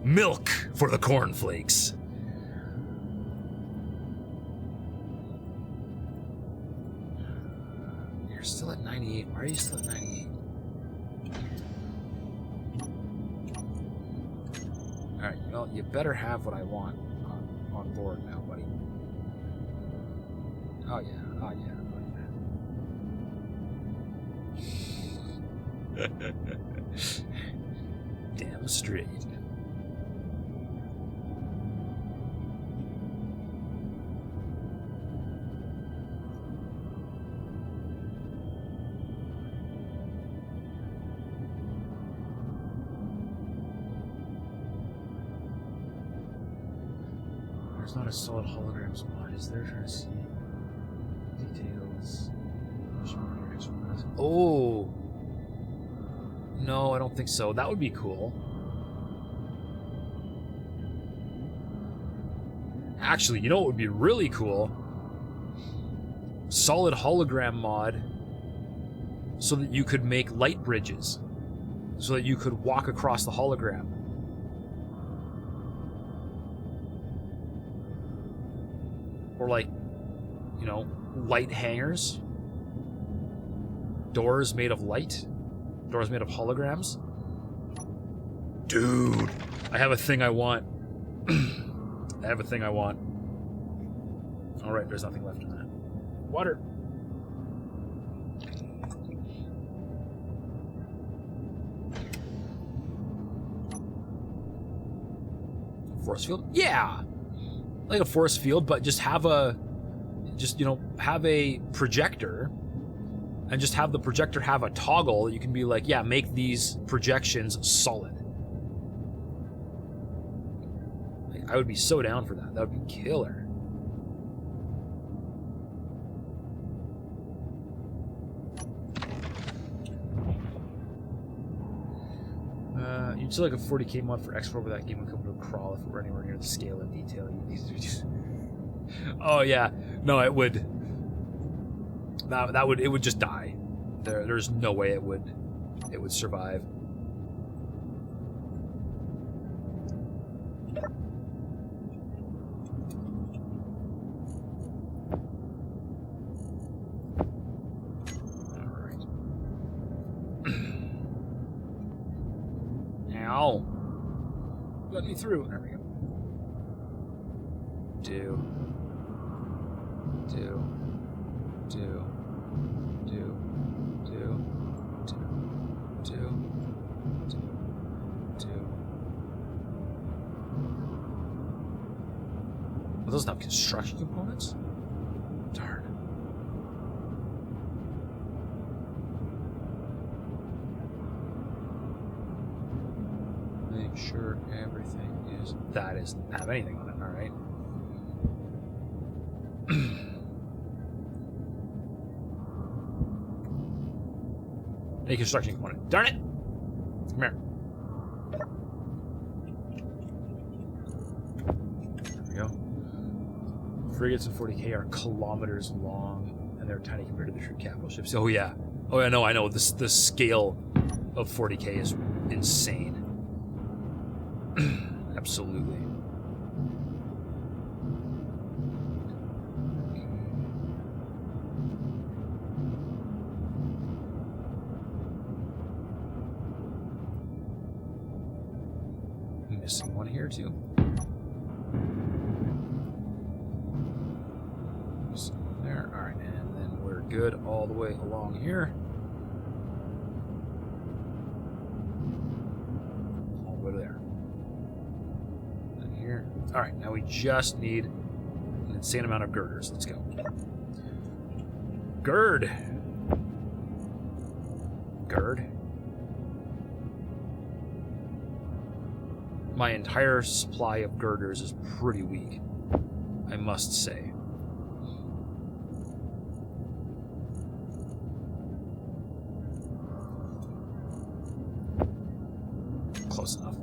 Milk for the cornflakes. You're still at 98. Why are you still at 98? Alright, well, you better have what I want on board now, buddy. Oh yeah, oh yeah. Damn straight. There's not a solid hologram spot, is there? Trying to see details. Oh! No, I don't think so. That would be cool. Actually, you know what would be really cool? Solid hologram mod so that you could make light bridges. So that you could walk across the hologram. Or like, you know, light hangars. Doors made of light. Doors made of holograms. Dude, I have a thing I want. I have a thing I want. Alright, there's nothing left in that. Water. Force field? Yeah! Like a force field, but just have a... Just, you know, have a projector... And just have the projector have a toggle that you can be like, yeah, make these projections solid. Like, I would be so down for that. That would be killer. You'd still like a 40k mod for X4, but that game would come to a crawl if it were anywhere near the scale and detail. Oh yeah, no, it would. It would just die. There's no way it would survive. All right. Let me through. There we go. Do. Well, those don't have construction components? Darn. Make sure everything is... That doesn't have anything on it, alright. A construction component. Darn it! Come here. There we go. Frigates in 40K are kilometers long, and they're tiny compared to the troop capital ships. Oh yeah. Oh yeah, no, I know. The scale of 40K is insane. Absolutely. Missing one here too. Missing one there. Alright, and then we're good all the way along here. All the way to there. And here. Alright, now we just need an insane amount of girders. Let's go. Gird! Gird. My entire supply of girders is pretty weak, I must say. Close enough.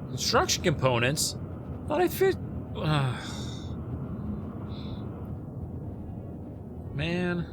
Construction components? Thought I'd fit. Man.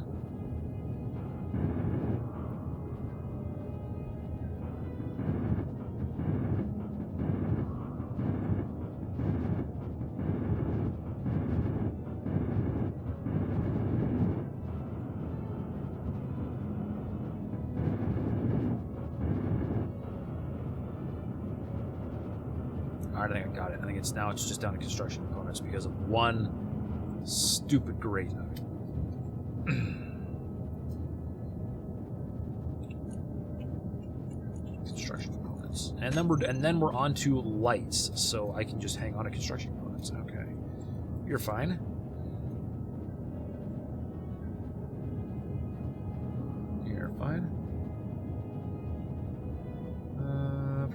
Alright, I think I got it. I think it's just down to construction components because of one stupid grate. Construction components. And then we're on to lights, so I can just hang on to construction components. Okay. You're fine. You're fine.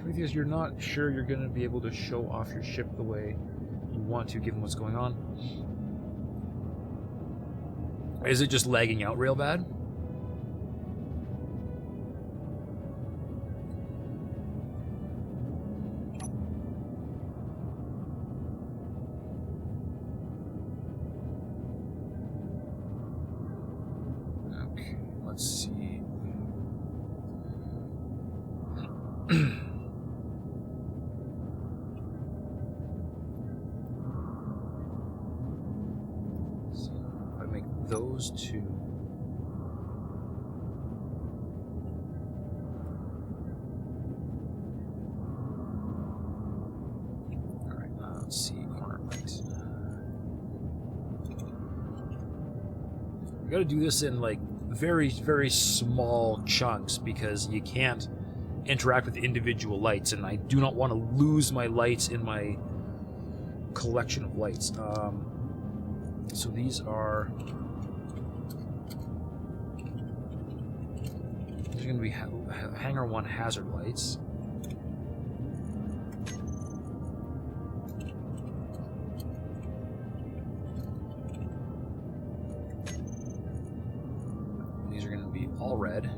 Because you're not sure you're going to be able to show off your ship the way you want to, given what's going on. Is it just lagging out real bad? Okay, let's see. Those two. Alright, let's see. Corner light. We gotta do this in like very, very small chunks because you can't interact with individual lights, and I do not want to lose my lights in my collection of lights. So these are... These are going to be Hangar 1 hazard lights. These are going to be all red.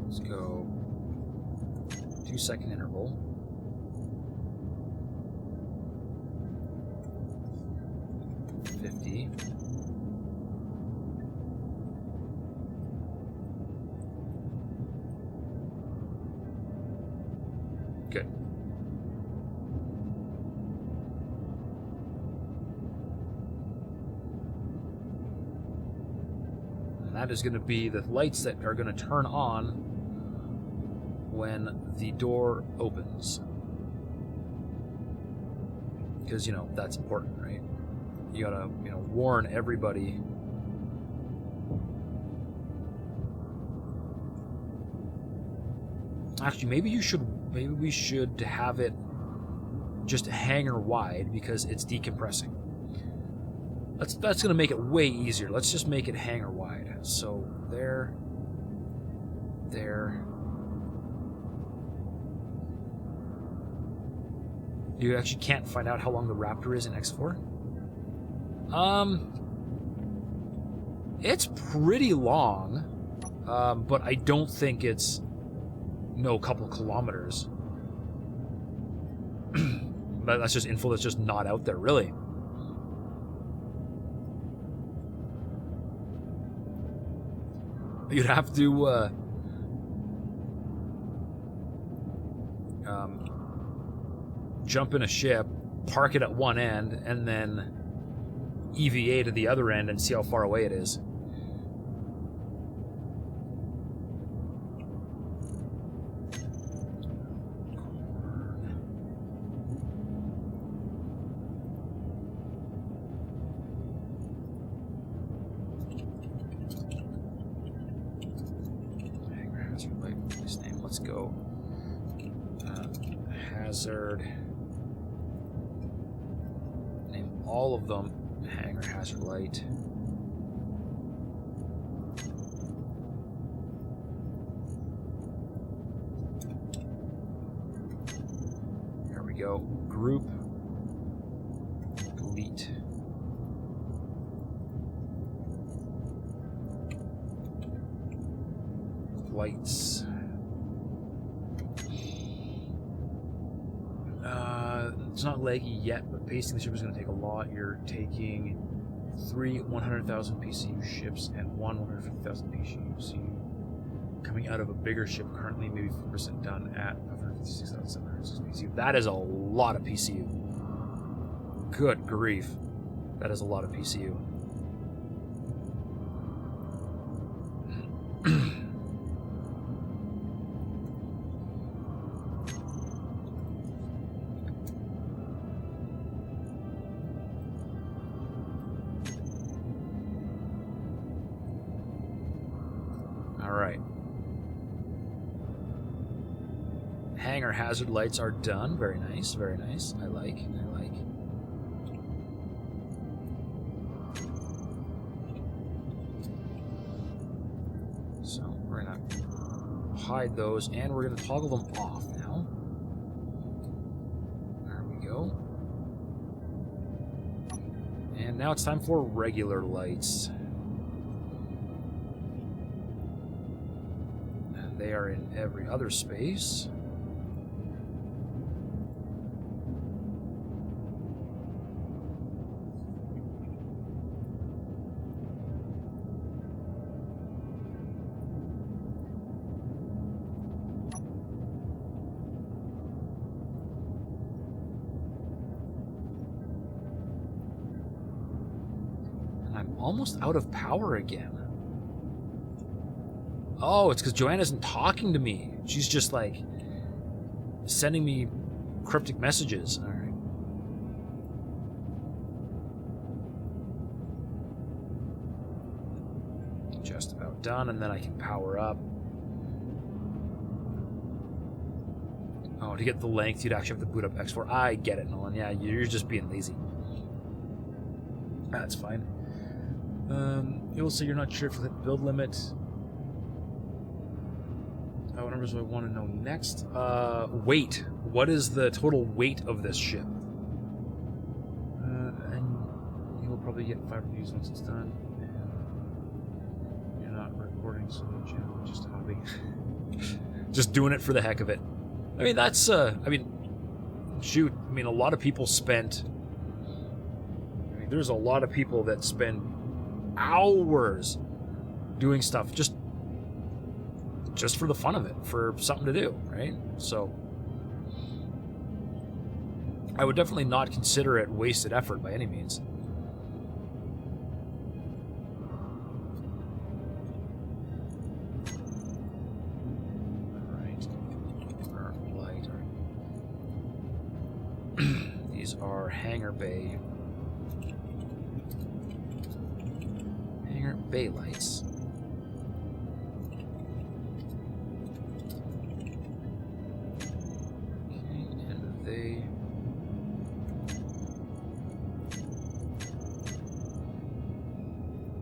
Let's go 2-second interval. $50. Good. And that is going to be the lights that are going to turn on when the door opens. Because, you know, that's important, right? You gotta, you know, warn everybody. Actually, maybe we should have it just hangar wide because it's decompressing. That's gonna make it way easier. Let's just make it hangar wide. So there. You actually can't find out how long the Raptor is in X4? It's pretty long, but I don't think it's a couple kilometers. But that's just info that's just not out there, really. You'd have to jump in a ship, park it at one end, and then EVA to the other end and see how far away it is. Let's go. Hazard. Name all of them. Hangar hazard light. There we go. Group. Delete. Lights. It's not laggy yet, but pasting the ship is going to take a lot. You're taking 3 100,000 PCU ships and 1 150,000 PCU coming out of a bigger ship, currently maybe 4% done at 556,706 PCU. That is a lot of PCU. Good grief. That is a lot of PCU. Hangar hazard lights are done. Very nice, very nice. I like. So we're gonna hide those, and we're gonna toggle them off now. There we go. And now it's time for regular lights. And they are in every other space. Almost out of power again. Oh, it's because Joanna isn't talking to me. She's just like sending me cryptic messages. All right. Just about done, and then I can power up. Oh, to get the length, you'd actually have to boot up X4. I get it, Nolan. Yeah, you're just being lazy. That's fine. You'll say you're not sure if you'll hit the build limit. What numbers do I want to know next? Weight. What is the total weight of this ship? And you'll probably get 5 reviews once it's done. And you're not recording, so the channel is just a hobby. Just doing it for the heck of it. I mean, that's, I mean, shoot, I mean, a lot of people spent, I mean, there's a lot of people that spend hours doing stuff just for the fun of it, for something to do, right? So, I would definitely not consider it wasted effort by any means. Our hangar bay lights. Okay, and they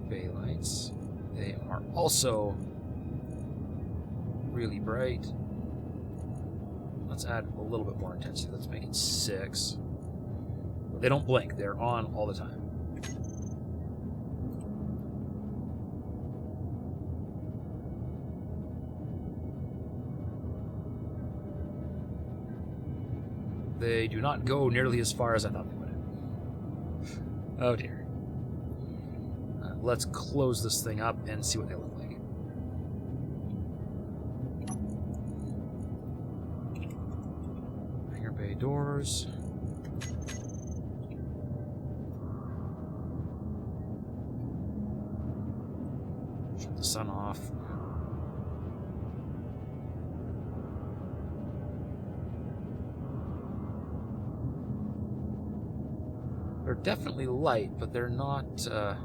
bay lights. They are also really bright. Let's add a little bit more intensity. Let's make it 6. They don't blink. They're on all the time. They do not go nearly as far as I thought they would. Oh dear. Let's close this thing up and see what they look like. Hangar bay doors. Shut the sun off. They're definitely light, but they're not, I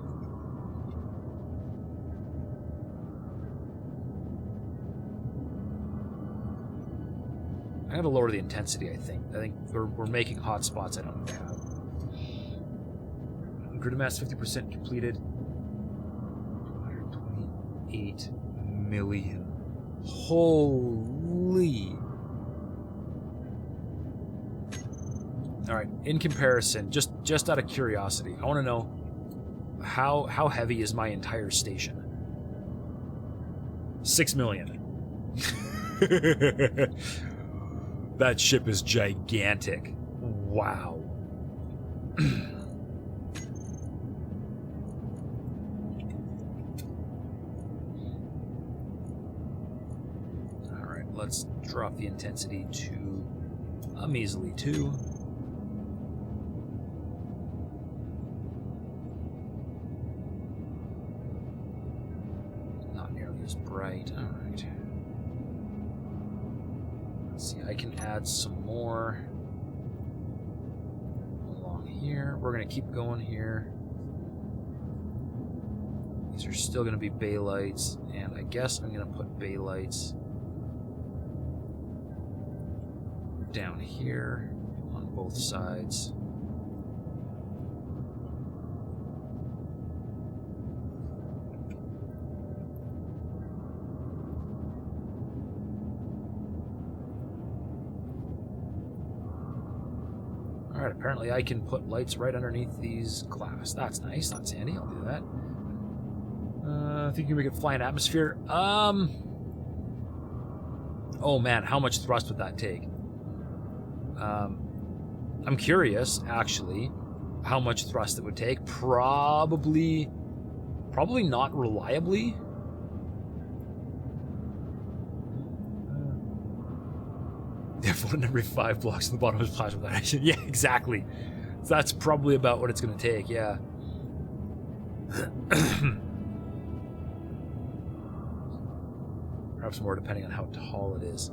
gotta lower the intensity, I think. I think we're making hot spots I don't need to have. Grid mass 50% completed. 228 million. Holy. Alright, in comparison, just out of curiosity, I want to know how heavy is my entire station? 6 million. That ship is gigantic. Wow. Alright, let's drop the intensity to a measly 2. Not nearly as bright. Alright. Let's see, I can add some more along here. We're going to keep going here. These are still going to be bay lights, and I guess I'm going to put bay lights down here on both sides. Alright, apparently I can put lights right underneath these glass. That's nice, that's handy, I'll do that. I think you can make it fly in atmosphere. Oh man, how much thrust would that take? I'm curious, actually, how much thrust it would take. Probably not reliably. Yeah, floating every 5 blocks in the bottom of the plasma direction. Yeah, exactly. So that's probably about what it's going to take, yeah. Perhaps more depending on how tall it is.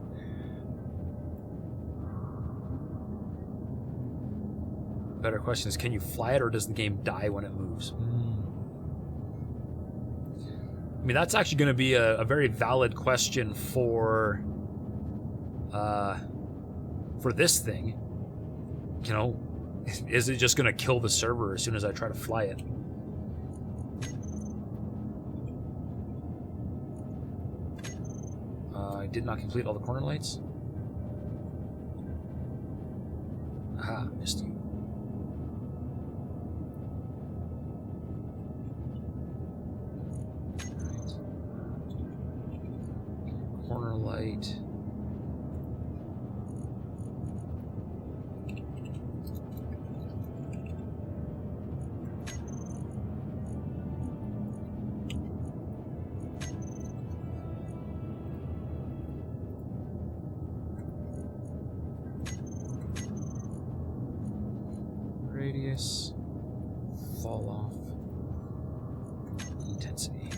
Better question is, can you fly it or does the game die when it moves? I mean, that's actually going to be a very valid question for this thing. You know, is it just going to kill the server as soon as I try to fly it? I did not complete all the corner lights. Aha, missed you. Right. Corner light. radius, fall off, intensity.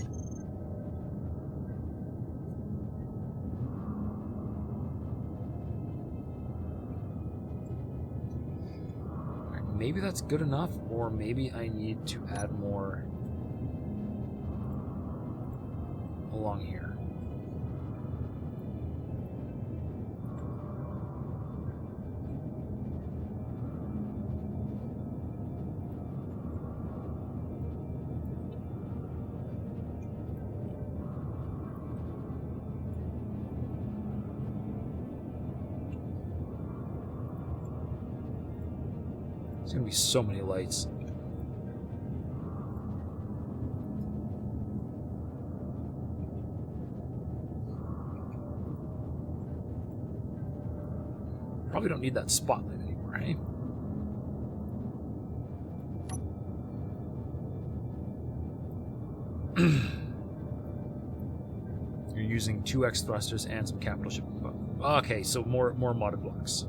Alright, maybe that's good enough, or maybe I need to add more along here. There's gonna be so many lights. Probably don't need that spotlight anymore, eh? You're using 2x thrusters and some capital ship. Okay, so more modded blocks.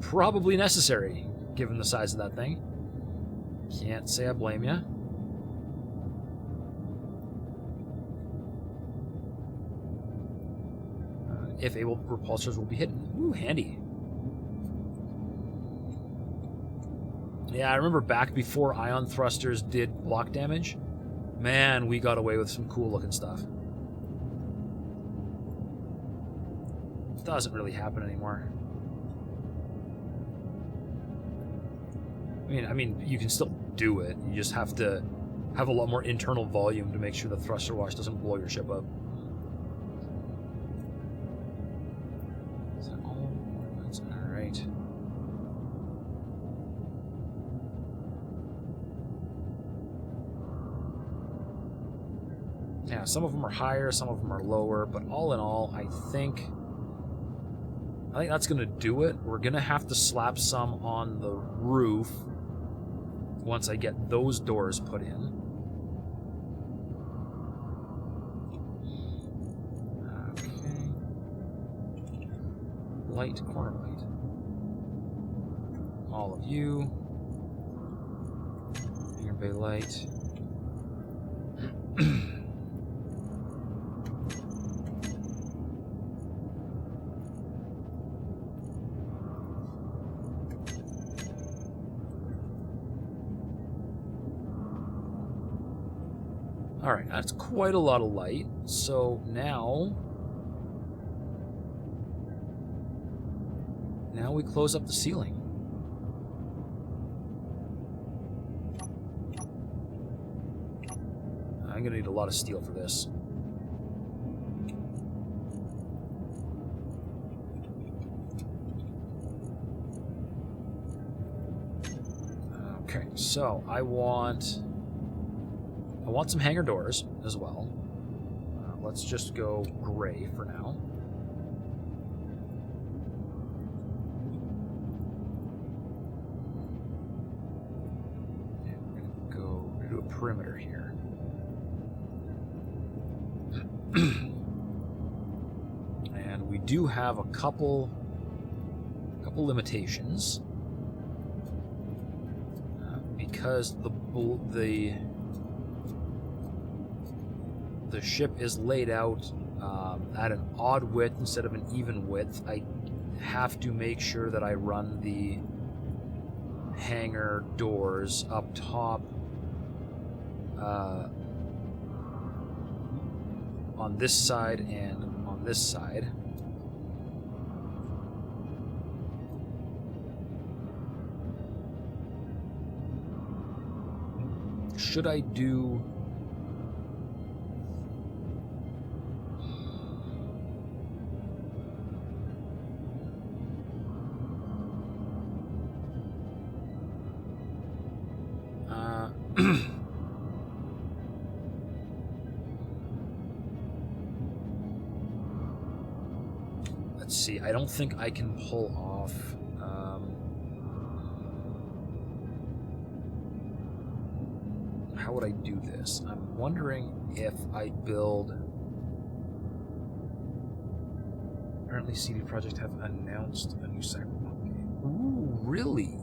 Probably necessary, given the size of that thing. Can't say I blame you. If able, repulsors will be hidden. Ooh, handy. Yeah, I remember back before ion thrusters did block damage. Man, we got away with some cool looking stuff. Doesn't really happen anymore. I mean, you can still do it. You just have to have a lot more internal volume to make sure the thruster wash doesn't blow your ship up. Is that all? That's all right. Yeah, some of them are higher, some of them are lower, but all in all, I think that's going to do it. We're going to have to slap some on the roof once I get those doors put in. Okay. Light, corner light. All of you. Hangar bay light. Alright, that's quite a lot of light. So now we close up the ceiling. I'm going to need a lot of steel for this. Okay, so I want some hangar doors as well. Let's just go gray for now. And we're going to do a perimeter here. And we do have a couple limitations. Because the ship is laid out at an odd width instead of an even width, I have to make sure that I run the hangar doors up top on this side and on this side. Should I do... Let's see, I don't think I can pull off... how would I do this? I'm wondering if I build... Apparently CD Projekt have announced a new Cyberpunk game. Ooh! really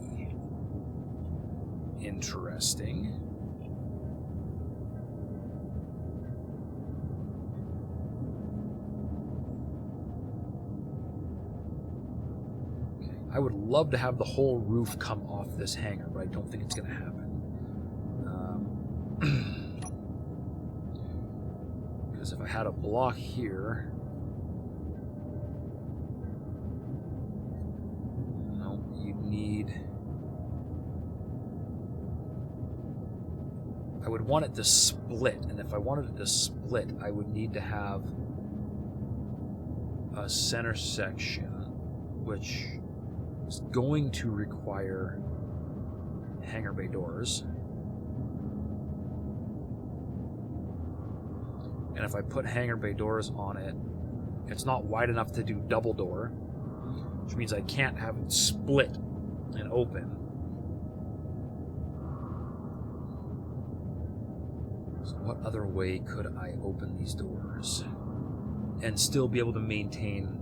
interesting. Okay, I would love to have the whole roof come off this hangar, but I don't think it's going to happen. Because if I had a block here... No, you'd need... I would want it to split, and if I wanted it to split, I would need to have a center section, which is going to require hangar bay doors. And if I put hangar bay doors on it, it's not wide enough to do double door, which means I can't have it split and open. So what other way could I open these doors and still be able to maintain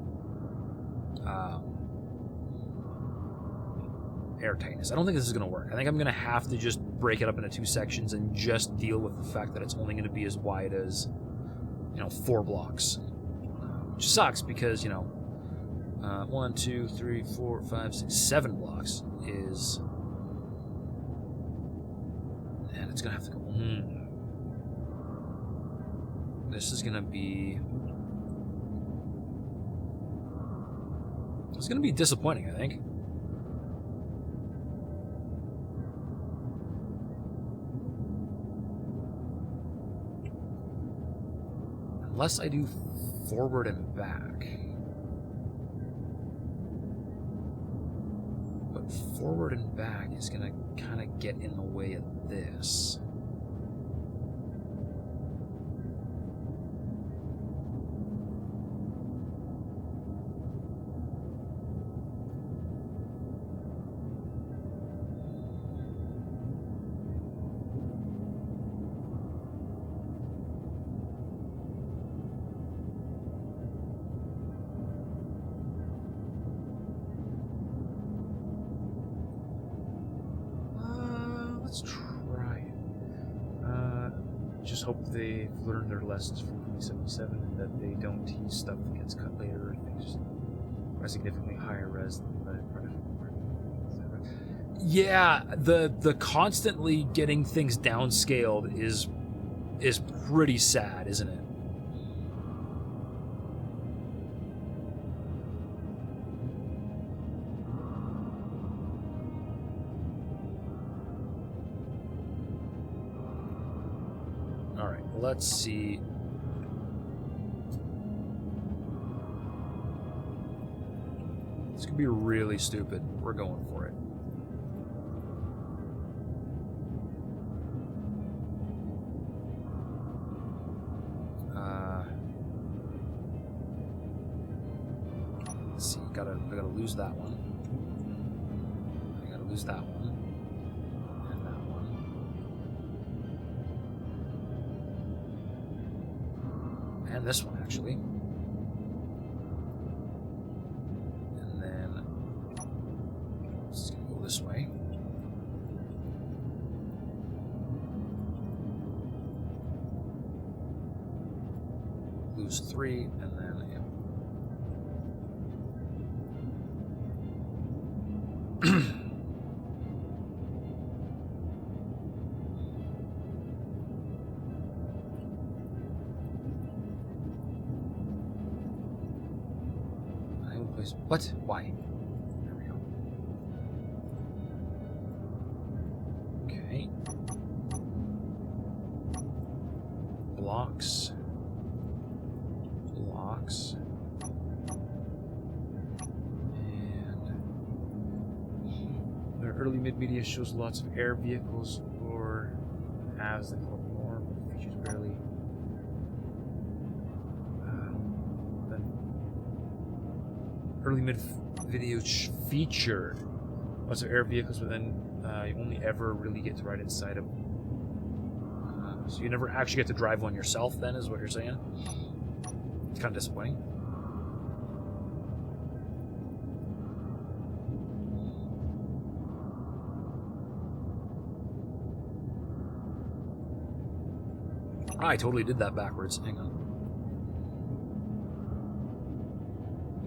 airtightness? I don't think this is going to work. I think I'm going to have to just break it up into two sections and just deal with the fact that it's only going to be as wide as, 4 blocks. Which sucks because, 1, 2, 3, 4, 5, 6, 7 blocks is... And it's going to have to go... This is going to be... It's going to be disappointing, I think. Unless I do forward and back. But forward and back is going to kind of get in the way of this. Let's try it. Just hope they've learned their lessons from 2077 and that they don't tease stuff that gets cut later. Things are significantly higher res than the... Yeah, the constantly getting things downscaled is pretty sad, isn't it? Let's see. This could be really stupid. We're going for it. Let's see. I gotta lose that one. I gotta lose that one. And this one, actually. And then it's just going to go this way. Lose 3, and then... What? Why? There we go. Okay. Blocks. Blocks. And their early mid-media shows lots of air vehicles or halves that look more, but features barely. Early mid video featured lots of air vehicles, but then you only ever really get to ride inside of. So you never actually get to drive one yourself. Then is what you're saying. It's kind of disappointing. I totally did that backwards. Hang on.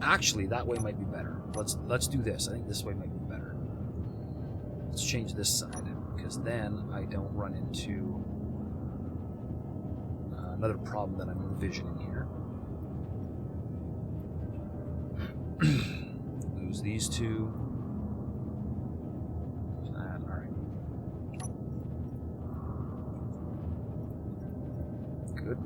Actually, that way might be better. Let's do this. I think this way might be better. Let's change this side, because then I don't run into another problem that I'm envisioning here. Lose these two. Alright. Good.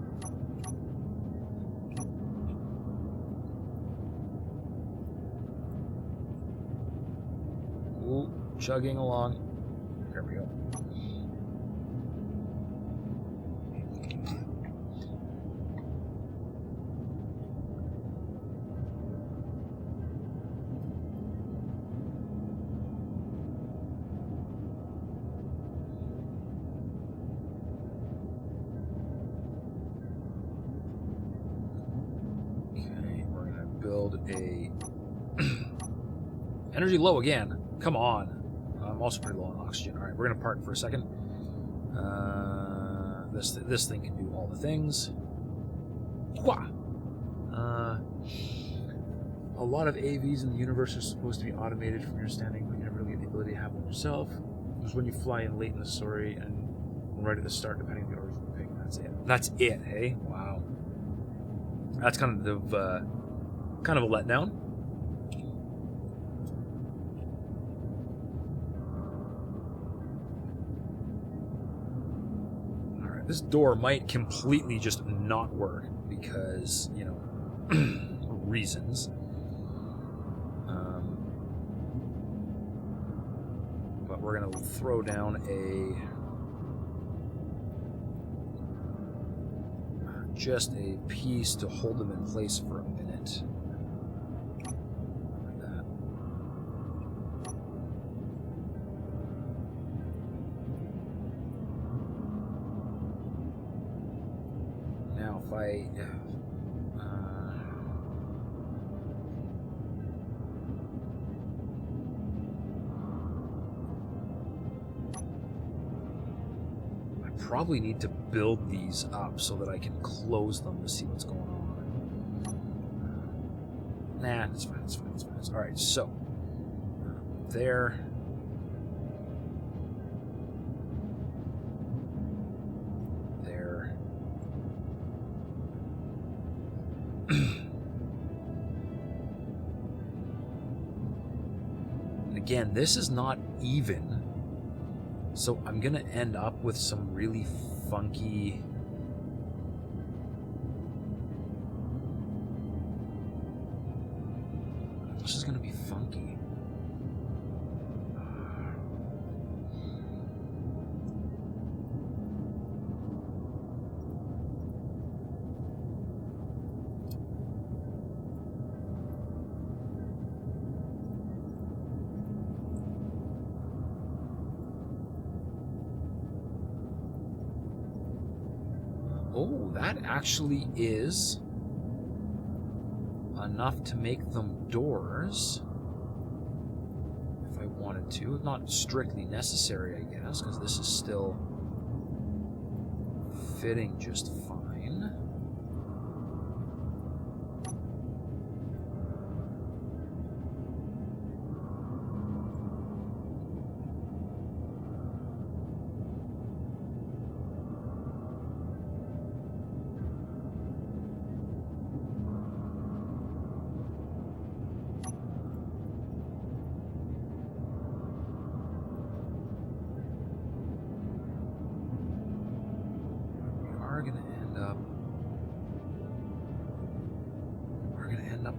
Ooh, chugging along. There we go. Build a energy low again. Come on. I'm also pretty low on oxygen. All right, we're gonna park for a second. This thing can do all the things. A lot of AVs in the universe are supposed to be automated from your standing, but you never really get the ability to have one yourself. It was when you fly in late in the story and right at the start, depending on the orders you pick. That's it. That's it. Hey, wow. That's kind of a letdown. Alright, this door might completely just not work because, you know, reasons. But we're going to throw down just a piece to hold them in place for a minute. I probably need to build these up so that I can close them to see what's going on. Nah, it's fine, it's fine, it's fine. Alright, so there. Again, this is not even, so I'm gonna end up with some really funky this is gonna be funky. Oh, that actually is enough to make them doors. If I wanted to. Not strictly necessary, I guess, because this is still fitting just fine.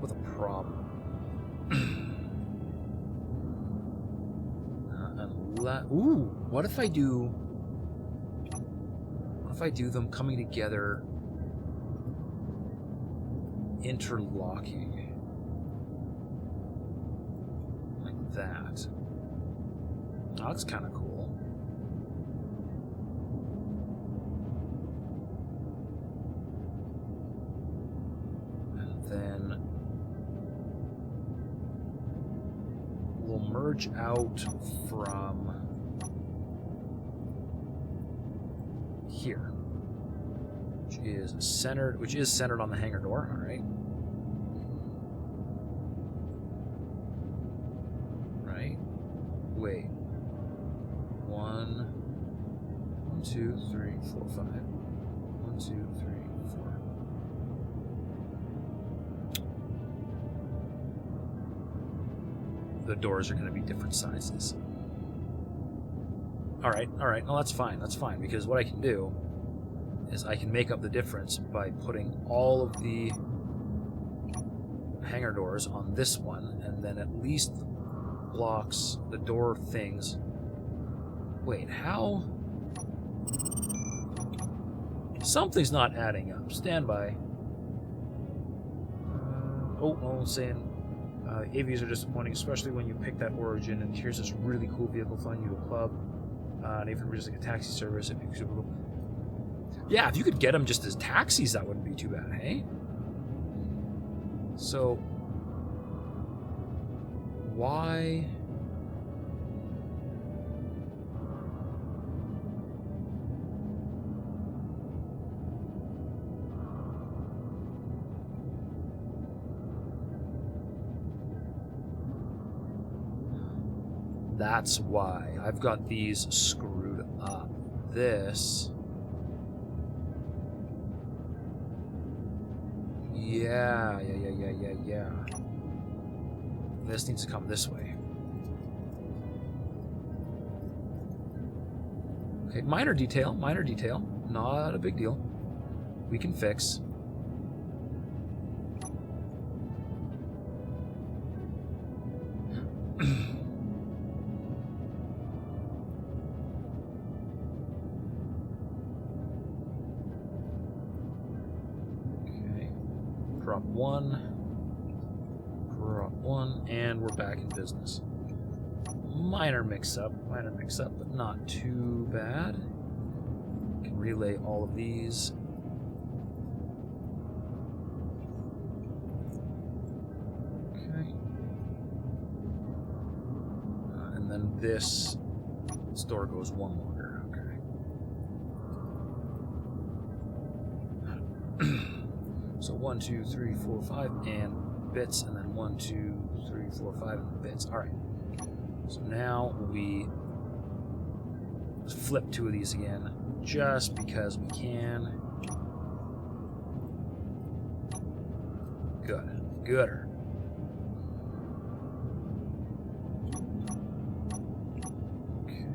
With a problem. Ooh, what if I do them coming together, interlocking like that? Oh, that's kind of cool. And then we'll merge out from here. is centered, on the hangar door. All right. Right. Wait. 1, 2, 3, 4, 5. 1, 2, 3, 4. The doors are going to be different sizes. All right. No, that's fine. That's fine, because what I can do is I can make up the difference by putting all of the hangar doors on this one, and then at least blocks the door things. Wait, how? Something's not adding up. Stand by. Oh, no one's saying AVs are disappointing, especially when you pick that Origin, and here's this really cool vehicle flying you to a club, and even just like a taxi service, it'd be super cool. Yeah, if you could get them just as taxis, that wouldn't be too bad, hey? So, why? That's why. I've got these screwed up. This... Yeah. This needs to come this way. Okay, minor detail. Not a big deal. We can fix. Drop one, and we're back in business. Minor mix-up, but not too bad. Can relay all of these. Okay. And then this door goes one longer. Okay. So 1, 2, 3, 4, 5, and bits, and then 1, 2, 3, 4, 5, and bits. All right. So now we flip 2 of these again, just because we can. Gooder. Okay.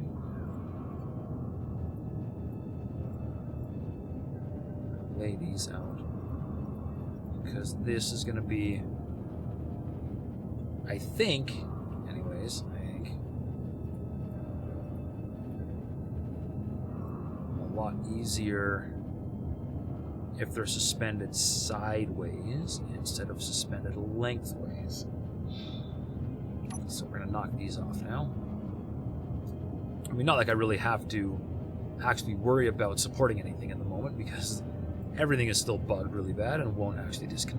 Lay these out. Because this is going to be, I think, a lot easier if they're suspended sideways instead of suspended lengthways. So we're going to knock these off now. I mean, not like I really have to actually worry about supporting anything at the moment, because everything is still bugged really bad and won't actually just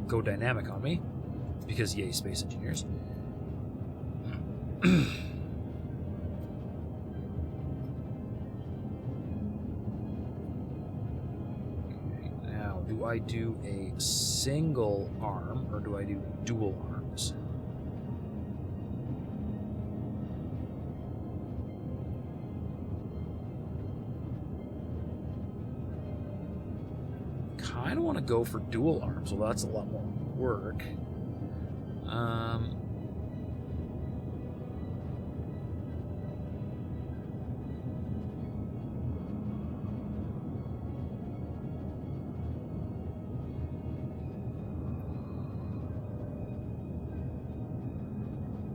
go dynamic on me, because yay, space engineers. Okay, now, do I do a single arm or do I do dual arms? I don't want to go for dual arms, well, that's a lot more work.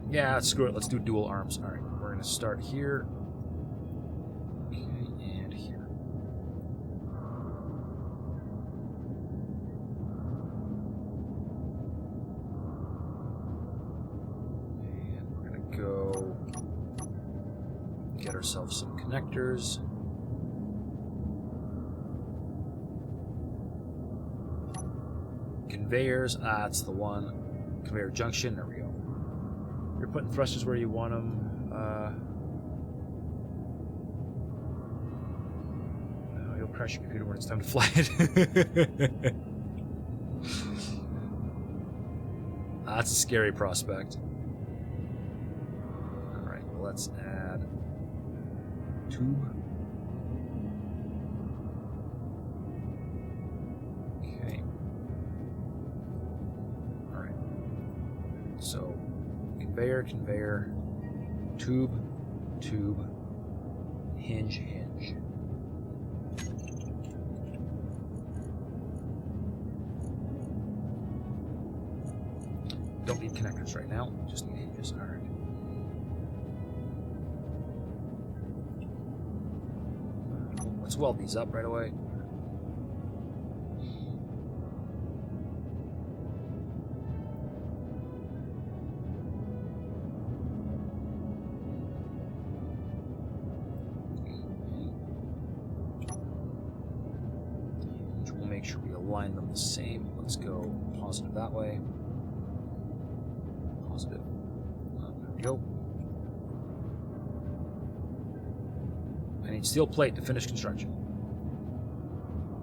Yeah, screw it, let's do dual arms. Alright, we're going to start here. Okay, and here. Go get ourselves some connectors. Conveyors, that's the one. Conveyor junction, there we go. You're putting thrusters where you want them. You'll crash your computer when it's time to fly it. That's a scary prospect. Alright, well, let's add tube. Okay. Alright. So, conveyor, tube, hinge. Don't need connectors right now, just need hinges. Alright. Let's weld these up right away. We'll make sure we align them the same. Let's go positive that way. Positive. There we go. I need steel plate to finish construction.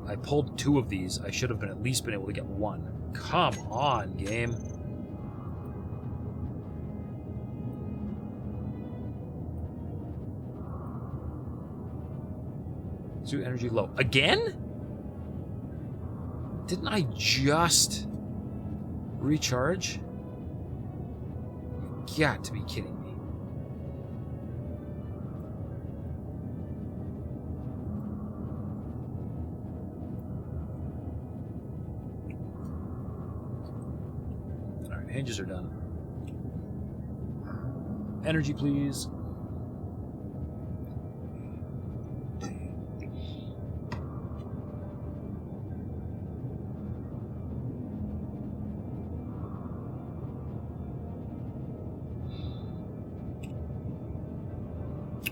I pulled 2 of these. I should have at least been able to get 1. Come on, game. Suit energy low. Again? Didn't I just recharge? You've got to be kidding me. Alright, hinges are done. Energy, please.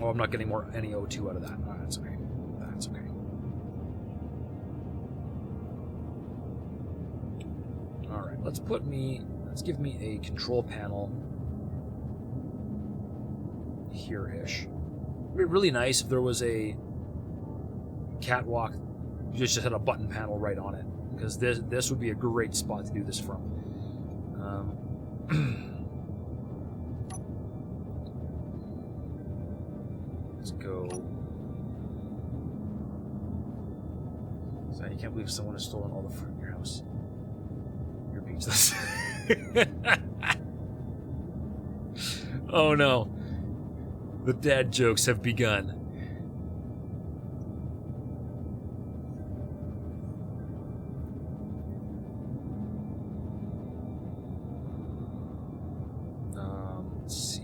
Oh, I'm not getting any O2 out of that. Oh, that's okay. That's okay. Alright, let's give me a control panel here-ish. It'd be really nice if there was a catwalk you just had a button panel right on it, because this would be a great spot to do this from. Let's go. So you can't believe someone has stolen all the fruit in your house. You're speechless. Oh no. The dad jokes have begun. Let's see.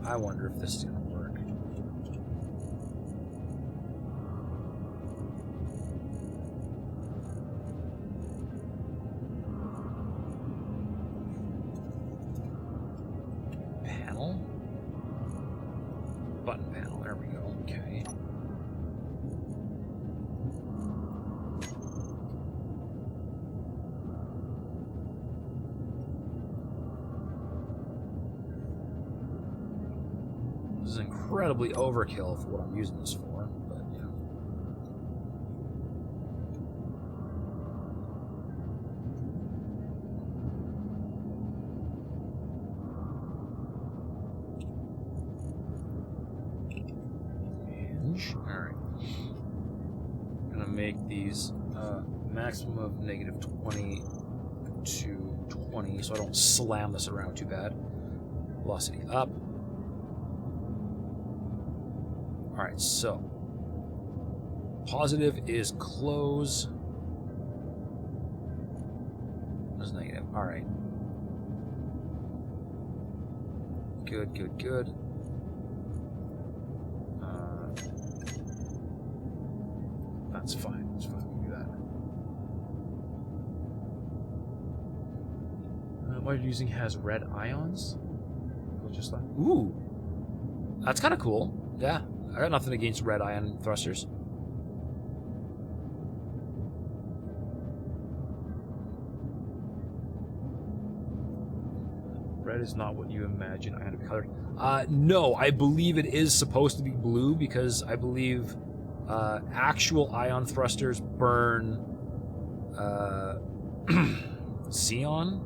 I wonder if this is gonna work. Panel? Button panel, there we go, okay. This is incredibly overkill for what I'm using this for, but yeah. Hinge. Alright. I'm gonna make these maximum of -20 to 20 so I don't slam this around too bad. Velocity up. Alright, so positive is close. That's negative. Alright. Good, good, good. That's fine. That's fine. We can do that. What you're using has red ions? Just like, ooh, that's kind of cool. Yeah. I got nothing against red ion thrusters. Red is not what you imagine ion to be colored. No, I believe it is supposed to be blue because I believe actual ion thrusters burn xenon,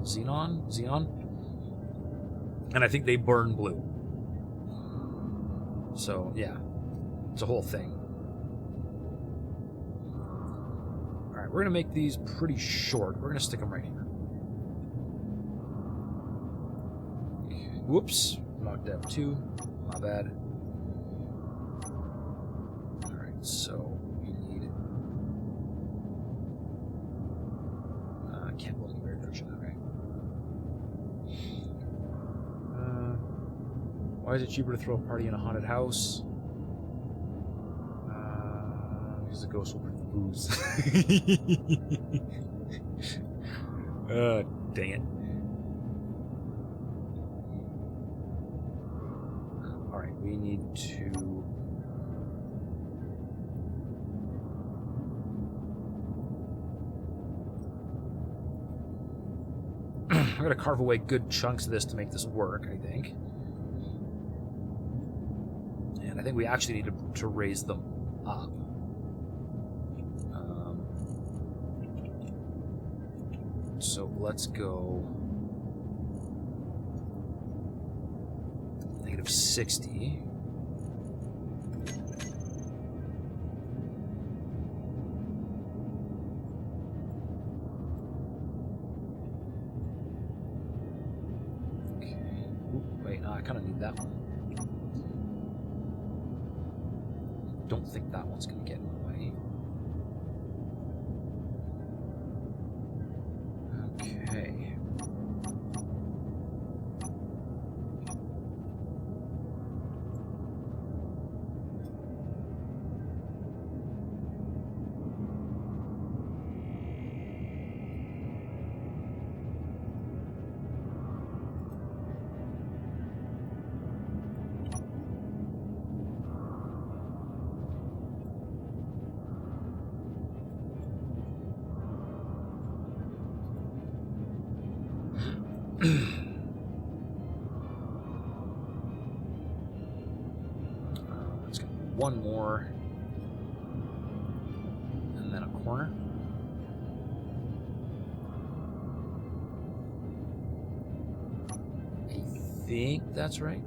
and I think they burn blue. So yeah, it's a whole thing. All right, we're gonna make these pretty short. We're gonna stick them right here. Whoops, knocked out 2. My bad. Alright, so we need... can't build any very direction, okay. Why is it cheaper to throw a party in a haunted house? Because the ghost will bring the booze. Dang it. We need to... I'm going to carve away good chunks of this to make this work, I think. And I think we actually need to raise them up. So let's go... -60. Okay. Ooh, wait, no, I kind of need that one. Don't think that one's going to get in the way. Okay. Let's get one more, and then a corner. I think that's right.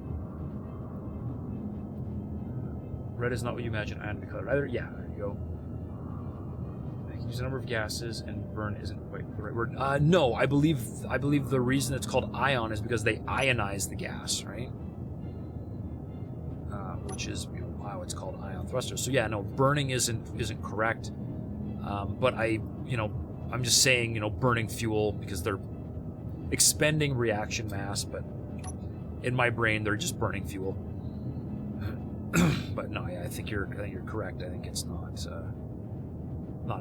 Red is not what you imagine ion to be colored either. Yeah, there you go. I can use a number of gases, and burn isn't quite the right word. No, I believe the reason it's called ion is because they ionize the gas, right? Which is, you know, how it's called ion thrusters. So yeah, no, burning isn't correct. But I'm just saying, you know, burning fuel because they're expending reaction mass, but in my brain they're just burning fuel. But no, yeah, I think you're correct. I think it's not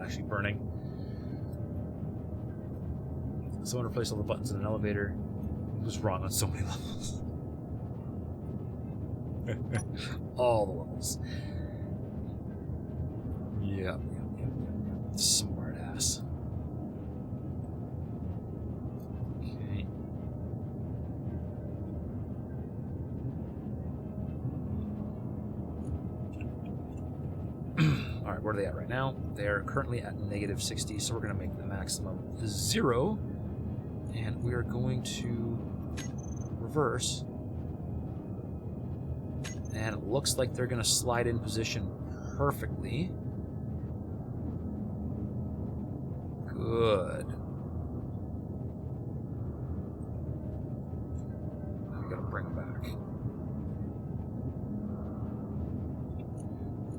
actually burning. Someone replaced all the buttons in an elevator. It was wrong on so many levels. All the levels. Yep. Smart ass. Okay. Alright, where are they at right now? They are currently at -60, so we're going to make the maximum 0. And we are going to reverse. And it looks like they're going to slide in position perfectly. Good. Now we got to bring them back.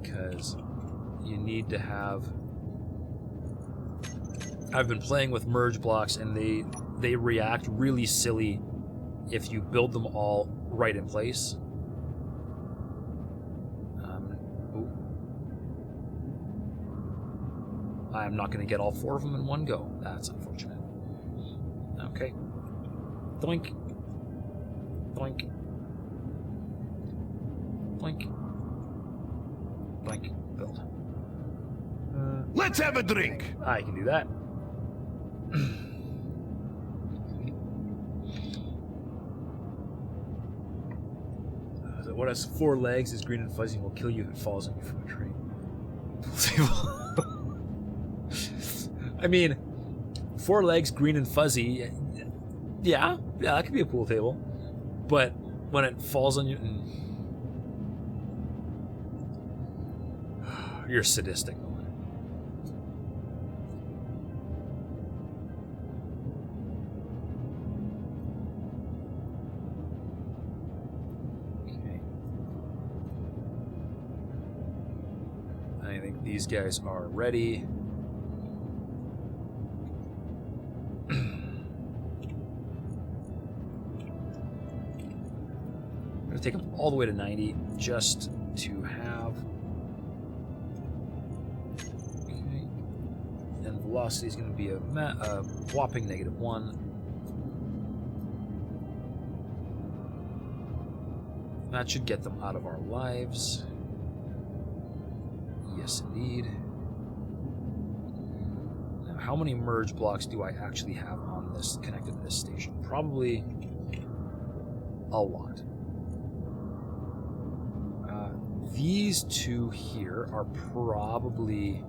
Because you need to have... I've been playing with merge blocks, and they react really silly if you build them all right in place. I'm not going to get all 4 of them in one go. That's unfortunate. Okay. Doink. Doink. Doink. Doink. Build. Let's have a drink. I can do that. What has 4 legs, is green and fuzzy, and will kill you if it falls on you from a tree. I mean, 4 legs, green and fuzzy. Yeah, that could be a pool table. But when it falls on you, you're sadistic. Okay. I think these guys are ready. Take them all the way to 90 just to have. Okay. And velocity is going to be a whopping -1. That should get them out of our lives. Yes, indeed. Now, how many merge blocks do I actually have on this connected to this station? Probably a lot. These 2 here are probably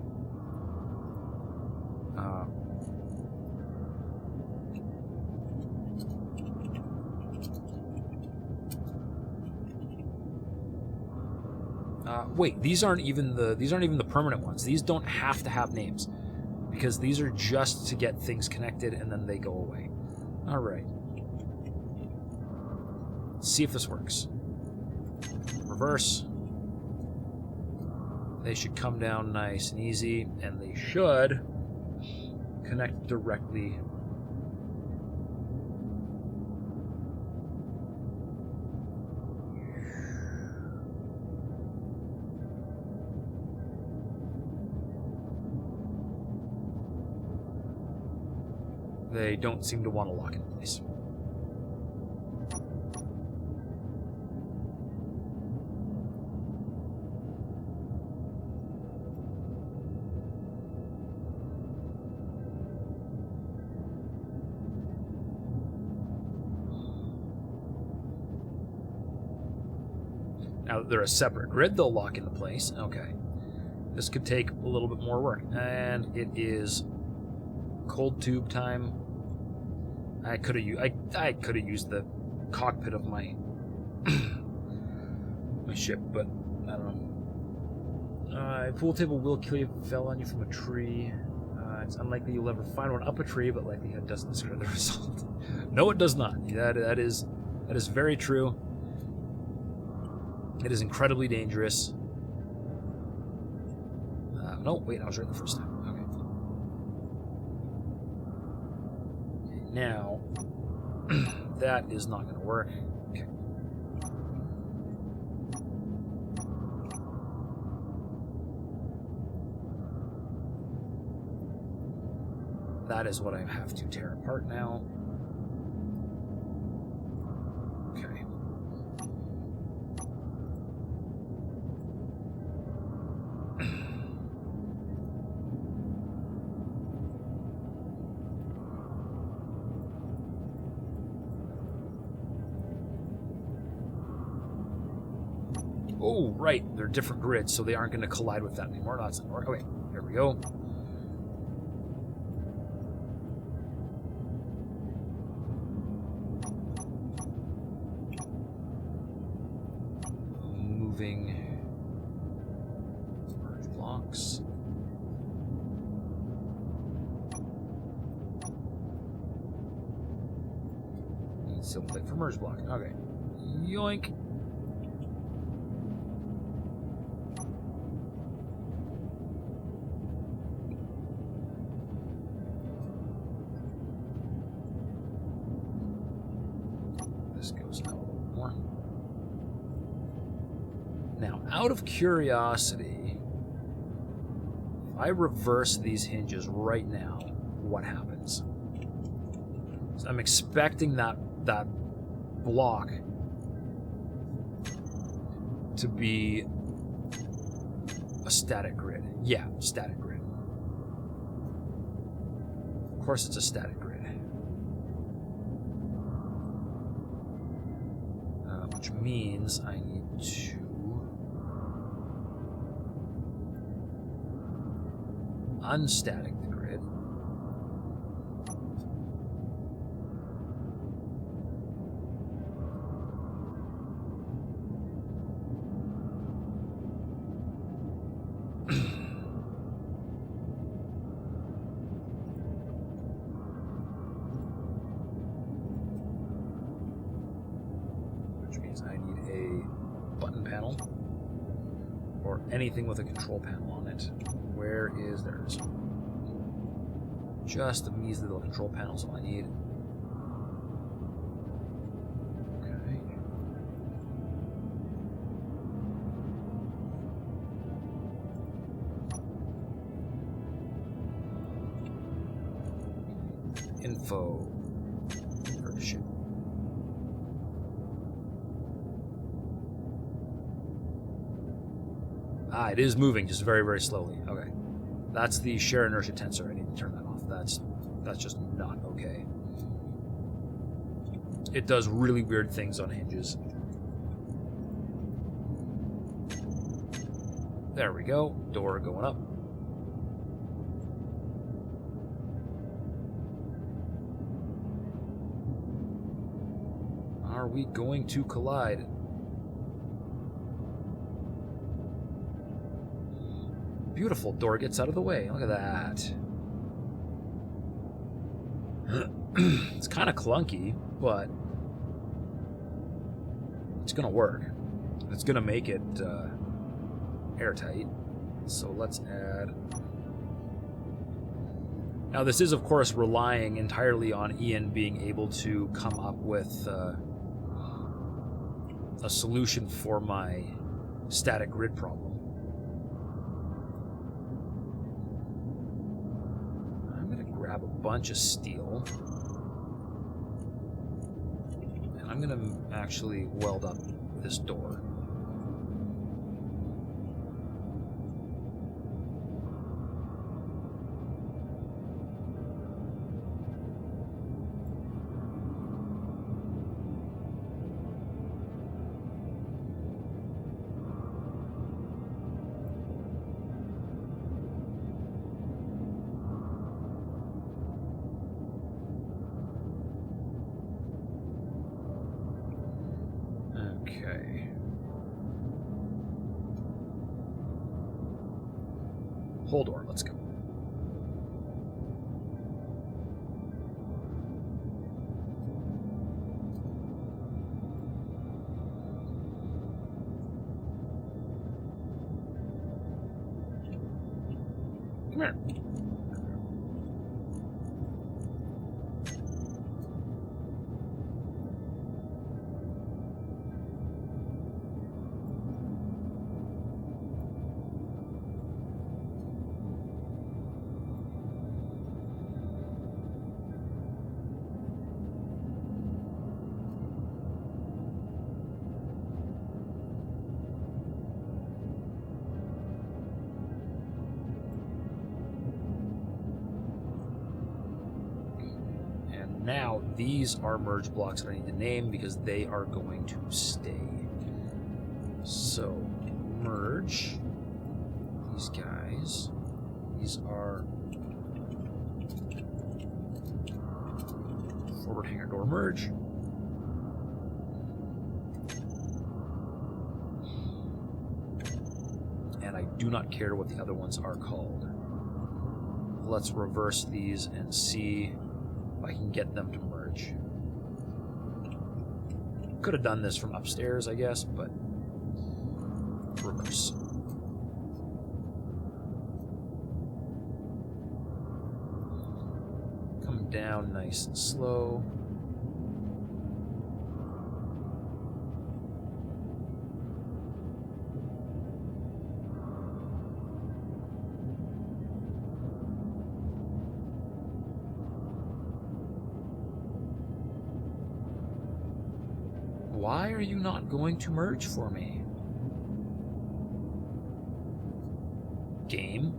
wait, these aren't even the permanent ones. These don't have to have names because these are just to get things connected and then they go away. All right. Let's see if this works. Reverse. They should come down nice and easy, and they should connect directly. They don't seem to want to lock in place. Now that they're a separate grid, they'll lock into place. Okay. This could take a little bit more work. And it is cold tube time. I could have used the cockpit of my my ship, but I don't know. A pool table will kill you if it fell on you from a tree. It's unlikely you'll ever find one up a tree, but likelihood doesn't describe the result. No, it does not. That is very true. It is incredibly dangerous. No, wait, I was right the first time. Okay. Now, that is not going to work. Okay. That is what I have to tear apart now. Okay. Oh, right. They're different grids, so they aren't going to collide with that anymore. No, that's not work. Okay, here we go. Moving merge blocks. Need some click for merge block. Okay. Yoink. Out of curiosity, if I reverse these hinges right now, what happens? So I'm expecting that block to be a static grid. Yeah, static grid. Of course it's a static grid. which means I need to unstatic the grid. I need a button panel or anything with a control panel on it. Where is theirs? Just a measly little control panel is all I need. Okay. Info for the ship. Ah, it is moving, just very, very slowly. Okay. That's the shear inertia tensor. I need to turn that off. That's just not okay. It does really weird things on hinges. There we go. Door going up. Are we going to collide? Beautiful. Door gets out of the way. Look at that. It's kind of clunky, but it's going to work. It's going to make it airtight. So let's add... Now this is, of course, relying entirely on Ian being able to come up with a solution for my static grid problem. Grab a bunch of steel, and I'm going to actually weld up this door. Okay. Whole door, let's go. Come here. Now, these are merge blocks that I need to name because they are going to stay. So, merge these guys. These are forward hangar door merge. And I do not care what the other ones are called. Let's reverse these and see if I can get them to merge. Could have done this from upstairs, I guess, but reverse. Come down nice and slow. Why are you not going to merge for me? Game?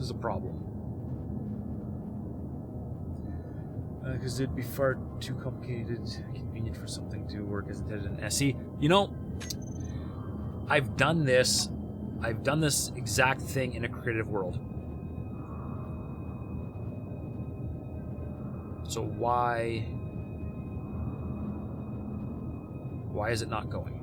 is a problem. Because it'd be far too complicated, convenient for something to work as intended in SE. You know, I've done this exact thing in a creative world. So why is it not going?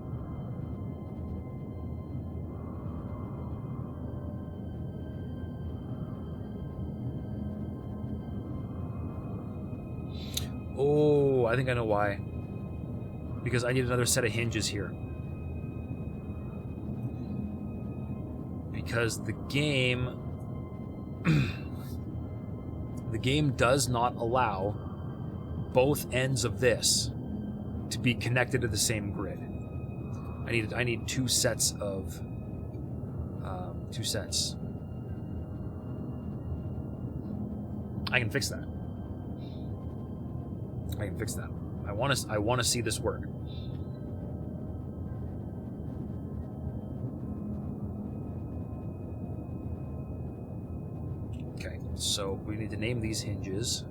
Oh, I think I know why. Because I need another set of hinges here. Because the game does not allow both ends of this to be connected to the same grid. I need two sets of two sets. I can fix that. I can fix that. I want to see this work. Okay, so we need to name these hinges.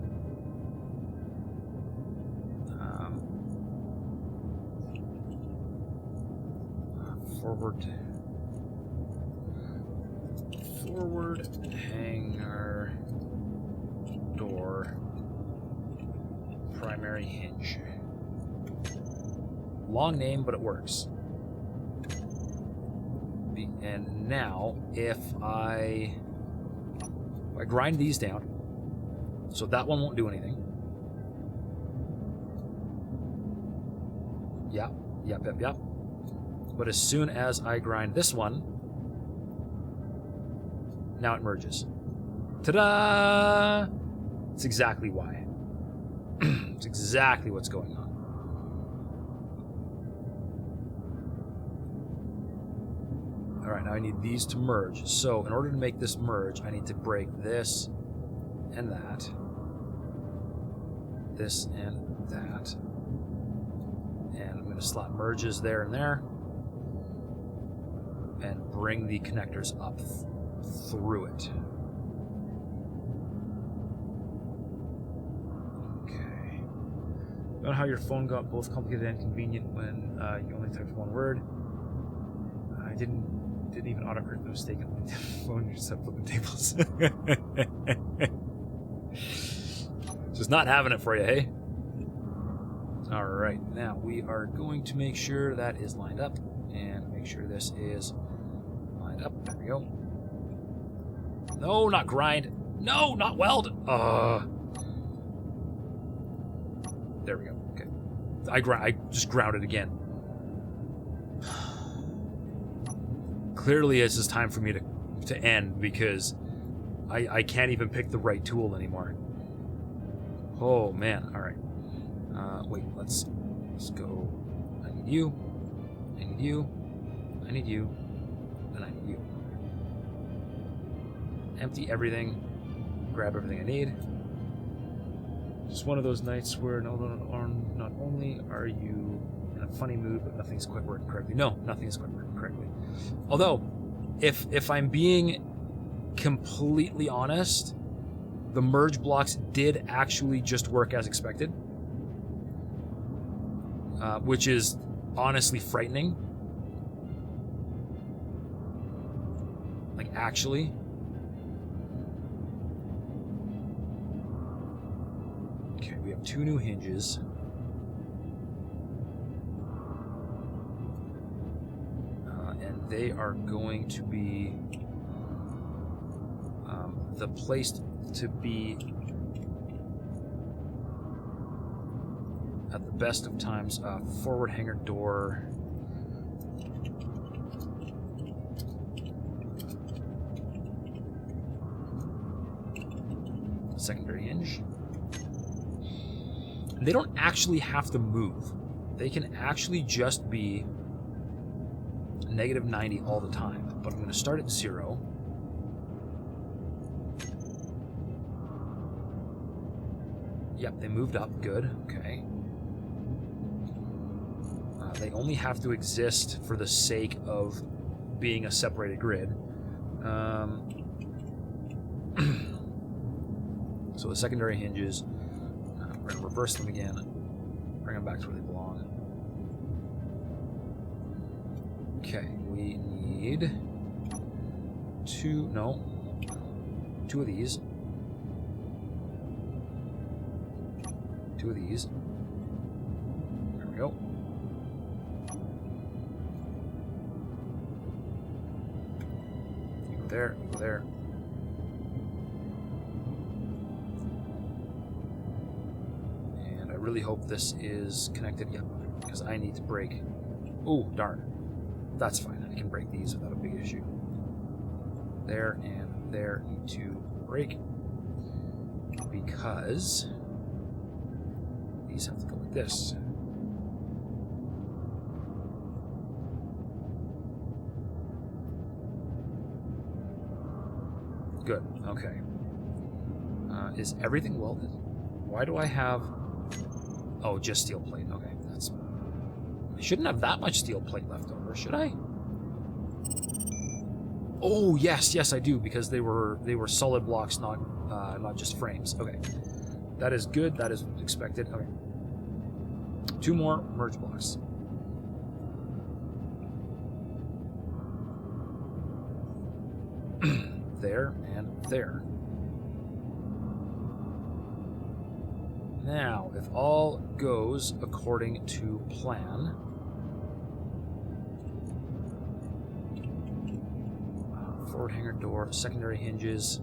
Forward hangar door primary hinge. Long name, but it works. And now, if I grind these down, so that one won't do anything. Yep. But as soon as I grind this one, now it merges. Ta-da! That's exactly why. It's exactly what's going on. Alright, now I need these to merge. So, in order to make this merge, I need to break this and that. This and that. And I'm going to slot merges there and there. And bring the connectors up through it. Okay. About how your phone got both complicated and convenient when you only typed one word. I didn't even autocorrect the mistake on my phone. You just have flipping tables. Just not having it for you, hey? Alright, now we are going to make sure that is lined up and make sure this is lined up. There we go. No, not grind. No, not weld. There we go. Okay. I just grounded again. Clearly, it's just time for me to end because I can't even pick the right tool anymore. Oh man! All right. Wait. Let's go. I need you. I need you. I need you. And I need you. Empty everything. Grab everything I need. Just one of those nights where not only are you in a funny mood, but nothing's quite working correctly. No, nothing is quite working correctly. Although, if I'm being completely honest, the merge blocks did actually just work as expected, which is honestly frightening. Like, actually. Okay, we have 2 new hinges. And they are going to be the place to be at the best of times. Forward hangar door. Secondary hinge. And they don't actually have to move. They can actually just be -90 all the time. But I'm going to start at 0. Yep, they moved up. Good. Okay. They only have to exist for the sake of being a separated grid. So the secondary hinges, we're going to reverse them again, bring them back to where they belong. Okay, we need two of these. Two of these. There we go. You go there, you go there. And I really hope this is connected. Yep, because I need to break. Oh, darn. That's fine. I can break these without a big issue. There and there need to break. Because these have to go like this. Good. Okay. Is everything welded? Why do I have... Oh, just steel plate. Okay, that's... I shouldn't have that much steel plate left over, should I? Oh, yes, I do, because they were solid blocks, not just frames. Okay. That is good. That is expected. Okay. 2 more merge blocks. There and there. Now, if all goes according to plan, forward hangar door, secondary hinges.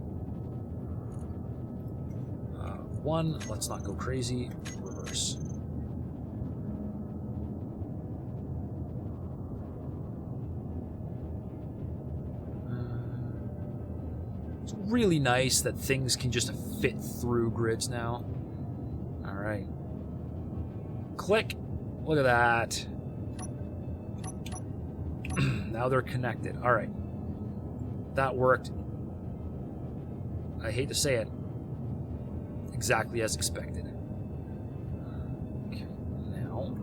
1, let's not go crazy. Reverse. It's really nice that things can just fit through grids now. Alright. Click! Look at that. Now they're connected. Alright. That worked. I hate to say it. Exactly as expected. Okay, now...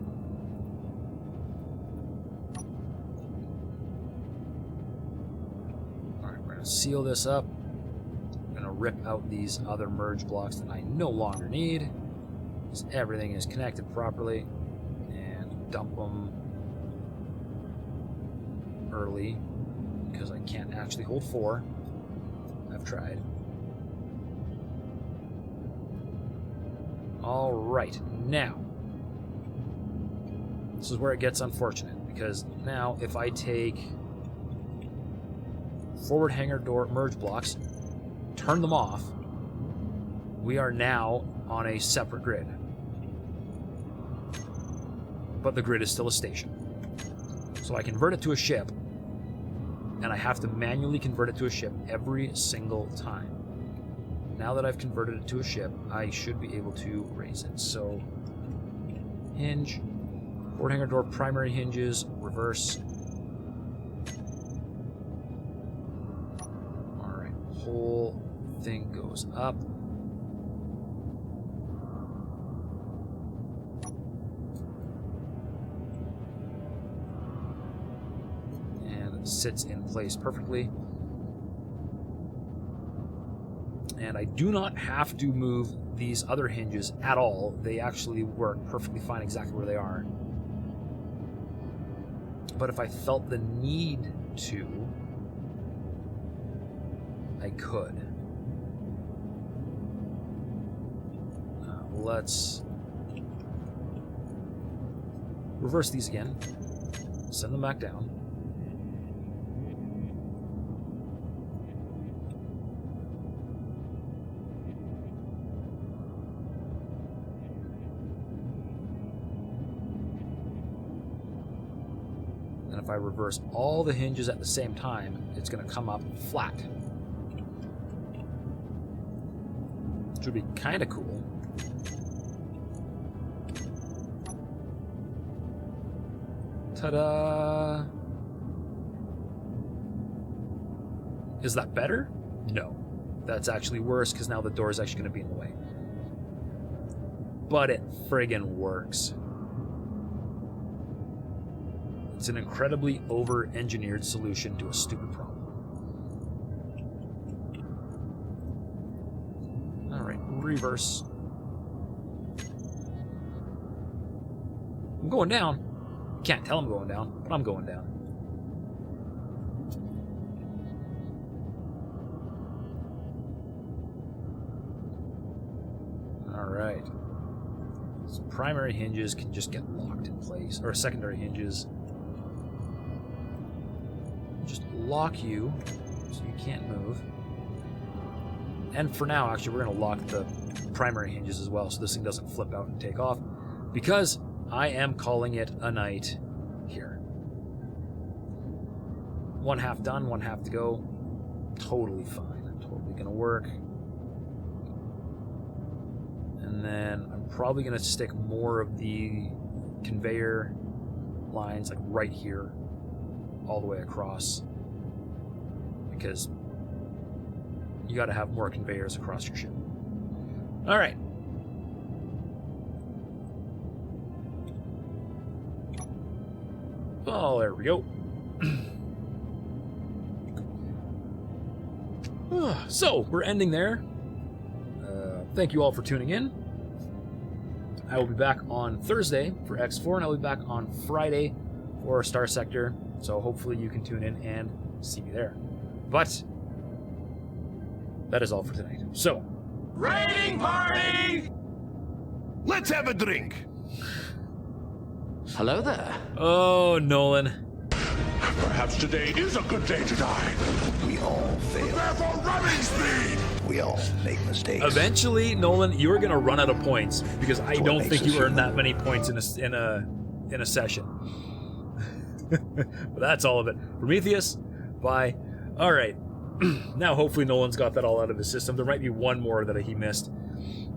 Alright, we're going to seal this up. I'm going to rip out these other merge blocks that I no longer need. So everything is connected properly. And dump them early. Because I can't actually hold 4. I've tried. Alright, now. This is where it gets unfortunate, because now if I take forward hangar door merge blocks, turn them off, we are now on a separate grid. But the grid is still a station. So I convert it to a ship, and I have to manually convert it to a ship every single time. Now that I've converted it to a ship, I should be able to raise it. So, hinge, forward hangar door, primary hinges, reverse. Alright, whole thing goes up. And it sits in place perfectly. And I do not have to move these other hinges at all. They actually work perfectly fine exactly where they are. But if I felt the need to, I could. Let's reverse these again. Send them back down. If I reverse all the hinges at the same time, it's going to come up flat. Which would be kind of cool. Ta-da! Is that better? No. That's actually worse, because now the door is actually going to be in the way. But it friggin' works. It's an incredibly over-engineered solution to a stupid problem. Alright, reverse. I'm going down. Can't tell I'm going down, but I'm going down. Alright. So primary hinges can just get locked in place, or secondary hinges just lock you so you can't move. And for now, actually, we're going to lock the primary hinges as well so this thing doesn't flip out and take off, because I am calling it a night here. One half done, one half to go. Totally fine. Totally going to work. And then I'm probably going to stick more of the conveyor lines like right here all the way across, because you got to have more conveyors across your ship. All right. Oh, there we go. So, we're ending there. Thank you all for tuning in. I will be back on Thursday for X4, and I'll be back on Friday for Star Sector. So hopefully you can tune in and see me there. But that is all for tonight. So, Raiding party! Let's have a drink. Hello there. oh, Nolan. Perhaps today is a good day to die. We all fail. Prepare for running speed! We all make mistakes. Eventually, Nolan, you're gonna run out of points because I That's what don't makes think us you earn human. that many points in a session. But that's all of it. Prometheus, bye. All right. Now, hopefully, Nolan's got that all out of his system. There might be one more that he missed,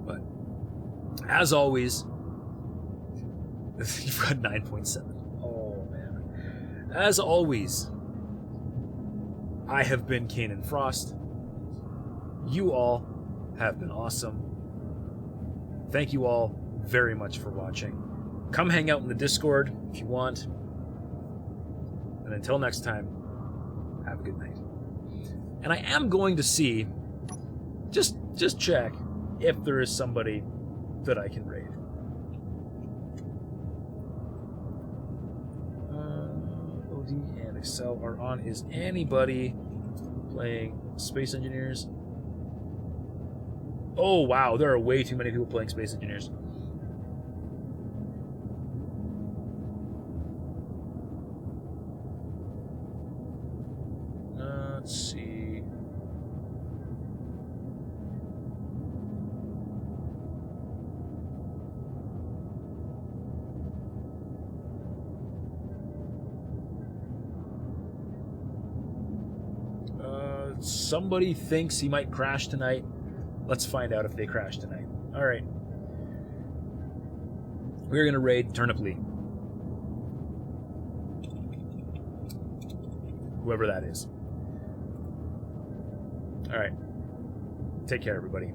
but as always, you've got 9.7. Oh man. As always, I have been Kanan Frost. You all have been awesome. Thank you all very much for watching. Come hang out in the Discord if you want. And until next time, have a good night. And I am going to see, just check if there is somebody that I can raid. OD and Excel are on. Is anybody playing Space Engineers? Oh wow, there are way too many people playing Space Engineers. Let's see. Somebody thinks he might crash tonight. Let's find out if they crash tonight. All right. We're going to raid Turnip Lee. Whoever that is. All right. Take care, everybody.